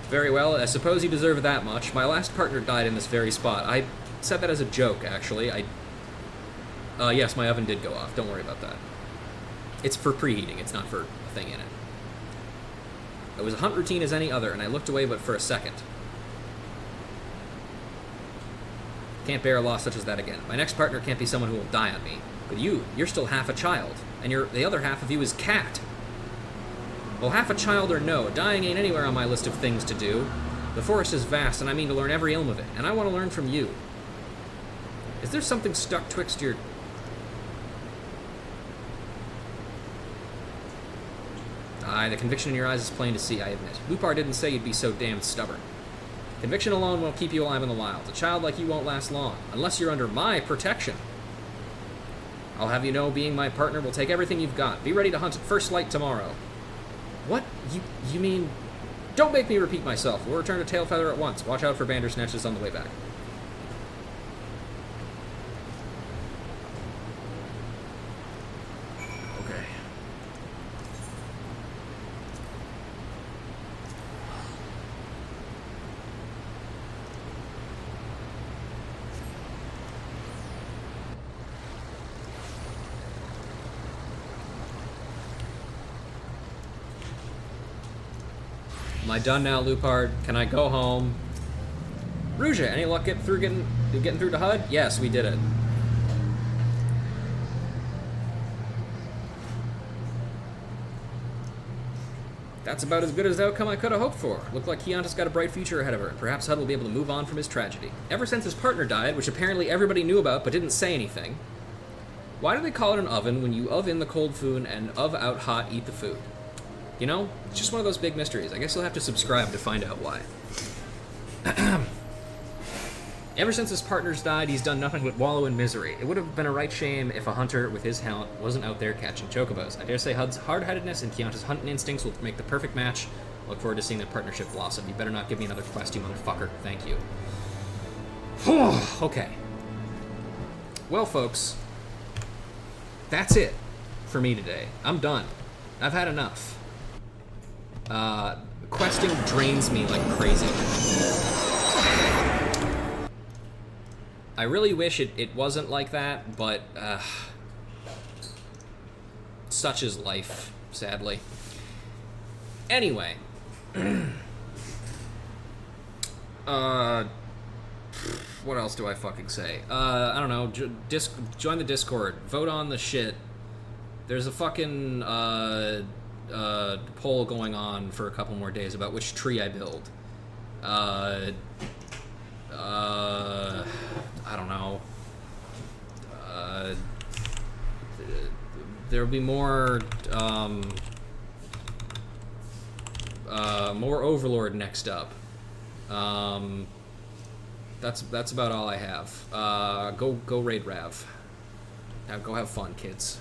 Very well, I suppose you deserve that much. My last partner died in this very spot. I said that as a joke, actually. Yes, my oven did go off. Don't worry about that. It's for preheating. It's not for a thing in it. It was a hunt routine as any other, and I looked away but for a second. Can't bear a loss such as that again. My next partner can't be someone who will die on me. But you're still half a child, and the other half of you is Cat. Well, half a child or no, dying ain't anywhere on my list of things to do. The forest is vast, and I mean to learn every ilm of it, and I want to learn from you. Is there something stuck twixt your... Aye, the conviction in your eyes is plain to see, I admit. Lupar didn't say you'd be so damned stubborn. Conviction alone won't keep you alive in the wilds. A child like you won't last long, unless you're under my protection. I'll have you know, being my partner will take everything you've got. Be ready to hunt at first light tomorrow. What? You mean... Don't make me repeat myself. We'll return to Tailfeather at once. Watch out for Bandersnatches on the way back. Okay. Am I done now, Lupard? Can I go home? Ruja, any luck getting through to HUD? Yes, we did it. That's about as good as the outcome I could have hoped for. Looked like Keonta's got a bright future ahead of her. Perhaps HUD will be able to move on from his tragedy. Ever since his partner died, which apparently everybody knew about but didn't say anything, why do they call it an oven when you oven the cold food and out hot eat the food? You know, it's just one of those big mysteries. I guess you'll have to subscribe to find out why. Ever since his partners died, he's done nothing but wallow in misery. It would have been a right shame if a hunter with his talent wasn't out there catching chocobos. I dare say HUD's hard-headedness and Keonta's hunting instincts will make the perfect match. Look forward to seeing that partnership blossom. You better not give me another quest, you motherfucker. Thank you. Okay. Well, folks, that's it for me today. I'm done. I've had enough. Questing drains me like crazy. I really wish it wasn't like that, but such is life, sadly. Anyway. What else do I fucking say? I don't know. Join the Discord. Vote on the shit. There's a fucking poll going on for a couple more days about which tree I build. I don't know. There'll be more Overlord next up. That's about all I have. Go raid Rav. Go have fun, kids.